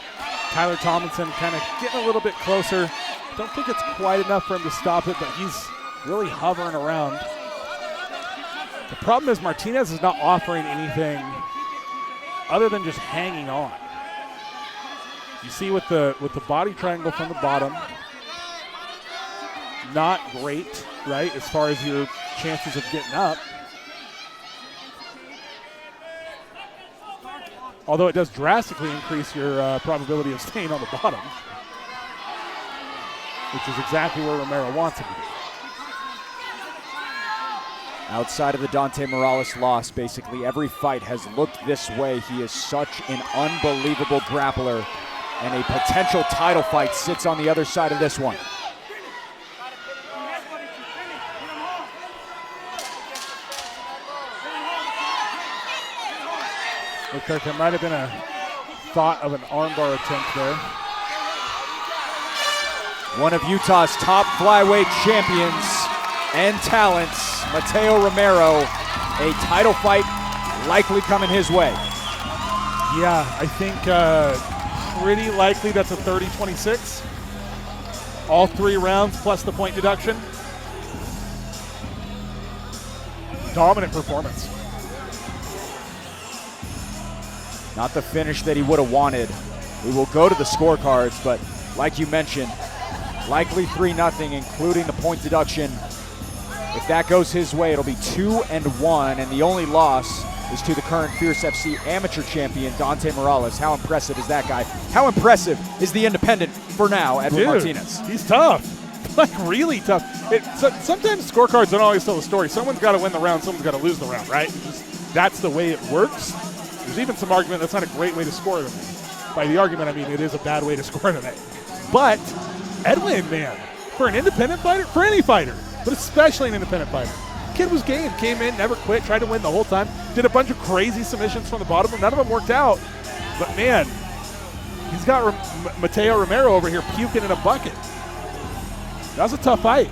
Tyler Tomlinson kind of getting a little bit closer. Don't think it's quite enough for him to stop it, but he's really hovering around. The problem is Martinez is not offering anything other than just hanging on. You see with the body triangle from the bottom, not great, right, as far as your chances of getting up. Although it does drastically increase your probability of staying on the bottom, which is exactly where Romero wants him to be. Outside of the Dante Morales loss, basically every fight has looked this way. He is such an unbelievable grappler, and a potential title fight sits on the other side of this one. Looks like there might have been a thought of an armbar attempt there. One of Utah's top flyweight champions and talents, Mateo Romero, a title fight likely coming his way. Yeah, I think pretty likely that's a 30-26. All 3 rounds plus the point deduction. Dominant performance. Not the finish that he would have wanted. We will go to the scorecards, but like you mentioned, likely 3-0, including the point deduction. If that goes his way, it'll be 2-1, and the only loss is to the current Fierce FC amateur champion, Dante Morales. How impressive is that guy? How impressive is the independent, for now, Edwin Martinez? He's tough, like really tough. Sometimes scorecards don't always tell the story. Someone's got to win the round, someone's got to lose the round, right? That's the way it works. There's even some argument that's not a great way to score them. By the argument, I mean it is a bad way to score them. But Edwin, man, for an independent fighter, for any fighter, but especially an independent fighter, kid was game, came in, never quit, tried to win the whole time, did a bunch of crazy submissions from the bottom, none of them worked out. But man, he's got Mateo Romero over here puking in a bucket. That was a tough fight.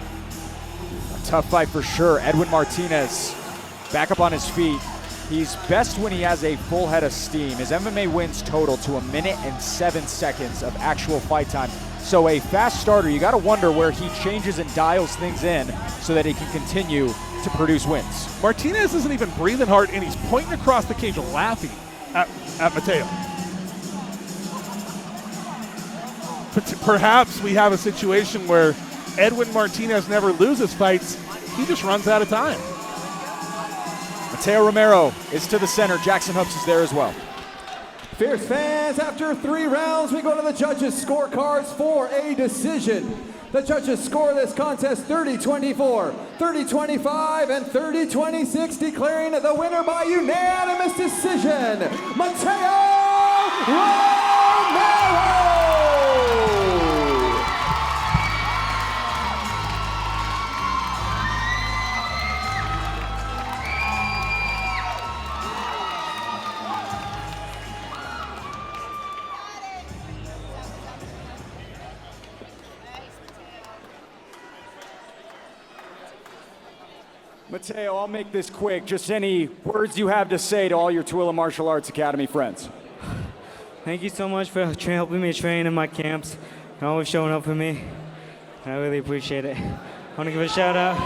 A tough fight for sure. Edwin Martinez back up on his feet. He's best when he has a full head of steam. His MMA wins total to 1 minute and 7 seconds of actual fight time. So a fast starter, you got to wonder where he changes and dials things in so that he can continue to produce wins. Martinez isn't even breathing hard, and he's pointing across the cage laughing at Mateo. Perhaps we have a situation where Edwin Martinez never loses fights. He just runs out of time. Mateo Romero is to the center. Jackson Hoops is there as well. Fierce fans, after 3 rounds, we go to the judges' scorecards for a decision. The judges score this contest 30-24, 30-25, and 30-26, declaring the winner by unanimous decision, Mateo Romero! Mateo, I'll make this quick. Just any words you have to say to all your Tooele Martial Arts Academy friends. Thank you so much for helping me train in my camps and always showing up for me. I really appreciate it. I want to give a shout out.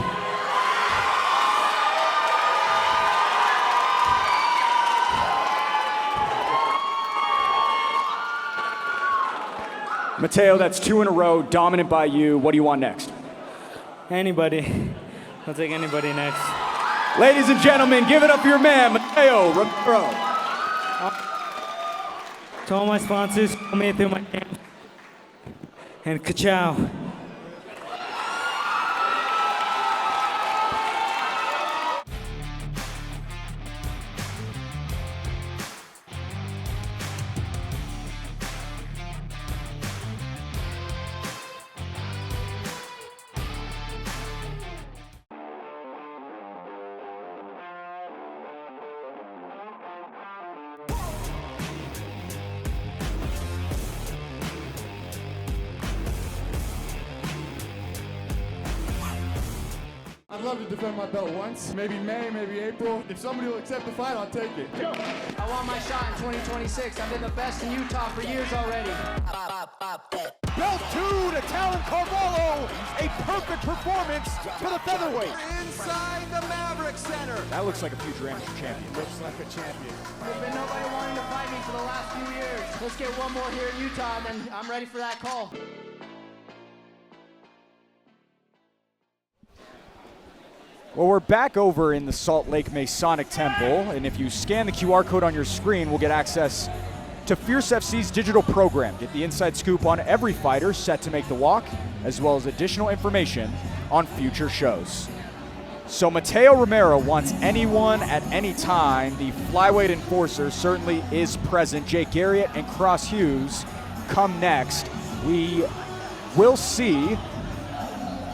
Mateo, that's 2 in a row, dominant by you. What do you want next? Anybody. I'll take anybody next. Ladies and gentlemen, give it up for your man, Mateo Romero. To all my sponsors, come in through my camp. And ka-chow. I'd love to defend my belt once. Maybe May, maybe April. If somebody will accept the fight, I'll take it. I want my shot in 2026. I've been the best in Utah for years already. Belt 2 to Talon Carvalho. A perfect performance for the featherweight. Inside the Maverick Center. That looks like a future amateur champion. Looks like a champion. There's been nobody wanting to fight me for the last few years. Let's get one more here in Utah, and then I'm ready for that call. Well, we're back over in the Salt Lake Masonic Temple, and if you scan the QR code on your screen, we'll get access to Fierce FC's digital program. Get the inside scoop on every fighter set to make the walk, as well as additional information on future shows. So Mateo Romero wants anyone at any time. The flyweight enforcer certainly is present. Jake Garriott and Cross Hughes come next. We will see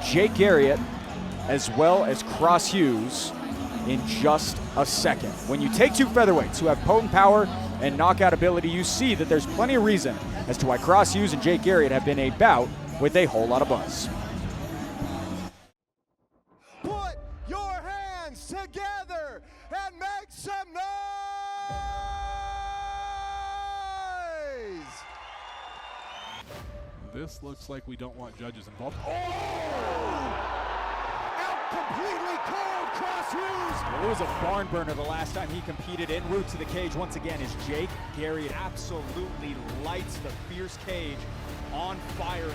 Jake Garriott as well as Cross Hughes in just a second. When you take two featherweights who have potent power and knockout ability, you see that there's plenty of reason as to why Cross Hughes and Jake Garriott have been a bout with a whole lot of buzz. Put your hands together and make some noise! This looks like we don't want judges involved. Completely cold, Cross Hughes. Well, it was a barn burner the last time he competed. En route to the cage once again is Jake Garriott. Absolutely lights the Fierce cage on fire.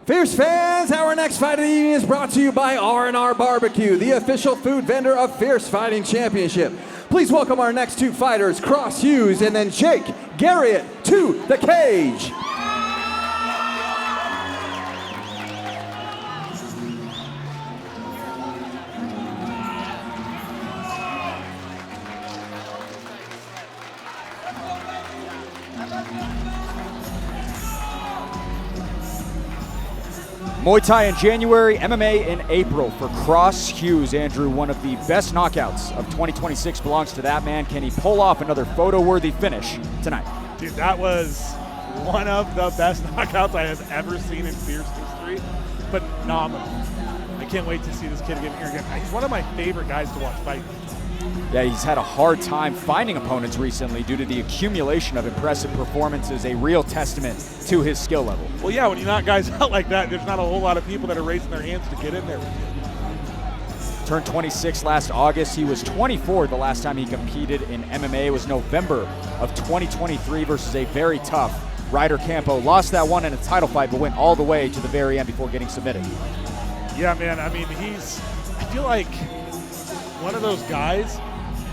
Fierce fans, our next fight of the evening is brought to you by R&R Barbecue, the official food vendor of Fierce Fighting Championship. Please welcome our next two fighters, Cross Hughes and then Jake Garriott, to the cage. Muay Thai in January, MMA in April for Cross Hughes. Andrew, one of the best knockouts of 2026 belongs to that man. Can he pull off another photo-worthy finish tonight? Dude, that was one of the best knockouts I have ever seen in Fierce history. Phenomenal. I can't wait to see this kid again here again. He's one of my favorite guys to watch fight. Yeah, he's had a hard time finding opponents recently due to the accumulation of impressive performances, a real testament to his skill level. Well, yeah, when you knock guys out like that, there's not a whole lot of people that are raising their hands to get in there with you. Turned 26 last August. He was 24 the last time he competed in MMA. It was November of 2023 versus a very tough Ryder Campo. Lost that one in a title fight, but went all the way to the very end before getting submitted. Yeah, man, I mean, I feel like one of those guys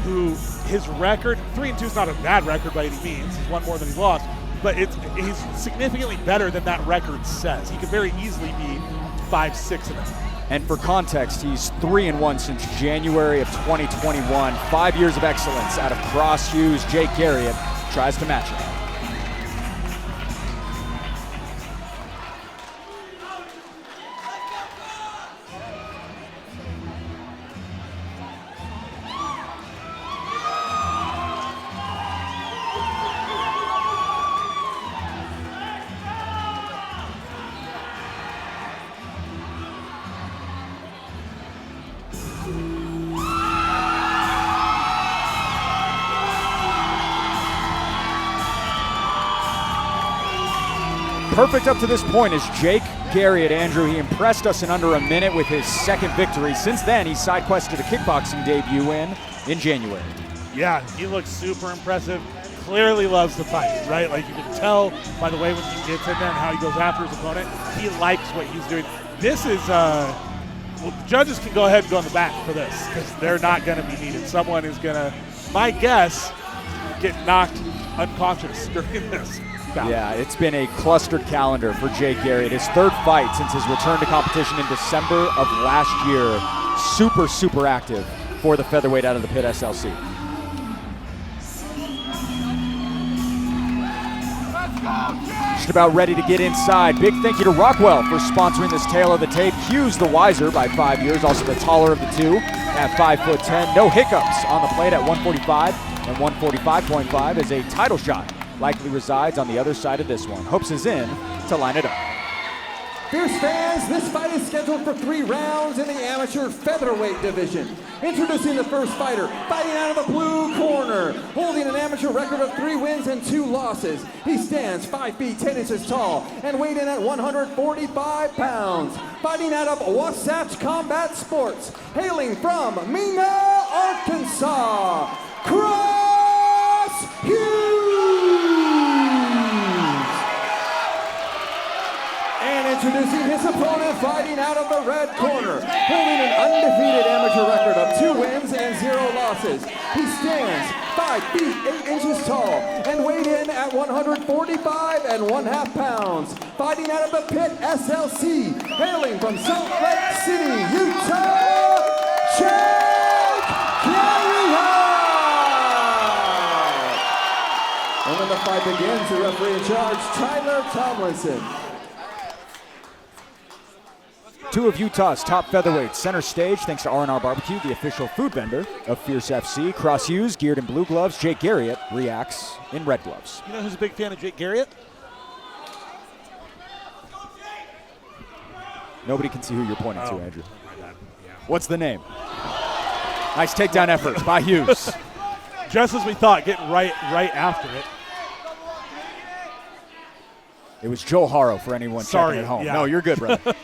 who his record, 3-2 is not a bad record by any means. He's won more than he's lost, but he's significantly better than that record says. He could very easily be 5-6 in it. And for context, he's 3-1 since January of 2021. 5 years of excellence out of Cross Hughes. Jake Garriott tries to match it. Perfect up to this point is Jake Garriott. Andrew, he impressed us in under a minute with his second victory. Since then, he side quested a kickboxing debut in January. Yeah, he looks super impressive. Clearly loves to fight, right? Like you can tell by the way when he gets in there and how he goes after his opponent. He likes what he's doing. This is, well, the judges can go ahead and go in the back for this because they're not going to be needed. Someone is going to, my guess, get knocked unconscious during this. Yeah, it's been a clustered calendar for Jake Garriott. His third fight since his return to competition in December of last year. Super, super active for the featherweight out of the Pit SLC. Just about ready to get inside. Big thank you to Rockwell for sponsoring this tale of the tape. Hughes the wiser by 5 years, also the taller of the two at 5'10". No hiccups on the plate at 145. And 145.5 is a title shot. Likely resides on the other side of this one. Hopes is in to line it up. Fierce fans, this fight is scheduled for 3 rounds in the amateur featherweight division. Introducing the first fighter, fighting out of the blue corner, holding an amateur record of 3 wins and 2 losses. He stands 5 feet 10 inches tall and weighed in at 145 pounds. Fighting out of Wasatch Combat Sports, hailing from Mena, Arkansas, Cross Hughes. And introducing his opponent, fighting out of the red corner, holding an undefeated amateur record of 2 wins and 0 losses. He stands 5 feet 8 inches tall and weighed in at 145 1/2 pounds. Fighting out of the Pit SLC, hailing from Salt Lake City, Utah, Jake Garriott. And when the fight begins, the referee in charge, Tyler Tomlinson. 2 of Utah's top featherweights center stage thanks to R&R Barbecue, the official food vendor of Fierce FC. Cross Hughes, geared in blue gloves. Jake Garriott reacts in red gloves. You know who's a big fan of Jake Garriott? Nobody can see who you're pointing to, Andrew. What's the name? Nice takedown effort by Hughes. Just as we thought, getting right after it. It was Joe Haro for anyone Sorry, checking at home. yeah. No, you're good, brother.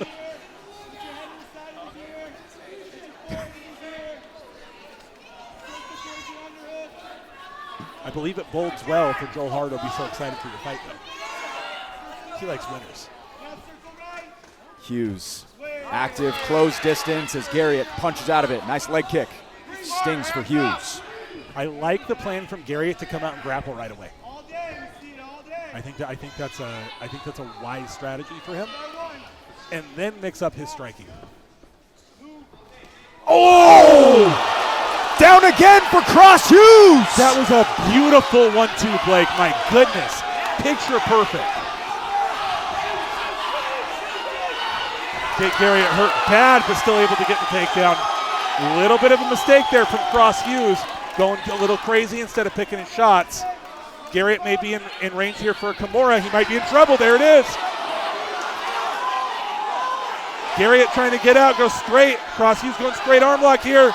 I believe it bodes well for Joel Hart to be so excited for the fight, though. He likes winners. Hughes, active, close distance as Garriott punches out of it. Nice leg kick. Stings for Hughes. I like the plan from Garriott to come out and grapple right away. I think that's a wise strategy for him, and then mix up his striking. Oh! Down again for Cross Hughes! That was a beautiful 1-2, Blake. My goodness. Picture perfect. Jake Garriott hurt bad, but still able to get the takedown. A little bit of a mistake there from Cross Hughes, going a little crazy instead of picking his shots. Garriott may be in range here for a Kimura. He might be in trouble. There it is. Garriott trying to get out, go straight. Cross Hughes going straight arm lock here.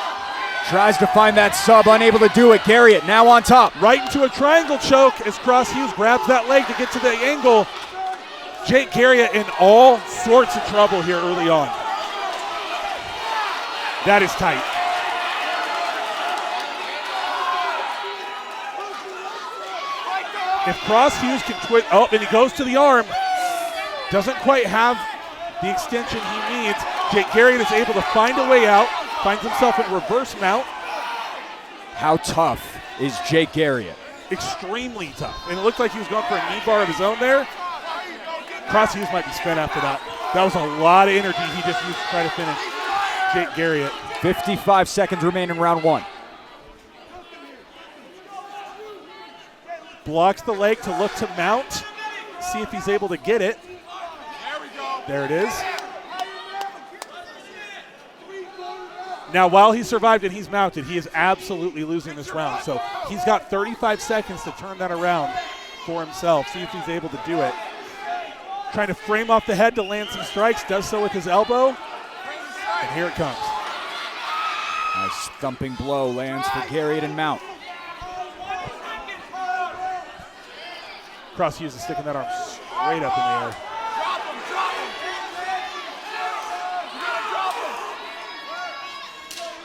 Tries to find that sub, unable to do it. Garriott now on top. Right into a triangle choke as Cross Hughes grabs that leg to get to the angle. Jake Garriott in all sorts of trouble here early on. That is tight. If Cross Hughes can twist, oh, and he goes to the arm. Doesn't quite have the extension he needs. Jake Garriott is able to find a way out, finds himself in reverse mount. How tough is Jake Garriott? Extremely tough. And it looked like he was going for a knee bar of his own there. Cross Hughes might be spent after that. That was a lot of energy he just used to try to finish Jake Garriott. 55 seconds remain in round 1. Blocks the leg to look to mount. See if he's able to get it. There it is. Now, while he survived and he's mounted, he is absolutely losing this round. So he's got 35 seconds to turn that around for himself. See if he's able to do it. Trying to frame off the head to land some strikes. Does so with his elbow. And here it comes. Nice thumping blow lands for Garriott and mount. Cross Hughes is sticking that arm straight up in the air.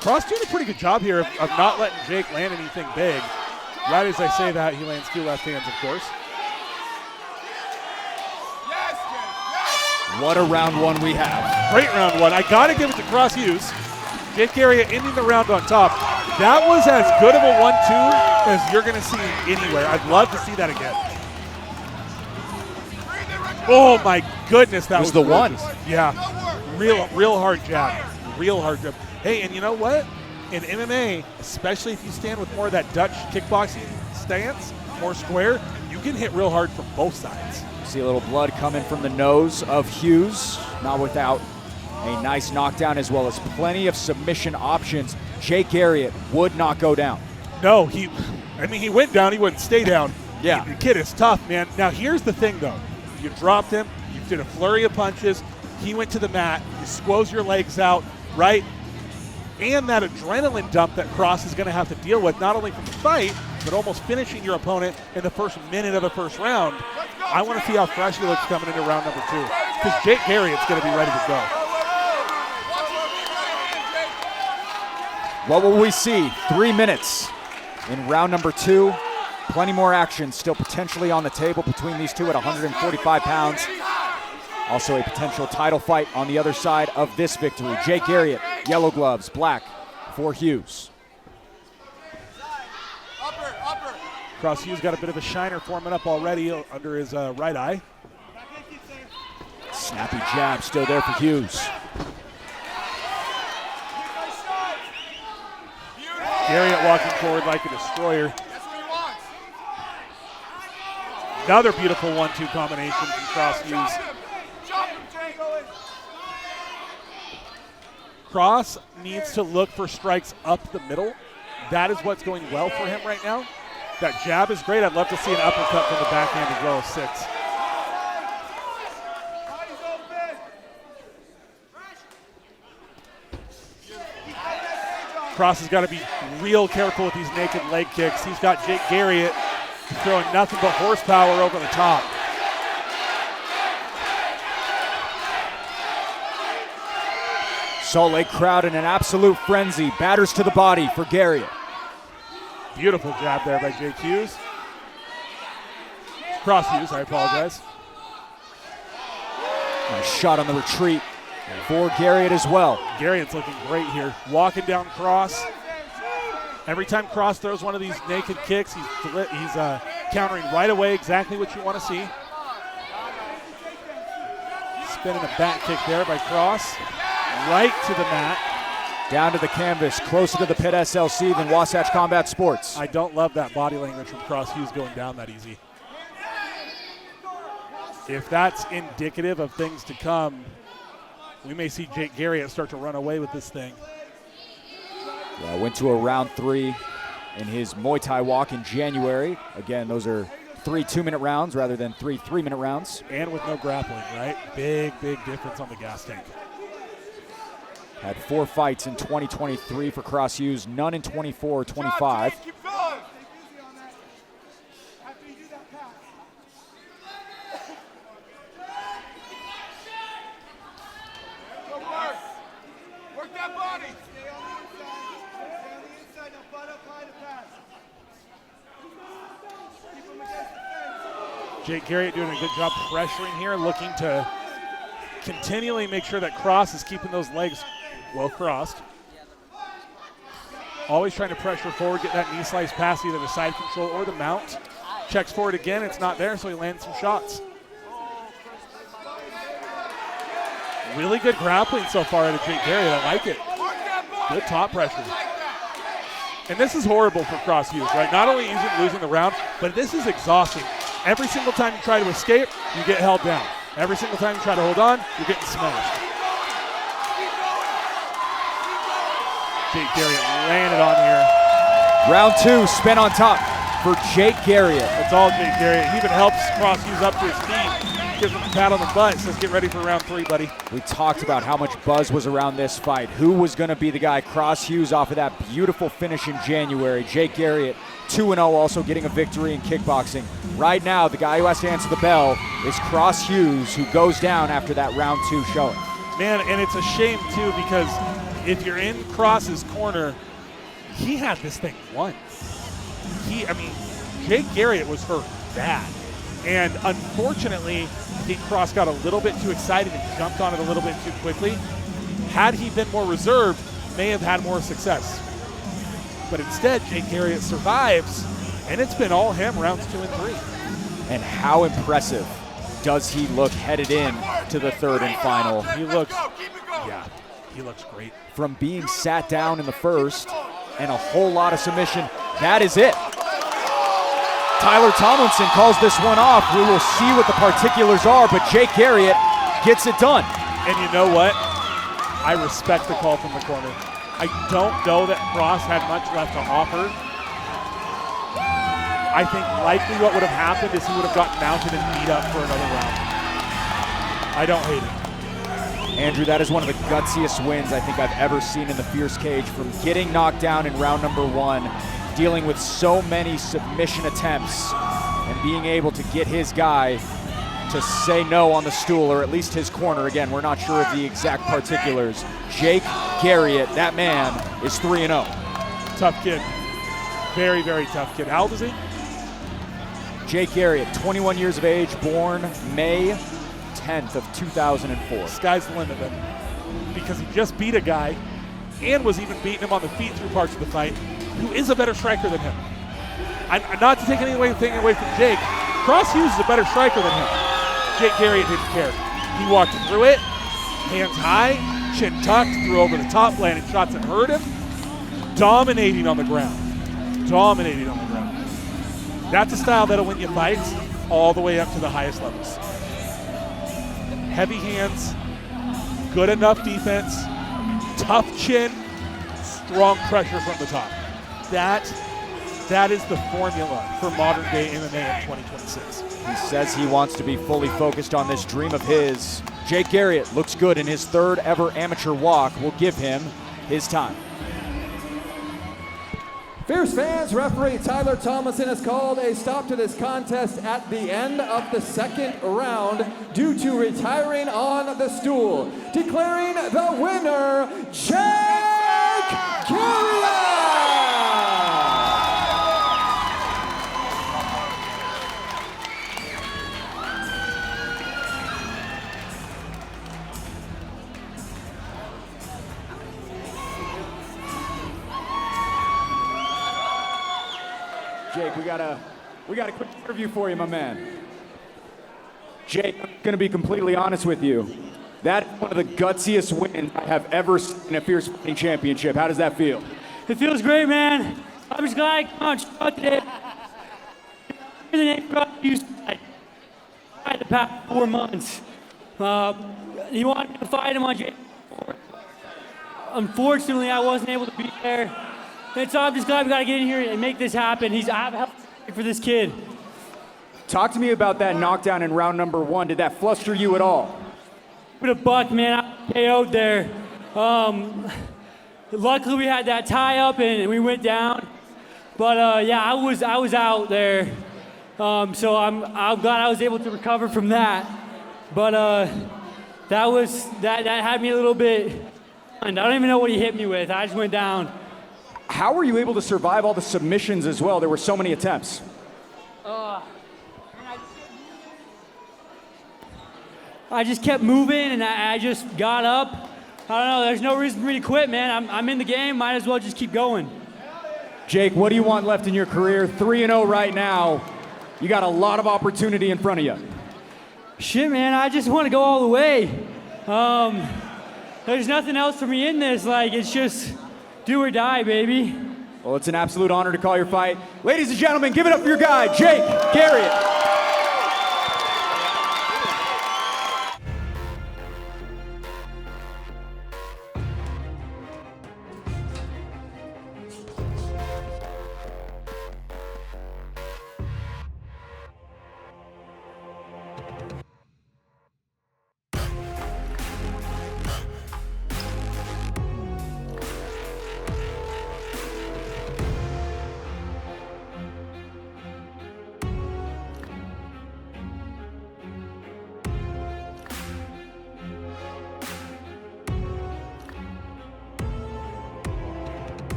Cross doing a pretty good job here of not letting Jake land anything big. Right as I say that, he lands 2 left hands, of course. What a round 1 we have. Great round 1. I got to give it to Cross Hughes. Jake Garriott ending the round on top. That was as good of a 1-2 as you're going to see anywhere. I'd love to see that again. Oh my goodness, that was the one. Yeah, real hard jab. Real hard jab. Hey, and you know what? In MMA, especially if you stand with more of that Dutch kickboxing stance, more square, you can hit real hard from both sides. See a little blood coming from the nose of Hughes, not without a nice knockdown as well as plenty of submission options. Jake Garriott would not go down. No, he went down. He wouldn't stay down. Yeah. The kid is tough, man. Now, here's the thing, though. You dropped him. You did a flurry of punches. He went to the mat. You squoze your legs out, right? And that adrenaline dump that Cross is going to have to deal with, not only from the fight, but almost finishing your opponent in the first minute of the first round. I want to see how fresh he looks coming into round number 2. Because Jake Garriott's going to be ready to go. What will we see? 3 minutes in round number 2. Plenty more action still potentially on the table between these two at 145 pounds. Also a potential title fight on the other side of this victory. Jake Garriott, yellow gloves, black for Hughes. Cross Hughes got a bit of a shiner forming up already under his right eye. Snappy jab still there for Hughes. Garriott walking forward like a destroyer. Another beautiful 1-2 combination from Cross Hughes. Cross needs to look for strikes up the middle. That is what's going well for him right now. That jab is great. I'd love to see an uppercut from the backhand as well as 6. Cross has got to be real careful with these naked leg kicks. He's got Jake Garriott throwing nothing but horsepower over the top. Salt Lake crowd in an absolute frenzy. Batters to the body for Garriott. Beautiful jab there by Jake Hughes. Cross Hughes, I apologize. Nice shot on the retreat for Garriott as well. Garriott's looking great here. Walking down Cross. Every time Cross throws one of these naked kicks, he's countering right away, exactly what you want to see. Spinning a back kick there by Cross. Right to the mat. Down to the canvas, closer to the pit SLC than Wasatch Combat Sports. I don't love that body language from Cross Hughes going down that easy. If that's indicative of things to come, we may see Jake Garriott start to run away with this thing. Yeah, went to a round 3 in his Muay Thai walk in January. Again, those are 3 2-minute rounds rather than 3 3-minute rounds. And with no grappling, right? Big difference on the gas tank. Had 4 fights in 2023 for Cross Hughes, none in 24 or 25. Work that body. Stay on the inside. Now butt up high to pass. Keep him against the fence. Jake Garriott doing a good job pressuring here, looking to continually make sure that Cross is keeping those legs well crossed. Always trying to pressure forward, get that knee slice past either the side control or the mount. Checks forward again, it's not there, so he lands some shots. Really good grappling so far out of Jake Garriott, I like it. Good top pressure. And this is horrible for Cross Hughes, right? Not only is he losing the round, but this is exhausting. Every single time you try to escape, you get held down. Every single time you try to hold on, you're getting smashed. Jake Garriott landed on here. Round 2 spent on top for Jake Garriott. That's all Jake Garriott. He even helps Cross Hughes up to his feet. Gives him a pat on the butt. Says, get ready for round 3, buddy. We talked about how much buzz was around this fight. Who was going to be the guy? Cross Hughes off of that beautiful finish in January. Jake Garriott, 2-0, also getting a victory in kickboxing. Right now, the guy who has to answer the bell is Cross Hughes, who goes down after that round 2 showing. Man, and it's a shame, too, because if you're in Cross's corner, he had this thing won. Jake Garriott was hurt bad. And unfortunately, I think Cross got a little bit too excited and jumped on it a little bit too quickly. Had he been more reserved, may have had more success. But instead, Jake Garriott survives, and it's been all him rounds 2 and 3. And how impressive does he look headed in to the 3rd and final? He looks great. From being sat down in the first and a whole lot of submission, that is it. Tyler Tomlinson calls this one off. We will see what the particulars are, but Jake Garriott gets it done. And you know what? I respect the call from the corner. I don't know that Cross had much left to offer, I think likely what would have happened is he would have gotten mounted and beat up for another round. I don't hate it. Andrew, that is one of the gutsiest wins I think I've ever seen in the Fierce Cage, from getting knocked down in round number 1, dealing with so many submission attempts, and being able to get his guy to say no on the stool, or at least his corner. Again, we're not sure of the exact particulars. Jake Garriott, that man is 3-0. Tough kid. Very, very tough kid. How old is he? Jake Garriott, 21 years of age, born May 10th of 2004. Sky's the limit then, because he just beat a guy and was even beating him on the feet through parts of the fight, who is a better striker than him. I'm not to take anything away from Jake. Cross Hughes is a better striker than him. Jake Garriott didn't care. He walked through it, hands high, chin tucked, threw over the top, landing shots that hurt him, dominating on the ground. Dominating on the ground. That's a style that'll win you fights all the way up to the highest levels. Heavy hands, good enough defense, tough chin, strong pressure from the top. That is the formula for modern day MMA in 2026. He says he wants to be fully focused on this dream of his. Jake Garriott looks good in his 3rd ever amateur walk. We'll give him his time. Fierce fans, referee Tyler Thomason has called a stop to this contest at the end of the 2nd round due to retiring on the stool, declaring the winner, Jake Garriott! Jake, we got a quick interview for you, my man. Jake, I'm going to be completely honest with you. That's one of the gutsiest wins I have ever seen in a Fierce Fighting Championship. How does that feel? It feels great, man. I'm just glad I come out today. The name the past 4 months. He wanted me to fight him on January 4th. Unfortunately, I wasn't able to be there. And so I'm just glad we got to get in here and make this happen. I have help for this kid. Talk to me about that knockdown in round number 1. Did that fluster you at all? With a buck, man, I KO'd there. Luckily, we had that tie up and we went down. But yeah, I was out there. So I'm glad I was able to recover from that. But that had me a little bit. I don't even know what he hit me with. I just went down. How were you able to survive all the submissions as well? There were so many attempts. I just kept moving and I just got up. I don't know, there's no reason for me to quit, man. I'm in the game, might as well just keep going. Jake, what do you want left in your career? 3-0 right now. You got a lot of opportunity in front of you. Shit, man, I just want to go all the way. There's nothing else for me in this. Like, it's just do or die, baby. Well, it's an absolute honor to call your fight. Ladies and gentlemen, give it up for your guy, Jake Garriott.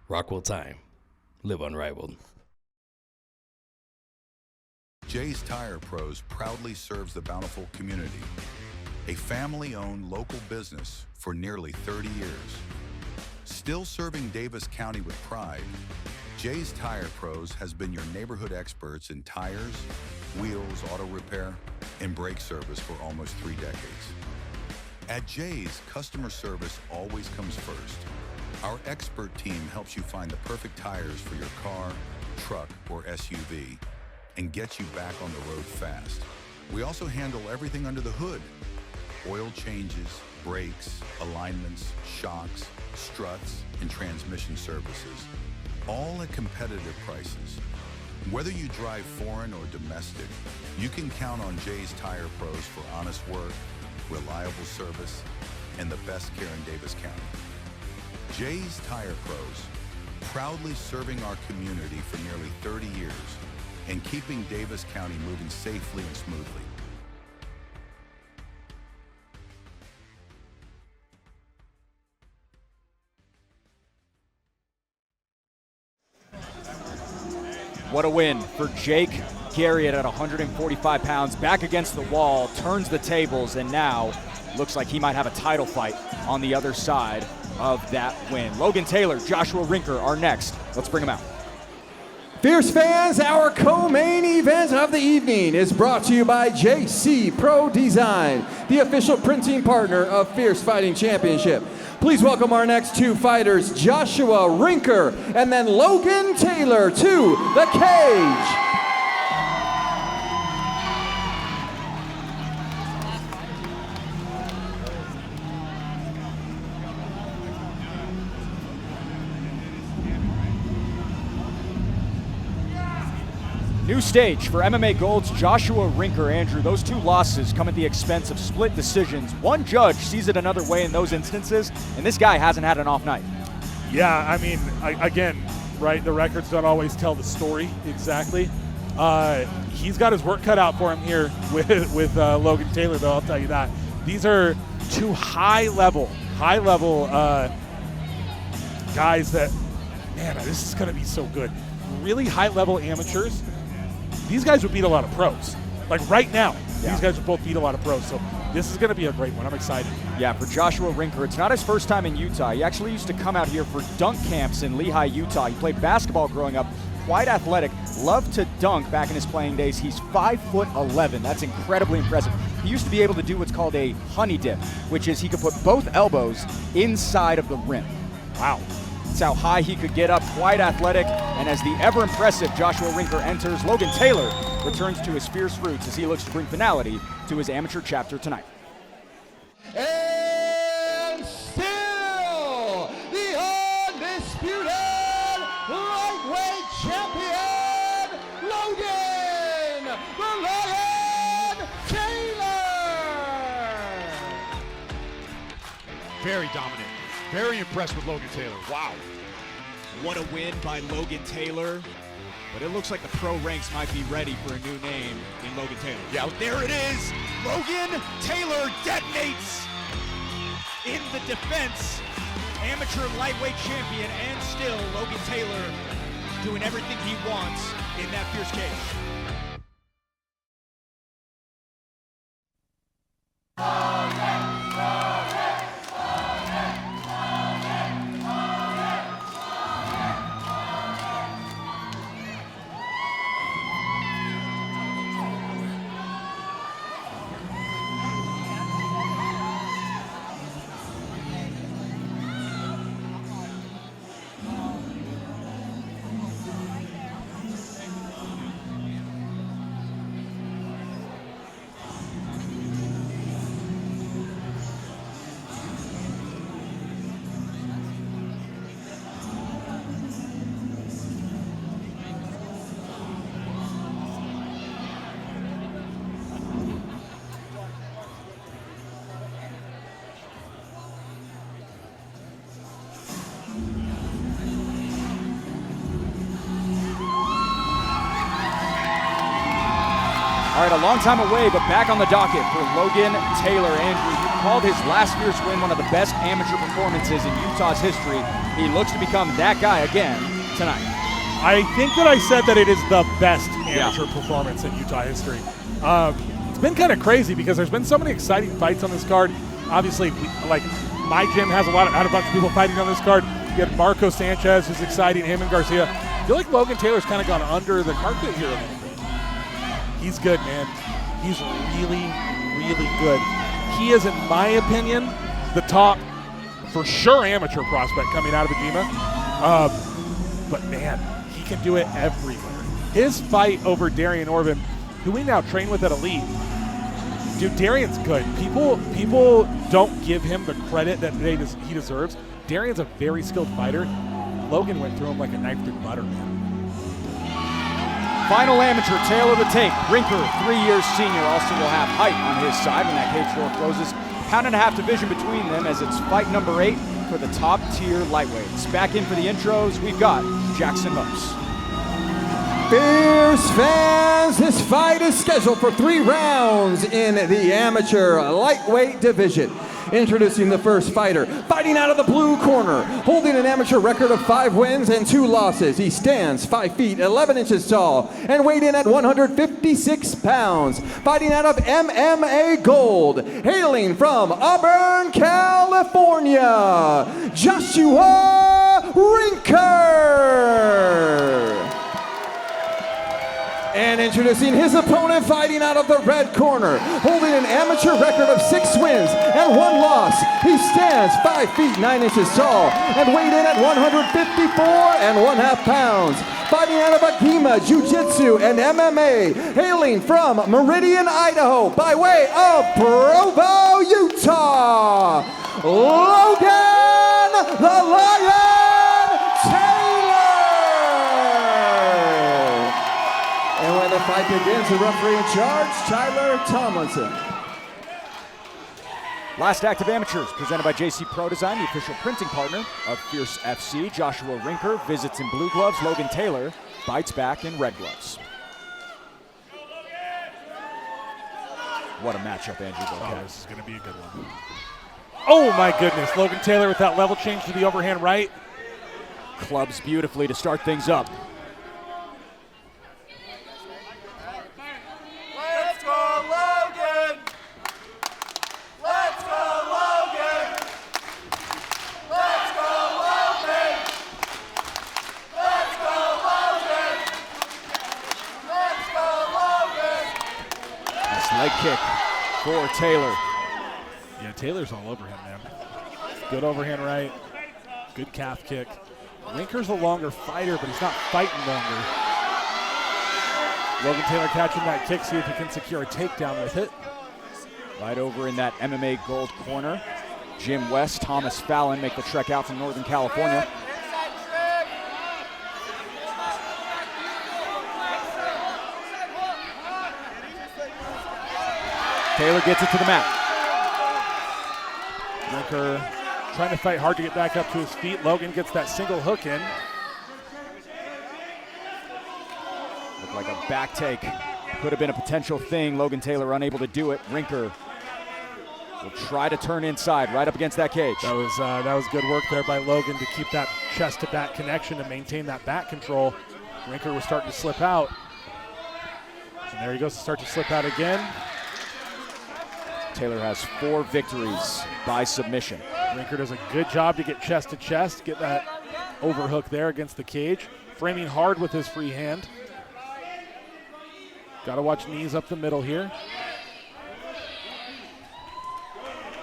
Rockwell time. Live unrivaled. Jay's Tire Pros proudly serves the Bountiful community, a family-owned local business for nearly 30 years. Still serving Davis County with pride, Jay's Tire Pros has been your neighborhood experts in tires, wheels, auto repair, and brake service for almost 3 decades. At Jay's, customer service always comes first. Our expert team helps you find the perfect tires for your car, truck, or SUV and gets you back on the road fast. We also handle everything under the hood. oil changes, brakes, alignments, shocks, struts, and transmission services, all at competitive prices. Whether you drive foreign or domestic, you can count on Jay's Tire Pros for honest work, reliable service, and the best care in Davis County. Jay's Tire Pros, proudly serving our community for nearly 30 years and keeping Davis County moving safely and smoothly. What a win for Jake Garriott at 145 pounds, back against the wall, turns the tables, and now looks like he might have a title fight on the other side of that win. Logan Taylor, Joshua Rinker are next. Let's bring them out. Fierce fans, our co-main event of the evening is brought to you by JC Pro Design, the official printing partner of Fierce Fighting Championship. Please welcome our next two fighters, Joshua Rinker and then Logan Taylor, to the cage. New stage for MMA Gold's Joshua Rinker. Andrew, those two losses come at the expense of split decisions. One judge sees it another way in those instances, and this guy hasn't had an off night. Yeah, I mean, again, right, the records don't always tell the story exactly. He's got his work cut out for him here with Logan Taylor, though, I'll tell you that. These are two high-level guys that, man, this is going to be so good. Really high-level amateurs. These guys would beat a lot of pros. Like right now, these guys would both beat a lot of pros. So this is going to be a great one. I'm excited. Yeah, for Joshua Rinker, it's not his first time in Utah. He actually used to come out here for dunk camps in Lehi, Utah. He played basketball growing up, quite athletic, loved to dunk back in his playing days. He's 5'11". That's incredibly impressive. He used to be able to do what's called a honey dip, which is he could put both elbows inside of the rim. Wow. That's how high he could get up, quite athletic. And as the ever-impressive Joshua Rinker enters, Logan Taylor returns to his fierce roots as he looks to bring finality to his amateur chapter tonight. And still the undisputed lightweight champion, Logan "The Lion" Taylor. Very dominant. Very impressed with Logan Taylor. Wow. What a win by Logan Taylor. But it looks like the pro ranks might be ready for a new name in Logan Taylor. Yeah. There it is. Logan Taylor detonates in the defense. Amateur lightweight champion, and still Logan Taylor doing everything he wants in that fierce cage. All right, a long time away, but back on the docket for Logan Taylor. Andrew, you called his last fierce win one of the best amateur performances in Utah's history. He looks to become that guy again tonight. I think that I said that it is the best amateur performance in Utah history. It's been kind of crazy because there's been so many exciting fights on this card. Obviously, my gym had a bunch of people fighting on this card. You had Marco Sanchez, who's exciting, him and Garcia. I feel like Logan Taylor's kind of gone under the carpet here a little bit. He's good, man. He's really, really good. He is, in my opinion, the top, for sure, amateur prospect coming out of Ejima. But, man, he can do it everywhere. His fight over Darian Orban, who we now train with at Elite, Dude, Darian's good. People don't give him the credit that he deserves. Darian's a very skilled fighter. Logan went through him like a knife through butter, man. Final amateur, tail of the tape. Rinker, 3 years senior, also will have height on his side when that cage door closes. £1.5 division between them as it's fight number 8 for the top tier lightweights. Back in for the intros, we've got Jackson Moats. Fierce fans, this fight is scheduled for 3 rounds in the amateur lightweight division. Introducing the first fighter, fighting out of the blue corner, holding an amateur record of 5 wins and 2 losses. He stands 5 feet 11 inches tall and weighed in at 156 pounds. Fighting out of MMA Gold, hailing from Auburn, California, Joshua Rinker. And introducing his opponent, fighting out of the red corner, holding an amateur record of 6 wins and 1 loss. He stands 5 feet 9 inches tall and weighed in at 154.5 pounds. Fighting out of Agima Jiu-Jitsu and MMA, hailing from Meridian, Idaho, by way of Provo, Utah, Logan the Lion Taylor. And when the fight begins, the referee in charge, Tyler Tomlinson. Last Act of Amateurs, presented by JC Pro Design, the official printing partner of Fierce FC. Joshua Rinker visits in blue gloves. Logan Taylor bites back in red gloves. What a matchup, Andrew Boquete. Oh, this is going to be a good one. Oh, my goodness. Logan Taylor with that level change to the overhand right. Clubs beautifully to start things up. Let's go, Logan! Let's go, Logan! Let's go, Logan! Let's go, Logan! Let's go, Logan! Nice leg kick for Taylor. Yeah, Taylor's all over him, man. Good overhand right. Good calf kick. Rinker's a longer fighter, but he's not fighting longer. Logan Taylor catching that kick, see if he can secure a takedown with it. Right over in that MMA Gold corner. Jim West, Thomas Fallon make the trek out from Northern California. Taylor gets it to the mat. Rinker trying to fight hard to get back up to his feet. Logan gets that single hook in. Looked like a back take. Could have been a potential thing. Logan Taylor unable to do it. Rinker will try to turn inside right up against that cage. That was good work there by Logan to keep that chest to back connection and maintain that back control. Rinker was starting to slip out. And there he goes to start to slip out again. Taylor has 4 victories by submission. Rinker does a good job to get chest to chest, get that overhook there against the cage. Framing hard with his free hand. Got to watch knees up the middle here.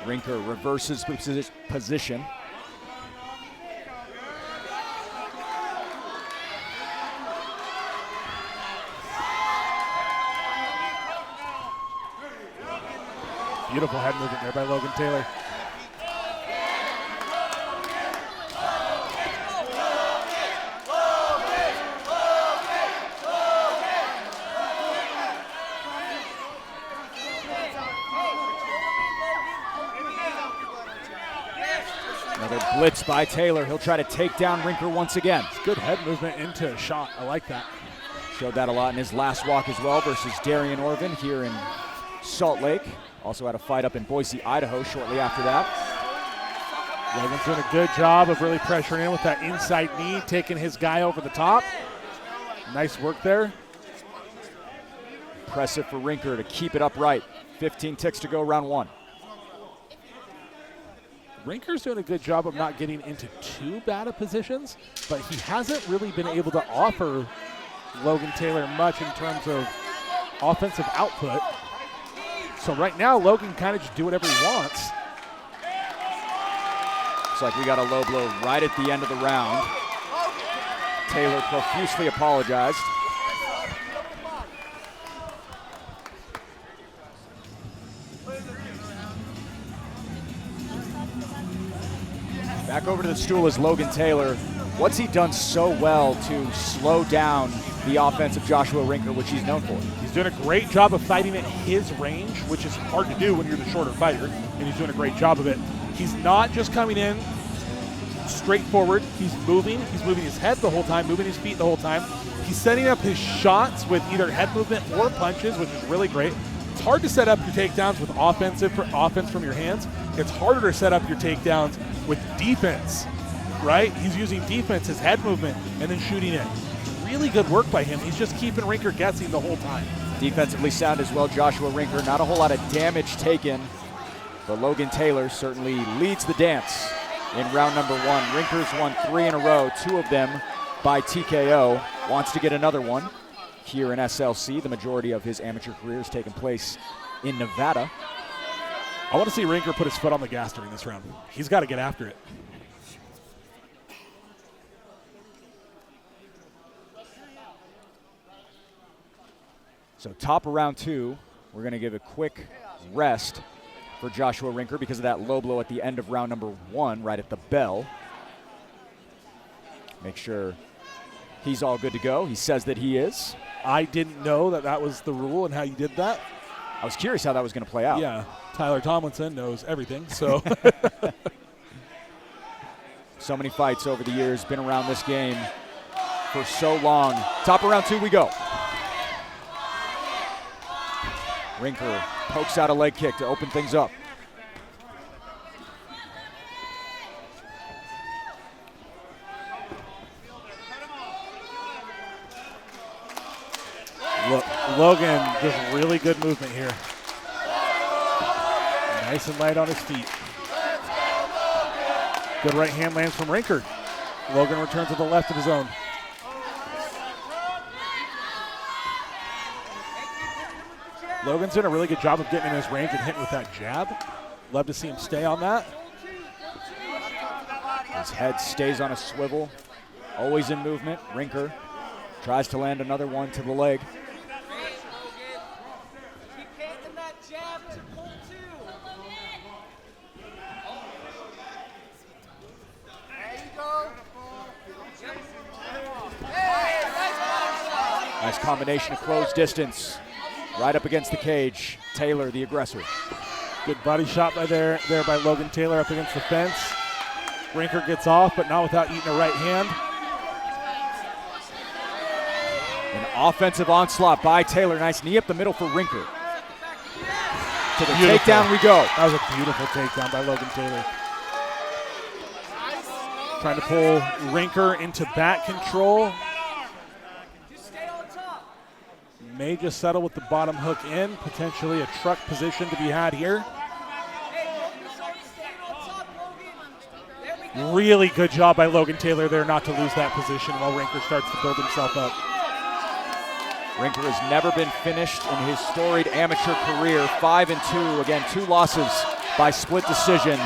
Rinker reverses position. Beautiful head movement there by Logan Taylor. Another blitz by Taylor. He'll try to take down Rinker once again. It's good head movement into a shot. I like that. Showed that a lot in his last walk as well versus Darian Orvin here in Salt Lake. Also had a fight up in Boise, Idaho shortly after that. Logan's doing a good job of really pressuring in with that inside knee, taking his guy over the top. Nice work there. Impressive for Rinker to keep it upright. 15 ticks to go, round 1. Rinker's doing a good job of not getting into too bad of positions, but he hasn't really been able to offer Logan Taylor much in terms of offensive output. So right now, Logan kind of just do whatever he wants. Looks like we got a low blow right at the end of the round. Taylor profusely Back over to the stool is Logan Taylor. What's he done so well to slow down the offense of Joshua Rinker, which he's known for? He's doing a great job of fighting at his range, which is hard to do when you're the shorter fighter, and he's doing a great job of it. He's not just coming in straight forward. He's moving his head the whole time, moving his feet the whole time. He's setting up his shots with either head movement or punches, which is really great. It's hard to set up your takedowns with offense from your hands. It's harder to set up your takedowns with defense, right? He's using defense, his head movement, and then shooting it. Really good work by him. He's just keeping Rinker guessing the whole time. Defensively sound as well, Joshua Rinker. Not a whole lot of damage taken, but Logan Taylor certainly leads the dance in round number 1. Rinker's won 3 in a row, 2 of them by TKO. Wants to get another one here in SLC. The majority of his amateur career has taken place in Nevada. I want to see Rinker put his foot on the gas during this round. He's got to get after it. So top of round 2, we're going to give a quick rest for Joshua Rinker because of that low blow at the end of round number 1, right at the bell. Make sure he's all good to go. He says that he is. I didn't know that was the rule and how you did that. I was curious how that was going to play out. Yeah, Tyler Tomlinson knows everything, so. So many fights over the years, been around this game for so long. Top of round 2 we go. Rinker pokes out a leg kick to open things up. Logan does really good movement here. Nice and light on his feet. Good right hand lands from Rinker. Logan returns to the left of his own. Logan's doing a really good job of getting in his range and hitting with that jab. Love to see him stay on that. His head stays on a swivel, always in movement. Rinker tries to land another one to the leg. Nice combination of close distance. Right up against the cage. Taylor, the aggressor. Good body shot by there by Logan Taylor up against the fence. Rinker gets off, but not without eating a right hand. An offensive onslaught by Taylor. Nice knee up the middle for Rinker. To the takedown we go. That was a beautiful takedown by Logan Taylor. Trying to pull Rinker into back control. May just settle with the bottom hook in. Potentially a truck position to be had here. Really good job by Logan Taylor there not to lose that position while Rinker starts to build himself up. Rinker has never been finished in his storied amateur career. 5-2, again, 2 losses by split decision.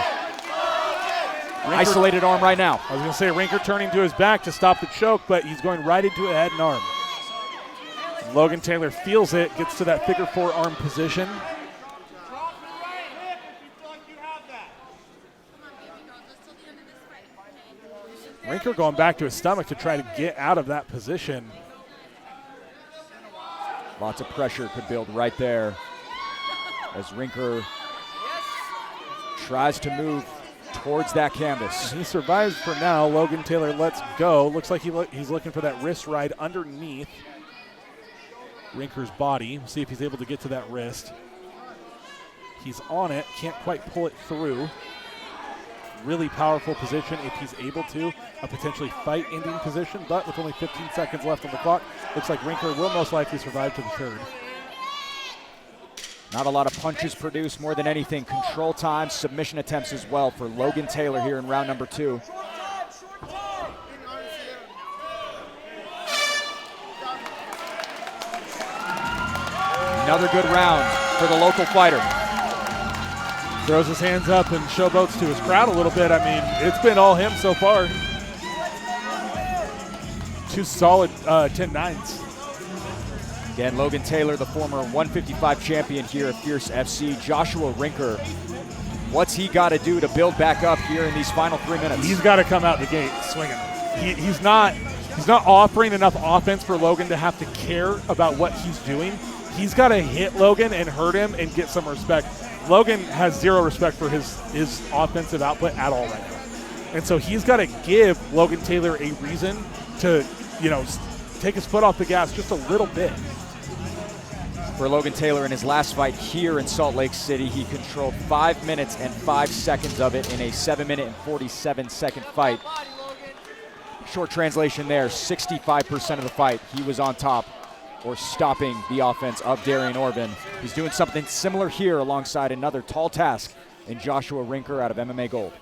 Isolated arm right now. I was going to say Rinker turning to his back to stop the choke, but he's going right into a head and arm. Logan Taylor feels it, gets to that figure 4 arm position. Rinker going back to his stomach to try to get out of that position. Lots of pressure could build right there as Rinker tries to move towards that canvas. He survives for now. Logan Taylor lets go. Looks like he's looking for that wrist ride underneath Rinker's body. See if he's able to get to that wrist. He's on it, can't quite pull it through. Really powerful position if he's able to. A potentially fight-ending position, but with only 15 seconds left on the clock, looks like Rinker will most likely survive to the third. Not a lot of punches produced, more than anything. Control time, submission attempts as well for Logan Taylor here in round number 2. Another good round for the local fighter. Throws his hands up and showboats to his crowd a little bit. I mean, it's been all him so far. 2 solid 10-9s. Again, Logan Taylor, the former 155 champion here at Fierce FC. Joshua Rinker, What's he got to do to build back up here in these final 3 minutes? He's got to come out the gate swinging. He's not offering enough offense for Logan to have to care about what he's doing. He's got to hit Logan and hurt him and get some respect. Logan has zero respect for his offensive output at all right now. And so he's got to give Logan Taylor a reason to, take his foot off the gas just a little bit. For Logan Taylor in his last fight here in Salt Lake City, he controlled 5 minutes and 5 seconds of it in a 7-minute and 47-second fight. Short translation there, 65% of the fight he was on top or stopping the offense of Darian Orban. He's doing something similar here alongside another tall task in Joshua Rinker out of MMA Gold.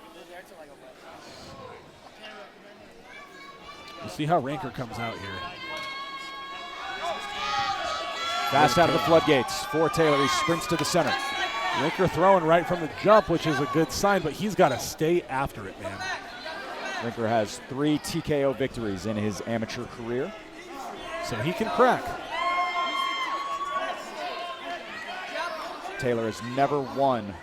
We'll see how Rinker comes out here. Fast out of the floodgates for Taylor. He sprints to the center. Rinker throwing right from the jump, which is a good sign, but he's got to stay after it, man. Rinker has 3 TKO victories in his amateur career. So he can crack. Taylor has never won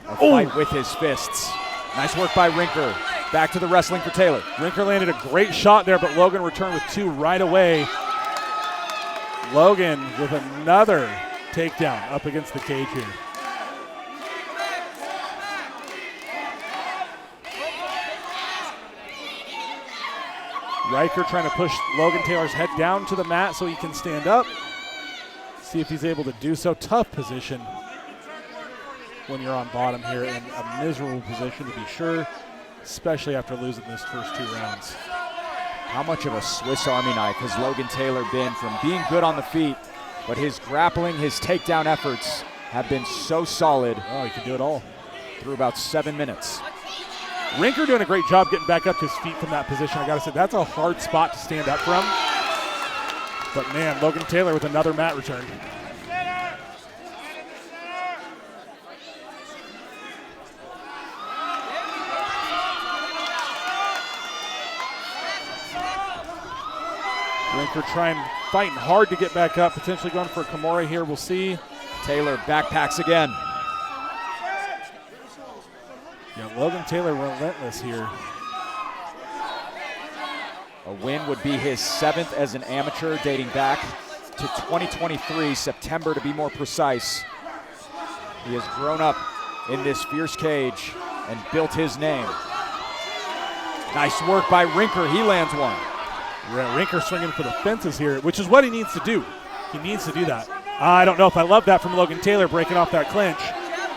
a fight with his fists. Nice work by Rinker. Back to the wrestling for Taylor. Rinker landed a great shot there, but Logan returned with 2 right away. Logan with another takedown up against the cage here. Riker trying to push Logan Taylor's head down to the mat so he can stand up. See if he's able to do so. Tough position when you're on bottom here, in a miserable position to be sure, especially after losing those first 2 rounds. How much of a Swiss Army knife has Logan Taylor been from being good on the feet, but his grappling, his takedown efforts have been so solid. Oh, he can do it all. Through about 7 minutes. Rinker doing a great job getting back up to his feet from that position. I got to say, that's a hard spot to stand up from. But man, Logan Taylor with another mat return. Rinker fighting hard to get back up, potentially going for a Kimura here. We'll see. Taylor backpacks again. Yeah, Logan Taylor relentless here. A win would be his 7th as an amateur, dating back to 2023, September to be more precise. He has grown up in this fierce cage and built his name. Nice work by Rinker. He lands one. Yeah, Rinker swinging for the fences here, which is what he needs to do. He needs to do that. I don't know if I love that from Logan Taylor, breaking off that clinch.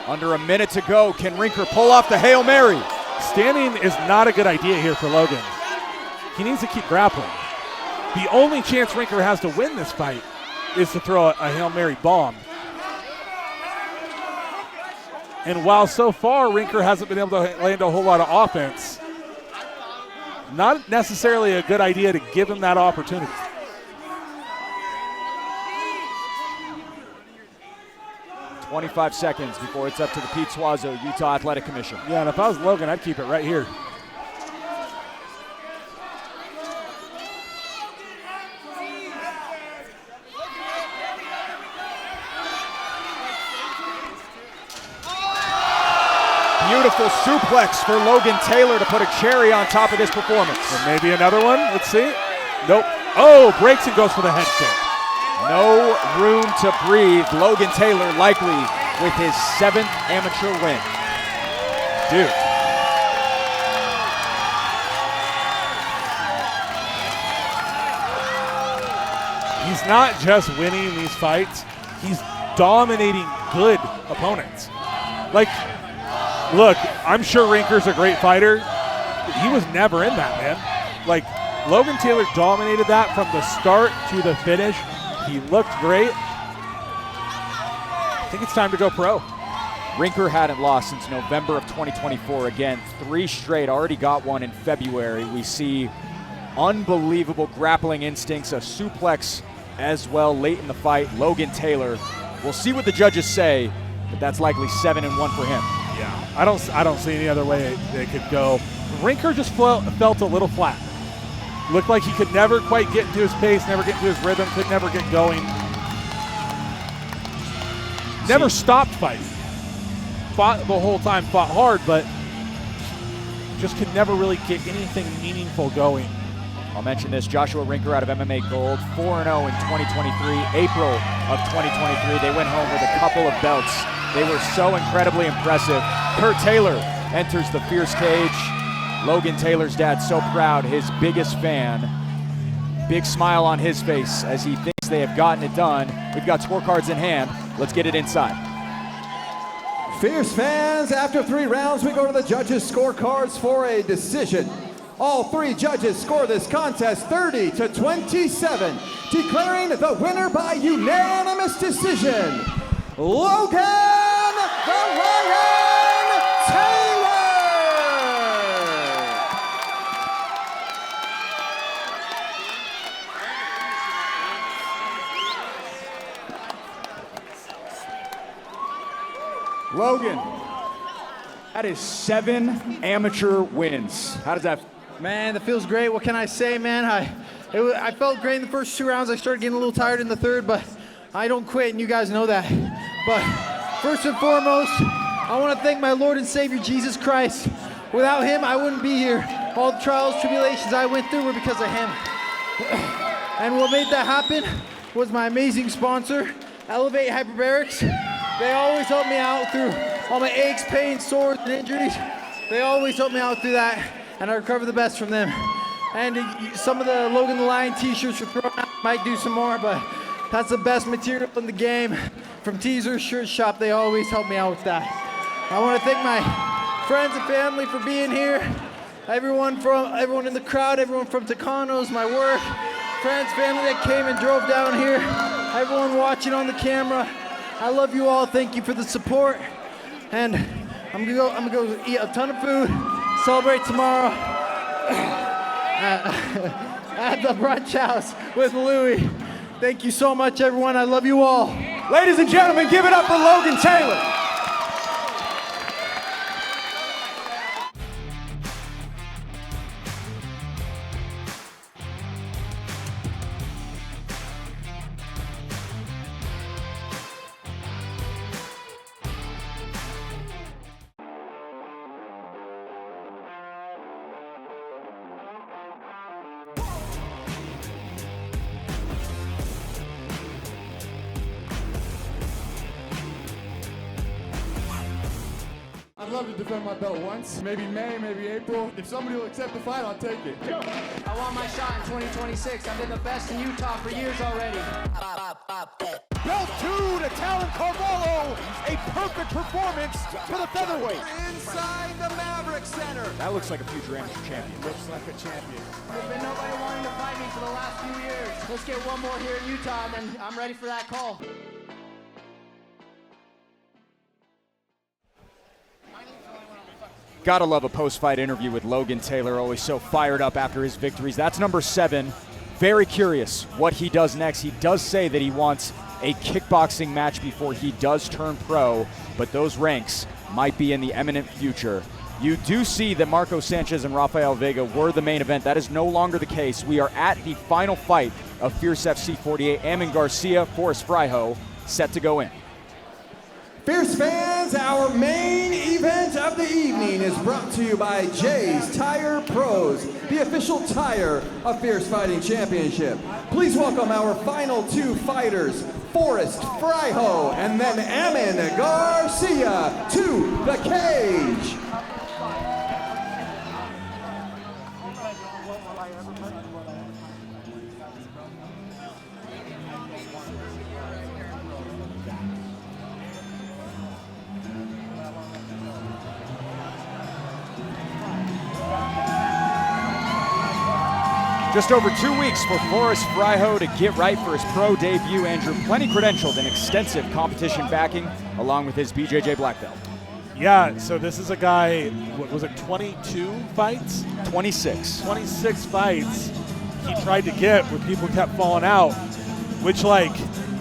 Under a minute to go. Can Rinker pull off the Hail Mary? Standing is not a good idea here for Logan. He needs to keep grappling. The only chance Rinker has to win this fight is to throw a Hail Mary bomb. And while so far Rinker hasn't been able to land a whole lot of offense, not necessarily a good idea to give him that opportunity. "25 seconds before it's up to the Pete Suazo Utah Athletic Commission." Yeah, and if I was Logan, I'd keep it right here. Beautiful suplex for Logan Taylor to put a cherry on top of this performance. And maybe another one. Let's see. Nope. Oh, breaks and goes for the head kick. No room to breathe. Logan Taylor likely with his 7th amateur win. Dude. He's not just winning these fights, he's dominating good opponents. Like, look, I'm sure Rinker's a great fighter. He was never in that, man. Like, Logan Taylor dominated that from the start to the finish. He looked great. I think it's time to go pro. Rinker hadn't lost since November of 2024. Again, 3 straight, already got one in February. We see unbelievable grappling instincts, a suplex as well late in the fight. Logan Taylor, we'll see what the judges say, but that's likely 7-1 for him. Yeah, I don't see any other way they could go. Rinker just felt a little flat. Looked like he could never quite get into his pace, never get into his rhythm, could never get going. Never stopped fighting. fought the whole time, fought hard, but just could never really get anything meaningful going. I'll mention this, Joshua Rinker out of MMA Gold, 4-0 in 2023. April of 2023, they went home with a couple of belts. They were so incredibly impressive. Kurt Taylor enters the Fierce cage. Logan Taylor's dad so proud, his biggest fan. Big smile on his face as he thinks they have gotten it done. We've got scorecards in hand. Let's get it inside. Fierce fans, after 3 rounds, we go to the judges' scorecards for a decision. All 3 judges score this contest 30-27, declaring the winner by unanimous decision, Logan the Lion Taylor! Logan, that is 7 amateur wins. How does that feel? Man, that feels great. What can I say, man? I felt great in the first 2 rounds. I started getting a little tired in the third, but I don't quit, and you guys know that. But first and foremost, I want to thank my Lord and Savior, Jesus Christ. Without him, I wouldn't be here. All the trials, tribulations I went through were because of him. And what made that happen was my amazing sponsor, Elevate Hyperbarics. They always help me out through all my aches, pains, sores, and injuries. They always help me out through that. And I recover the best from them. And some of the Logan the Lion t-shirts are thrown out. Might do some more, but that's the best material in the game. From Teaser Shirt Shop, they always help me out with that. I want to thank my friends and family for being here. Everyone in the crowd, everyone from Tucanos, my work, friends, family that came and drove down here, everyone watching on the camera. I love you all. Thank you for the support. And I'm gonna go eat a ton of food. Celebrate tomorrow at the brunch house with Louie. Thank you so much, everyone. I love you all. Ladies and gentlemen, give it up for Logan Taylor. I'd love to defend my belt once, maybe May, maybe April. If somebody will accept the fight, I'll take it. I want my shot in 2026. I've been the best in Utah for years already. Belt 2 to Talon Carvalho. A perfect performance for the featherweight. Inside the Maverick Center. That looks like a future amateur champion. Looks like a champion. There's been nobody wanting to fight me for the last few years. Let's get one more here in Utah, and then I'm ready for that call. Gotta love a post-fight interview with Logan Taylor, always so fired up after his victories. That's number 7. Very curious what he does next. He does say that he wants a kickboxing match before he does turn pro, but those ranks might be in the imminent future. You do see that Marco Sanchez and Rafael Vega were the main event. That is no longer the case. We are at the final fight of Fierce FC 48. Amin Garcia, Forrest Fryho, set to go in. Fierce fans, our main event of the evening is brought to you by Jay's Tire Pros, the official tire of Fierce Fighting Championship. Please welcome our final 2 fighters, Forrest Fryho and then Amin Garcia to the cage. Just over 2 weeks for Forrest Fryho to get right for his pro debut. Andrew, plenty credentialed and extensive competition backing, along with his BJJ black belt. Yeah, so this is a guy, what was it, 22 fights? 26. 26 fights he tried to get where people kept falling out, which, like,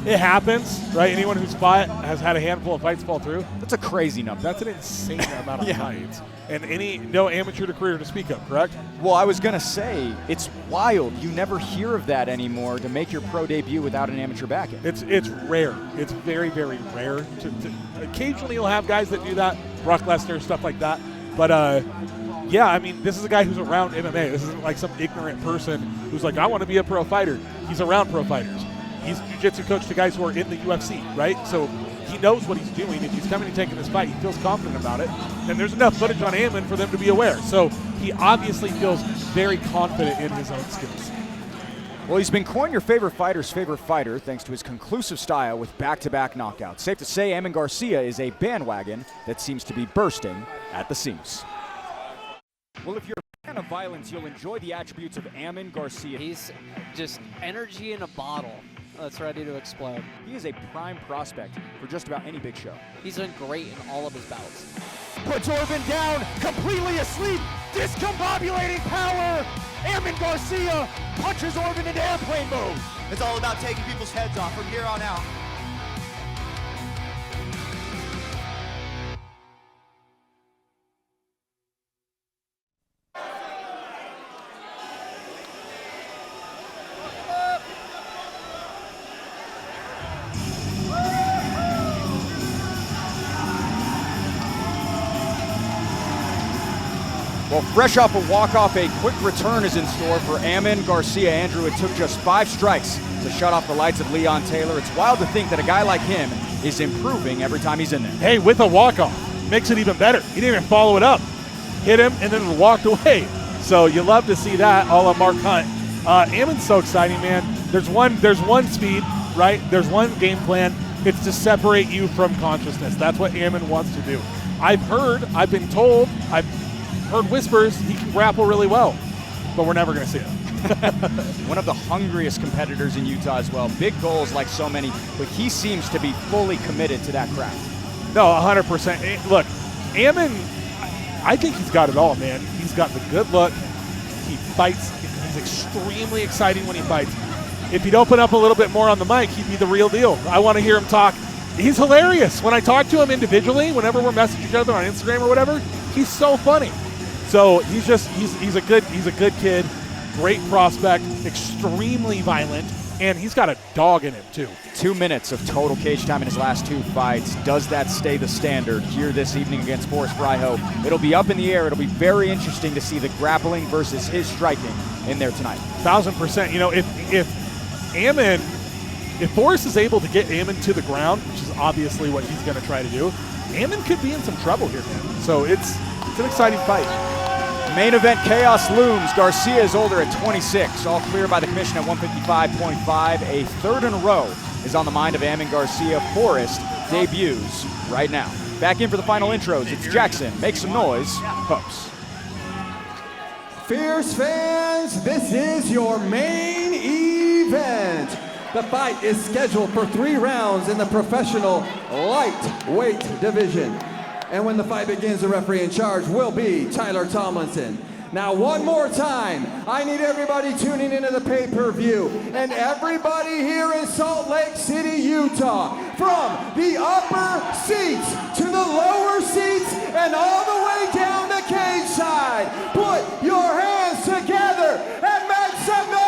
It happens, right? Anyone who's fought has had a handful of fights fall through. That's a crazy number. That's an insane amount of fights. And no amateur career to speak of, correct? Well, I was going to say, it's wild. You never hear of that anymore, to make your pro debut without an amateur backing. It's rare. It's very, very rare. Occasionally you'll have guys that do that, Brock Lesnar, stuff like that. But, yeah, I mean, this is a guy who's around MMA. This isn't like some ignorant person who's like, I want to be a pro fighter. He's around pro fighters. He's jiu-jitsu coach to guys who are in the UFC, right? So he knows what he's doing. If he's coming and taking this fight, he feels confident about it. And there's enough footage on Ammon for them to be aware. So he obviously feels very confident in his own skills. Well, he's been coined your favorite fighter's favorite fighter thanks to his conclusive style with back-to-back knockouts. Safe to say, Ammon Garcia is a bandwagon that seems to be bursting at the seams. Well, if you're a fan of violence, you'll enjoy the attributes of Ammon Garcia. He's just energy in a bottle that's ready to explode. He is a prime prospect for just about any big show. He's done great in all of his bouts. Puts Orban down, completely asleep, discombobulating power. Ammon Garcia punches Orban into airplane mode. It's all about taking people's heads off from here on out. Well, fresh off a walk-off, a quick return is in store for Ammon Garcia. Andrew, it took just 5 strikes to shut off the lights of Leon Taylor. It's wild to think that a guy like him is improving every time he's in there. Hey, with a walk-off, makes it even better. He didn't even follow it up. Hit him and then walked away. So you love to see that, a la Mark Hunt. Ammon's so exciting, man. There's one speed, right? There's one game plan. It's to separate you from consciousness. That's what Ammon wants to do. I've been told, I've heard whispers he can grapple really well, but we're never going to see it. One of the hungriest competitors in Utah as well. Big goals like so many, but he seems to be fully committed to that craft. No, 100%. Look, Ammon, I think he's got it all, man. He's got the good look. He fights. He's extremely exciting when he fights. If he'd open up a little bit more on the mic, he'd be the real deal. I want to hear him talk. He's hilarious. When I talk to him individually, whenever we're messaging each other on Instagram or whatever, he's so funny. So he's a good kid, great prospect, extremely violent, and he's got a dog in him too. 2 minutes of total cage time in his last 2 fights. Does that stay the standard here this evening against Forrest Fryhoe? It'll be up in the air. It'll be very interesting to see the grappling versus his striking in there tonight. 1,000%. You know, if Forrest is able to get Ammon to the ground, which is obviously what he's going to try to do, Ammon could be in some trouble here, man. So it's an exciting fight. Main event chaos looms. Garcia is older at 26. All clear by the commission at 155.5. A third in a row is on the mind of Ammon Garcia. Forrest debuts right now. Back in for the final intros. It's Jackson. Make some noise. Pops. Fierce fans, this is your main event. The fight is scheduled for 3 rounds in the professional lightweight division. And when the fight begins, the referee in charge will be Tyler Tomlinson. Now, one more time, I need everybody tuning into the pay-per-view and everybody here in Salt Lake City, Utah, from the upper seats to the lower seats and all the way down the cage side. Put your hands together and make some noise!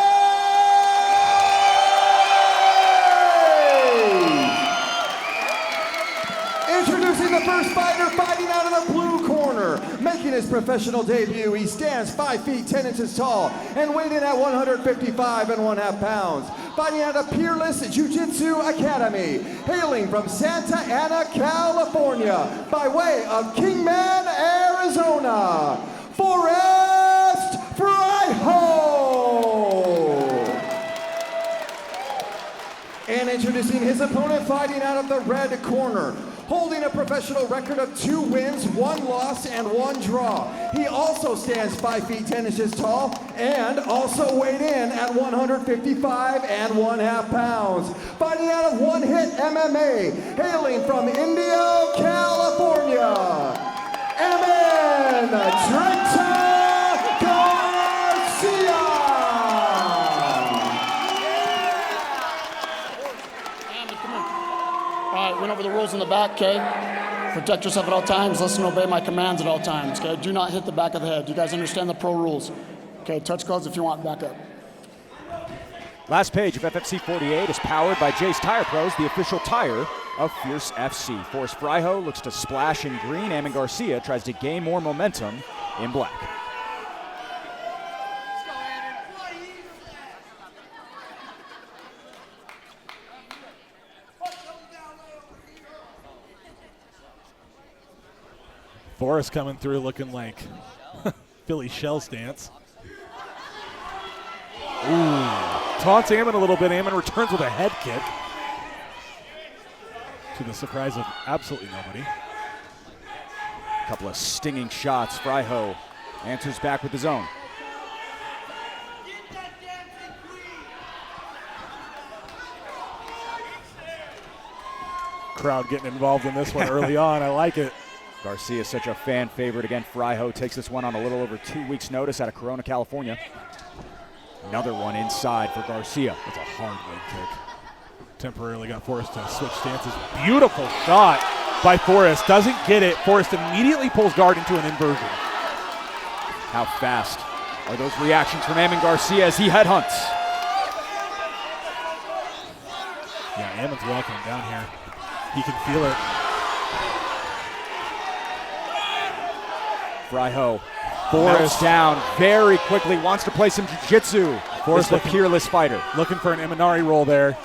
Introducing the first fighter, fighting out of the blue corner. Making his professional debut, he stands 5 feet 10 inches tall and weighed in at 155.5 pounds. Fighting out of Peerless Jiu-Jitsu Academy, hailing from Santa Ana, California, by way of Kingman, Arizona, Forrest Fryhoe. And introducing his opponent, fighting out of the red corner, holding a professional record of 2 wins, 1 loss, and 1 draw. He also stands 5 feet 10 inches tall and also weighed in at 155.5 pounds. Fighting out of One Hit MMA, hailing from Indio, California, Ammon Garcia. All right, went over the rules in the back, okay? Protect yourself at all times. Listen and obey my commands at all times, okay? Do not hit the back of the head. Do you guys understand the pro rules? Okay, touch gloves if you want, back up. Last page of FFC 48 is powered by Jace Tire Pros, the official tire of Fierce FC. Forrest Fryhoe looks to splash in green. Ammon Garcia tries to gain more momentum in black. Forrest coming through looking like Philly shell stance. Ooh. Taunts Ammon a little bit. Ammon returns with a head kick, to the surprise of absolutely nobody. A couple of stinging shots. Fryhoe answers back with his own. Crowd getting involved in this one early on. I like it. Garcia is such a fan favorite. Again, Fryhoe takes this one on a little over 2 weeks' notice out of Corona, California. Another one inside for Garcia. That's a hard leg kick. Temporarily got Forrest to switch stances. Beautiful shot by Forrest. Doesn't get it. Forrest immediately pulls guard into an inversion. How fast are those reactions from Ammon Garcia as he headhunts? Yeah, Ammon's walking down here. He can feel it. Fryhoe, Forrest down very quickly, wants to play some jiu-jitsu. Forrest, the peerless fighter. Looking for an Imanari roll there.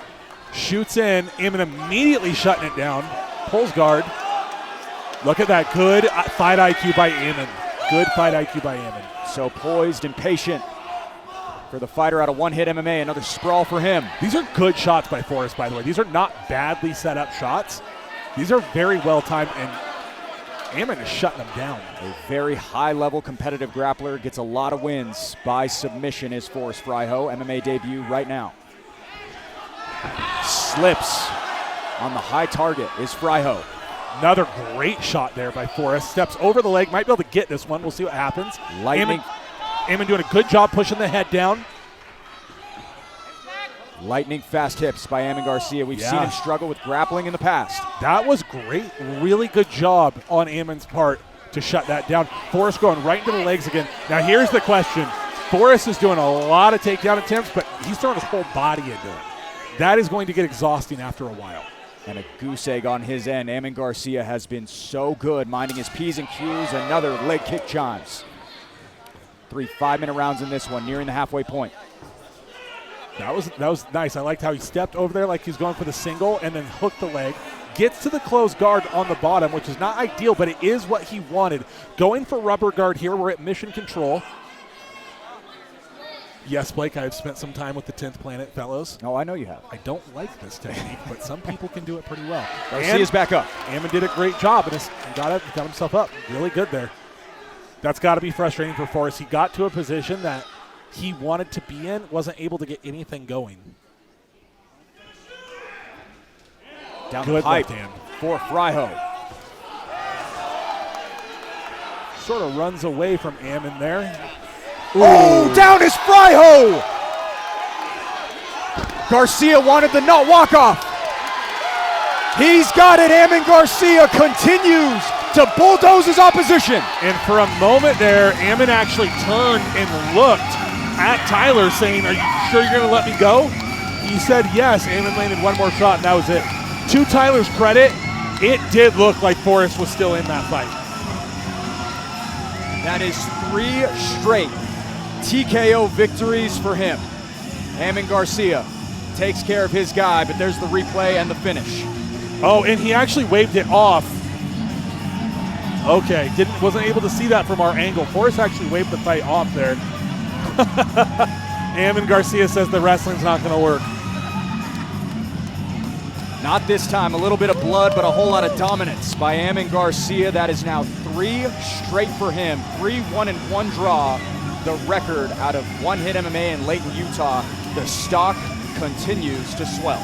Shoots in, Ammon immediately shutting it down. Pulls guard. Look at that, good fight IQ by Ammon. Good fight IQ by Ammon. So poised and patient for the fighter out of One Hit MMA. Another sprawl for him. These are good shots by Forrest, by the way. These are not badly set up shots. These are very well timed, and Ammon is shutting them down. A very high-level competitive grappler, gets a lot of wins by submission is Forrest Fryhoe. MMA debut right now. Slips on the high target is Fryhoe. Another great shot there by Forrest. Steps over the leg, might be able to get this one. We'll see what happens. Ammon doing a good job pushing the head down. Lightning fast hips by Ammon Garcia. We've seen him struggle with grappling in the past. That was great. Really good job on Ammon's part to shut that down. Forrest going right into the legs again. Now here's the question. Forrest is doing a lot of takedown attempts, but he's throwing his whole body into it. That is going to get exhausting after a while. And a goose egg on his end. Ammon Garcia has been so good, minding his P's and Q's. Another leg kick chimes. 3 5-minute rounds in this one, nearing the halfway point. That was nice. I liked how he stepped over there like he's going for the single and then hooked the leg. Gets to the closed guard on the bottom, which is not ideal, but it is what he wanted. Going for rubber guard here. We're at mission control. Yes, Blake, I've spent some time with the 10th Planet fellows. Oh, I know you have. I don't like this technique, but some people can do it pretty well. Garcia's back up. Ammon did a great job and got himself up. Really good there. That's got to be frustrating for Forrest. He got to a position that he wanted to be in, wasn't able to get anything going. Down the pipe for Fryhoe. Sort of runs away from Ammon there. Ooh. Oh, down is Fryhoe! Garcia wanted the nut walk-off. He's got it. Ammon Garcia continues to bulldoze his opposition. And for a moment there, Ammon actually turned and looked at Tyler saying, "Are you sure you're going to let me go?" He said yes. Ammon landed one more shot, and that was it. To Tyler's credit, it did look like Forrest was still in that fight. That is 3 straight TKO victories for him. Ammon Garcia takes care of his guy, but there's the replay and the finish. Oh, and he actually waved it off. Okay, wasn't able to see that from our angle. Forrest actually waved the fight off there. Ammon Garcia says the wrestling's not going to work. Not this time. A little bit of blood, but a whole lot of dominance by Ammon Garcia. That is now 3 straight for him. 3 1-1 draw. The record out of One Hit MMA in Layton, Utah. The stock continues to swell.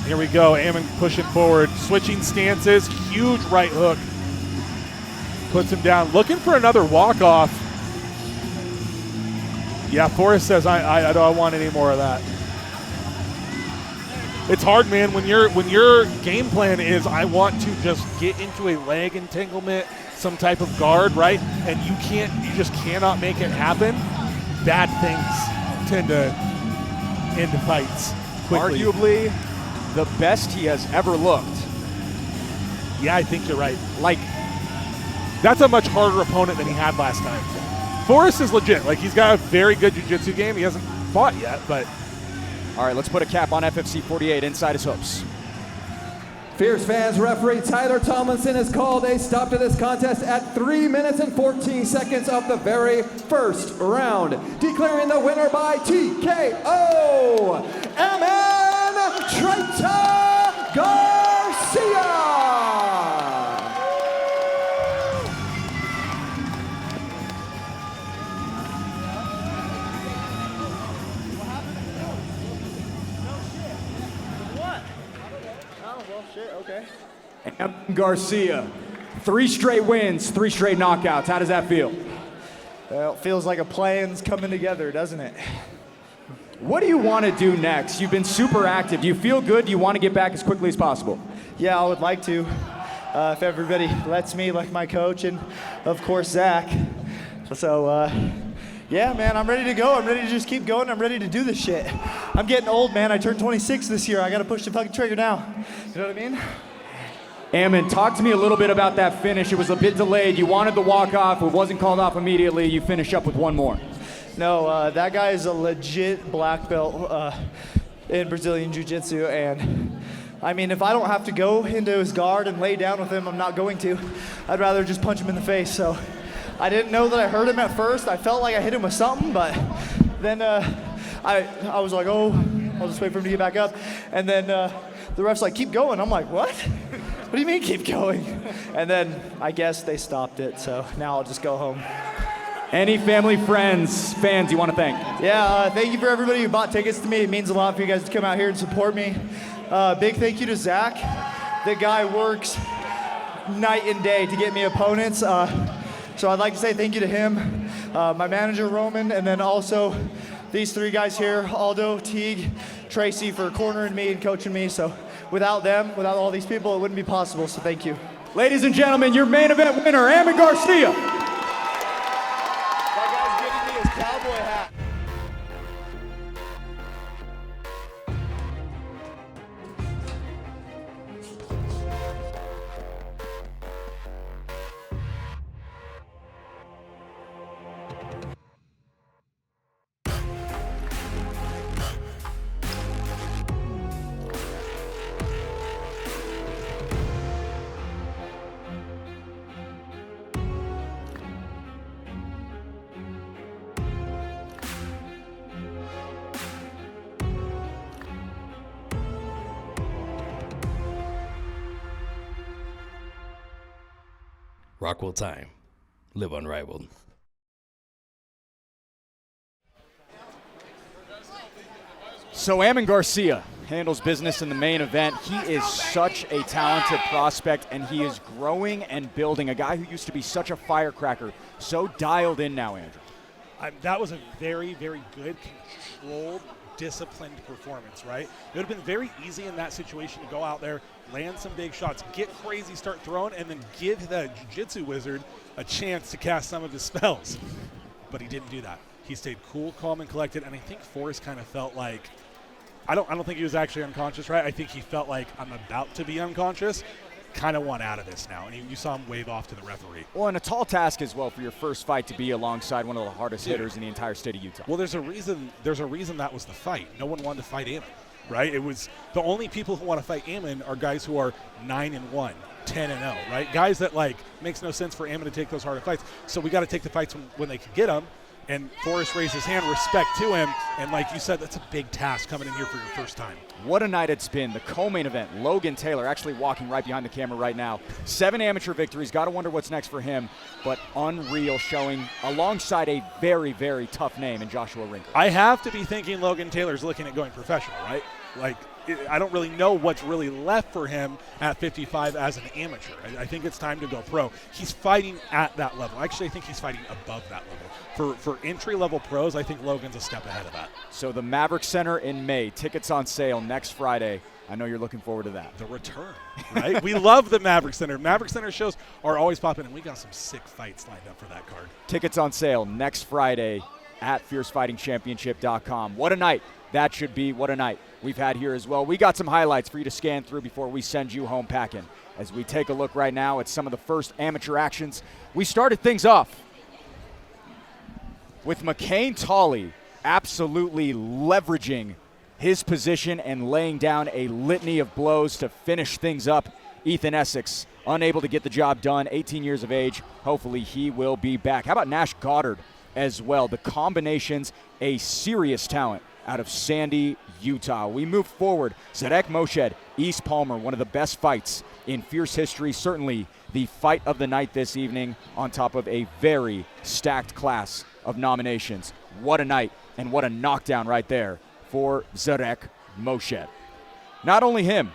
Here we go. Ammon pushing forward, switching stances. Huge right hook. Puts him down. Looking for another walk-off. Yeah, Forrest says, I don't want any more of that. It's hard, man, when your game plan is I want to just get into a leg entanglement, some type of guard, right? And you just cannot make it happen. Bad things tend to end fights quickly. Arguably the best he has ever looked. Yeah, I think you're right. Like, that's a much harder opponent than he had last time. Forrest is legit. Like, he's got a very good jiu-jitsu game. He hasn't fought yet, but... All right, let's put a cap on FFC 48 inside his hoops. Fierce fans, referee Tyler Tomlinson has called a stop to this contest at 3 minutes and 14 seconds of the very first round, declaring the winner by TKO, Aman Traita Garcia. Aman Garcia, 3 straight wins, 3 straight knockouts. How does that feel? Well, it feels like a plan's coming together, doesn't it? What do you want to do next? You've been super active. Do you feel good? Do you want to get back as quickly as possible? Yeah, I would like to. If everybody lets me, like my coach and, of course, Zach. So, yeah, man, I'm ready to go. I'm ready to just keep going. I'm ready to do this shit. I'm getting old, man. I turned 26 this year. I got to push the fucking trigger now. You know what I mean? Aman, talk to me a little bit about that finish. It was a bit delayed. You wanted the walk-off. It wasn't called off immediately. You finish up with one more. No, that guy is a legit black belt in Brazilian Jiu-Jitsu, and I mean, if I don't have to go into his guard and lay down with him, I'm not going to. I'd rather just punch him in the face. So I didn't know that I hurt him at first. I felt like I hit him with something, but then I was like, oh, I'll just wait for him to get back up. And then the ref's like, keep going. I'm like, what? What do you mean keep going? And then I guess they stopped it, so now I'll just go home. Any family, friends, fans you want to thank? Yeah, thank you for everybody who bought tickets to me. It means a lot for you guys to come out here and support me. Big thank you to Zach. The guy works night and day to get me opponents. So I'd like to say thank you to him, my manager, Roman, and then also these 3 guys here, Aldo, Teague, Tracy, for cornering me and coaching me. So without them, without all these people, it wouldn't be possible, so thank you. Ladies and gentlemen, your main event winner, Aman Garcia. That guy's giving me his cowboy hat. Rockwell Time. Live unrivaled. So Aman Garcia handles business in the main event. He is such a talented prospect, and he is growing and building. A guy who used to be such a firecracker, so dialed in now, Andrew. That was a very, very good, controlled, disciplined performance, right? It would have been very easy in that situation to go out there, land some big shots, get crazy, start throwing, and then give the jiu-jitsu wizard a chance to cast some of his spells. But he didn't do that. He stayed cool, calm, and collected, and I think Forrest kind of felt like, I don't think he was actually unconscious, right? I think he felt like, I'm about to be unconscious, kind of want out of this now. And you saw him wave off to the referee. Well, and a tall task as well for your first fight to be alongside one of the hardest hitters in the entire state of Utah. Well, there's a reason that was the fight. No one wanted to fight Aman, right? It was the only people who want to fight Aman are guys who are 9-1, 10-0, right? Guys that, like, makes no sense for Aman to take those harder fights. So we got to take the fights when they can get them. And Forrest raised his hand, respect to him. And like you said, that's a big task coming in here for your first time. What a night it's been. The co-main event, Logan Taylor, actually walking right behind the camera right now. 7 amateur victories. Got to wonder what's next for him. But unreal showing alongside a very, very tough name in Joshua Rinker. I have to be thinking Logan Taylor's looking at going professional, right? Like, I don't really know what's really left for him at 55 as an amateur. I think it's time to go pro. He's fighting at that level. Actually, I think he's fighting above that level. For entry-level pros, I think Logan's a step ahead of that. So the Maverick Center in May. Tickets on sale next Friday. I know you're looking forward to that. The return, right? We love the Maverick Center. Maverick Center shows are always popping, and we got some sick fights lined up for that card. Tickets on sale next Friday at fiercefightingchampionship.com. What a night that should be. What a night we've had here as well. We got some highlights for you to scan through before we send you home packing. As we take a look right now at some of the first amateur actions, we started things off with McCain Tolley absolutely leveraging his position and laying down a litany of blows to finish things up. Ethan Essex unable to get the job done, 18 years of age. Hopefully he will be back. How about Nash Goddard as well? The combinations, a serious talent out of Sandy, Utah. We move forward. Zarek Moshed, East Palmer, one of the best fights in Fierce history. Certainly the fight of the night this evening on top of a very stacked class of nominations. What a night and what a knockdown right there for Zarek Moshed. Not only him,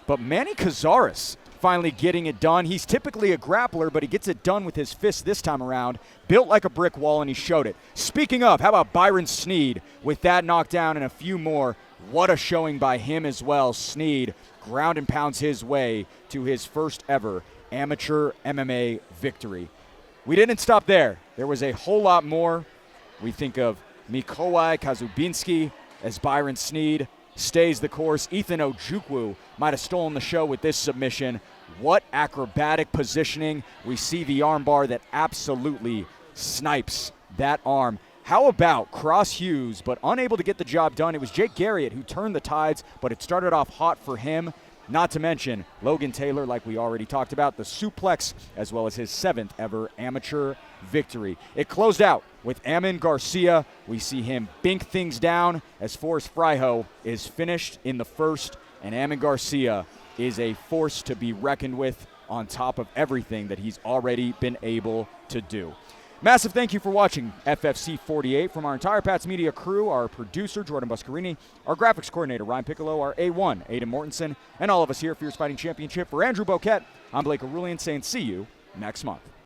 but Manny Cazares finally getting it done. He's typically a grappler, but he gets it done with his fists this time around. Built like a brick wall, and he showed it. Speaking of, how about Byron Sneed with that knockdown and a few more? What a showing by him as well. Sneed ground and pounds his way to his first ever amateur MMA victory. We didn't stop there. There was a whole lot more. We think of Mikołaj Kazubinski as Byron Sneed stays the course. Ethan Ojukwu might have stolen the show with this submission. What acrobatic positioning. We see the armbar that absolutely snipes that arm. How about Cross Hughes, but unable to get the job done? It was Jake Garriott who turned the tides, but it started off hot for him. Not to mention Logan Taylor, like we already talked about, the suplex, as well as his 7th ever amateur victory. It closed out with Amin Garcia. We see him bink things down as Forrest Fryho is finished in the first, and Amin Garcia is a force to be reckoned with on top of everything that he's already been able to do. Massive thank you for watching FFC 48 from our entire Pats Media crew, our producer, Jordan Buscarini, our graphics coordinator, Ryan Piccolo, our A1, Aiden Mortensen, and all of us here at Fierce Fighting Championship. For Andrew Boquette, I'm Blake Arulian saying see you next month.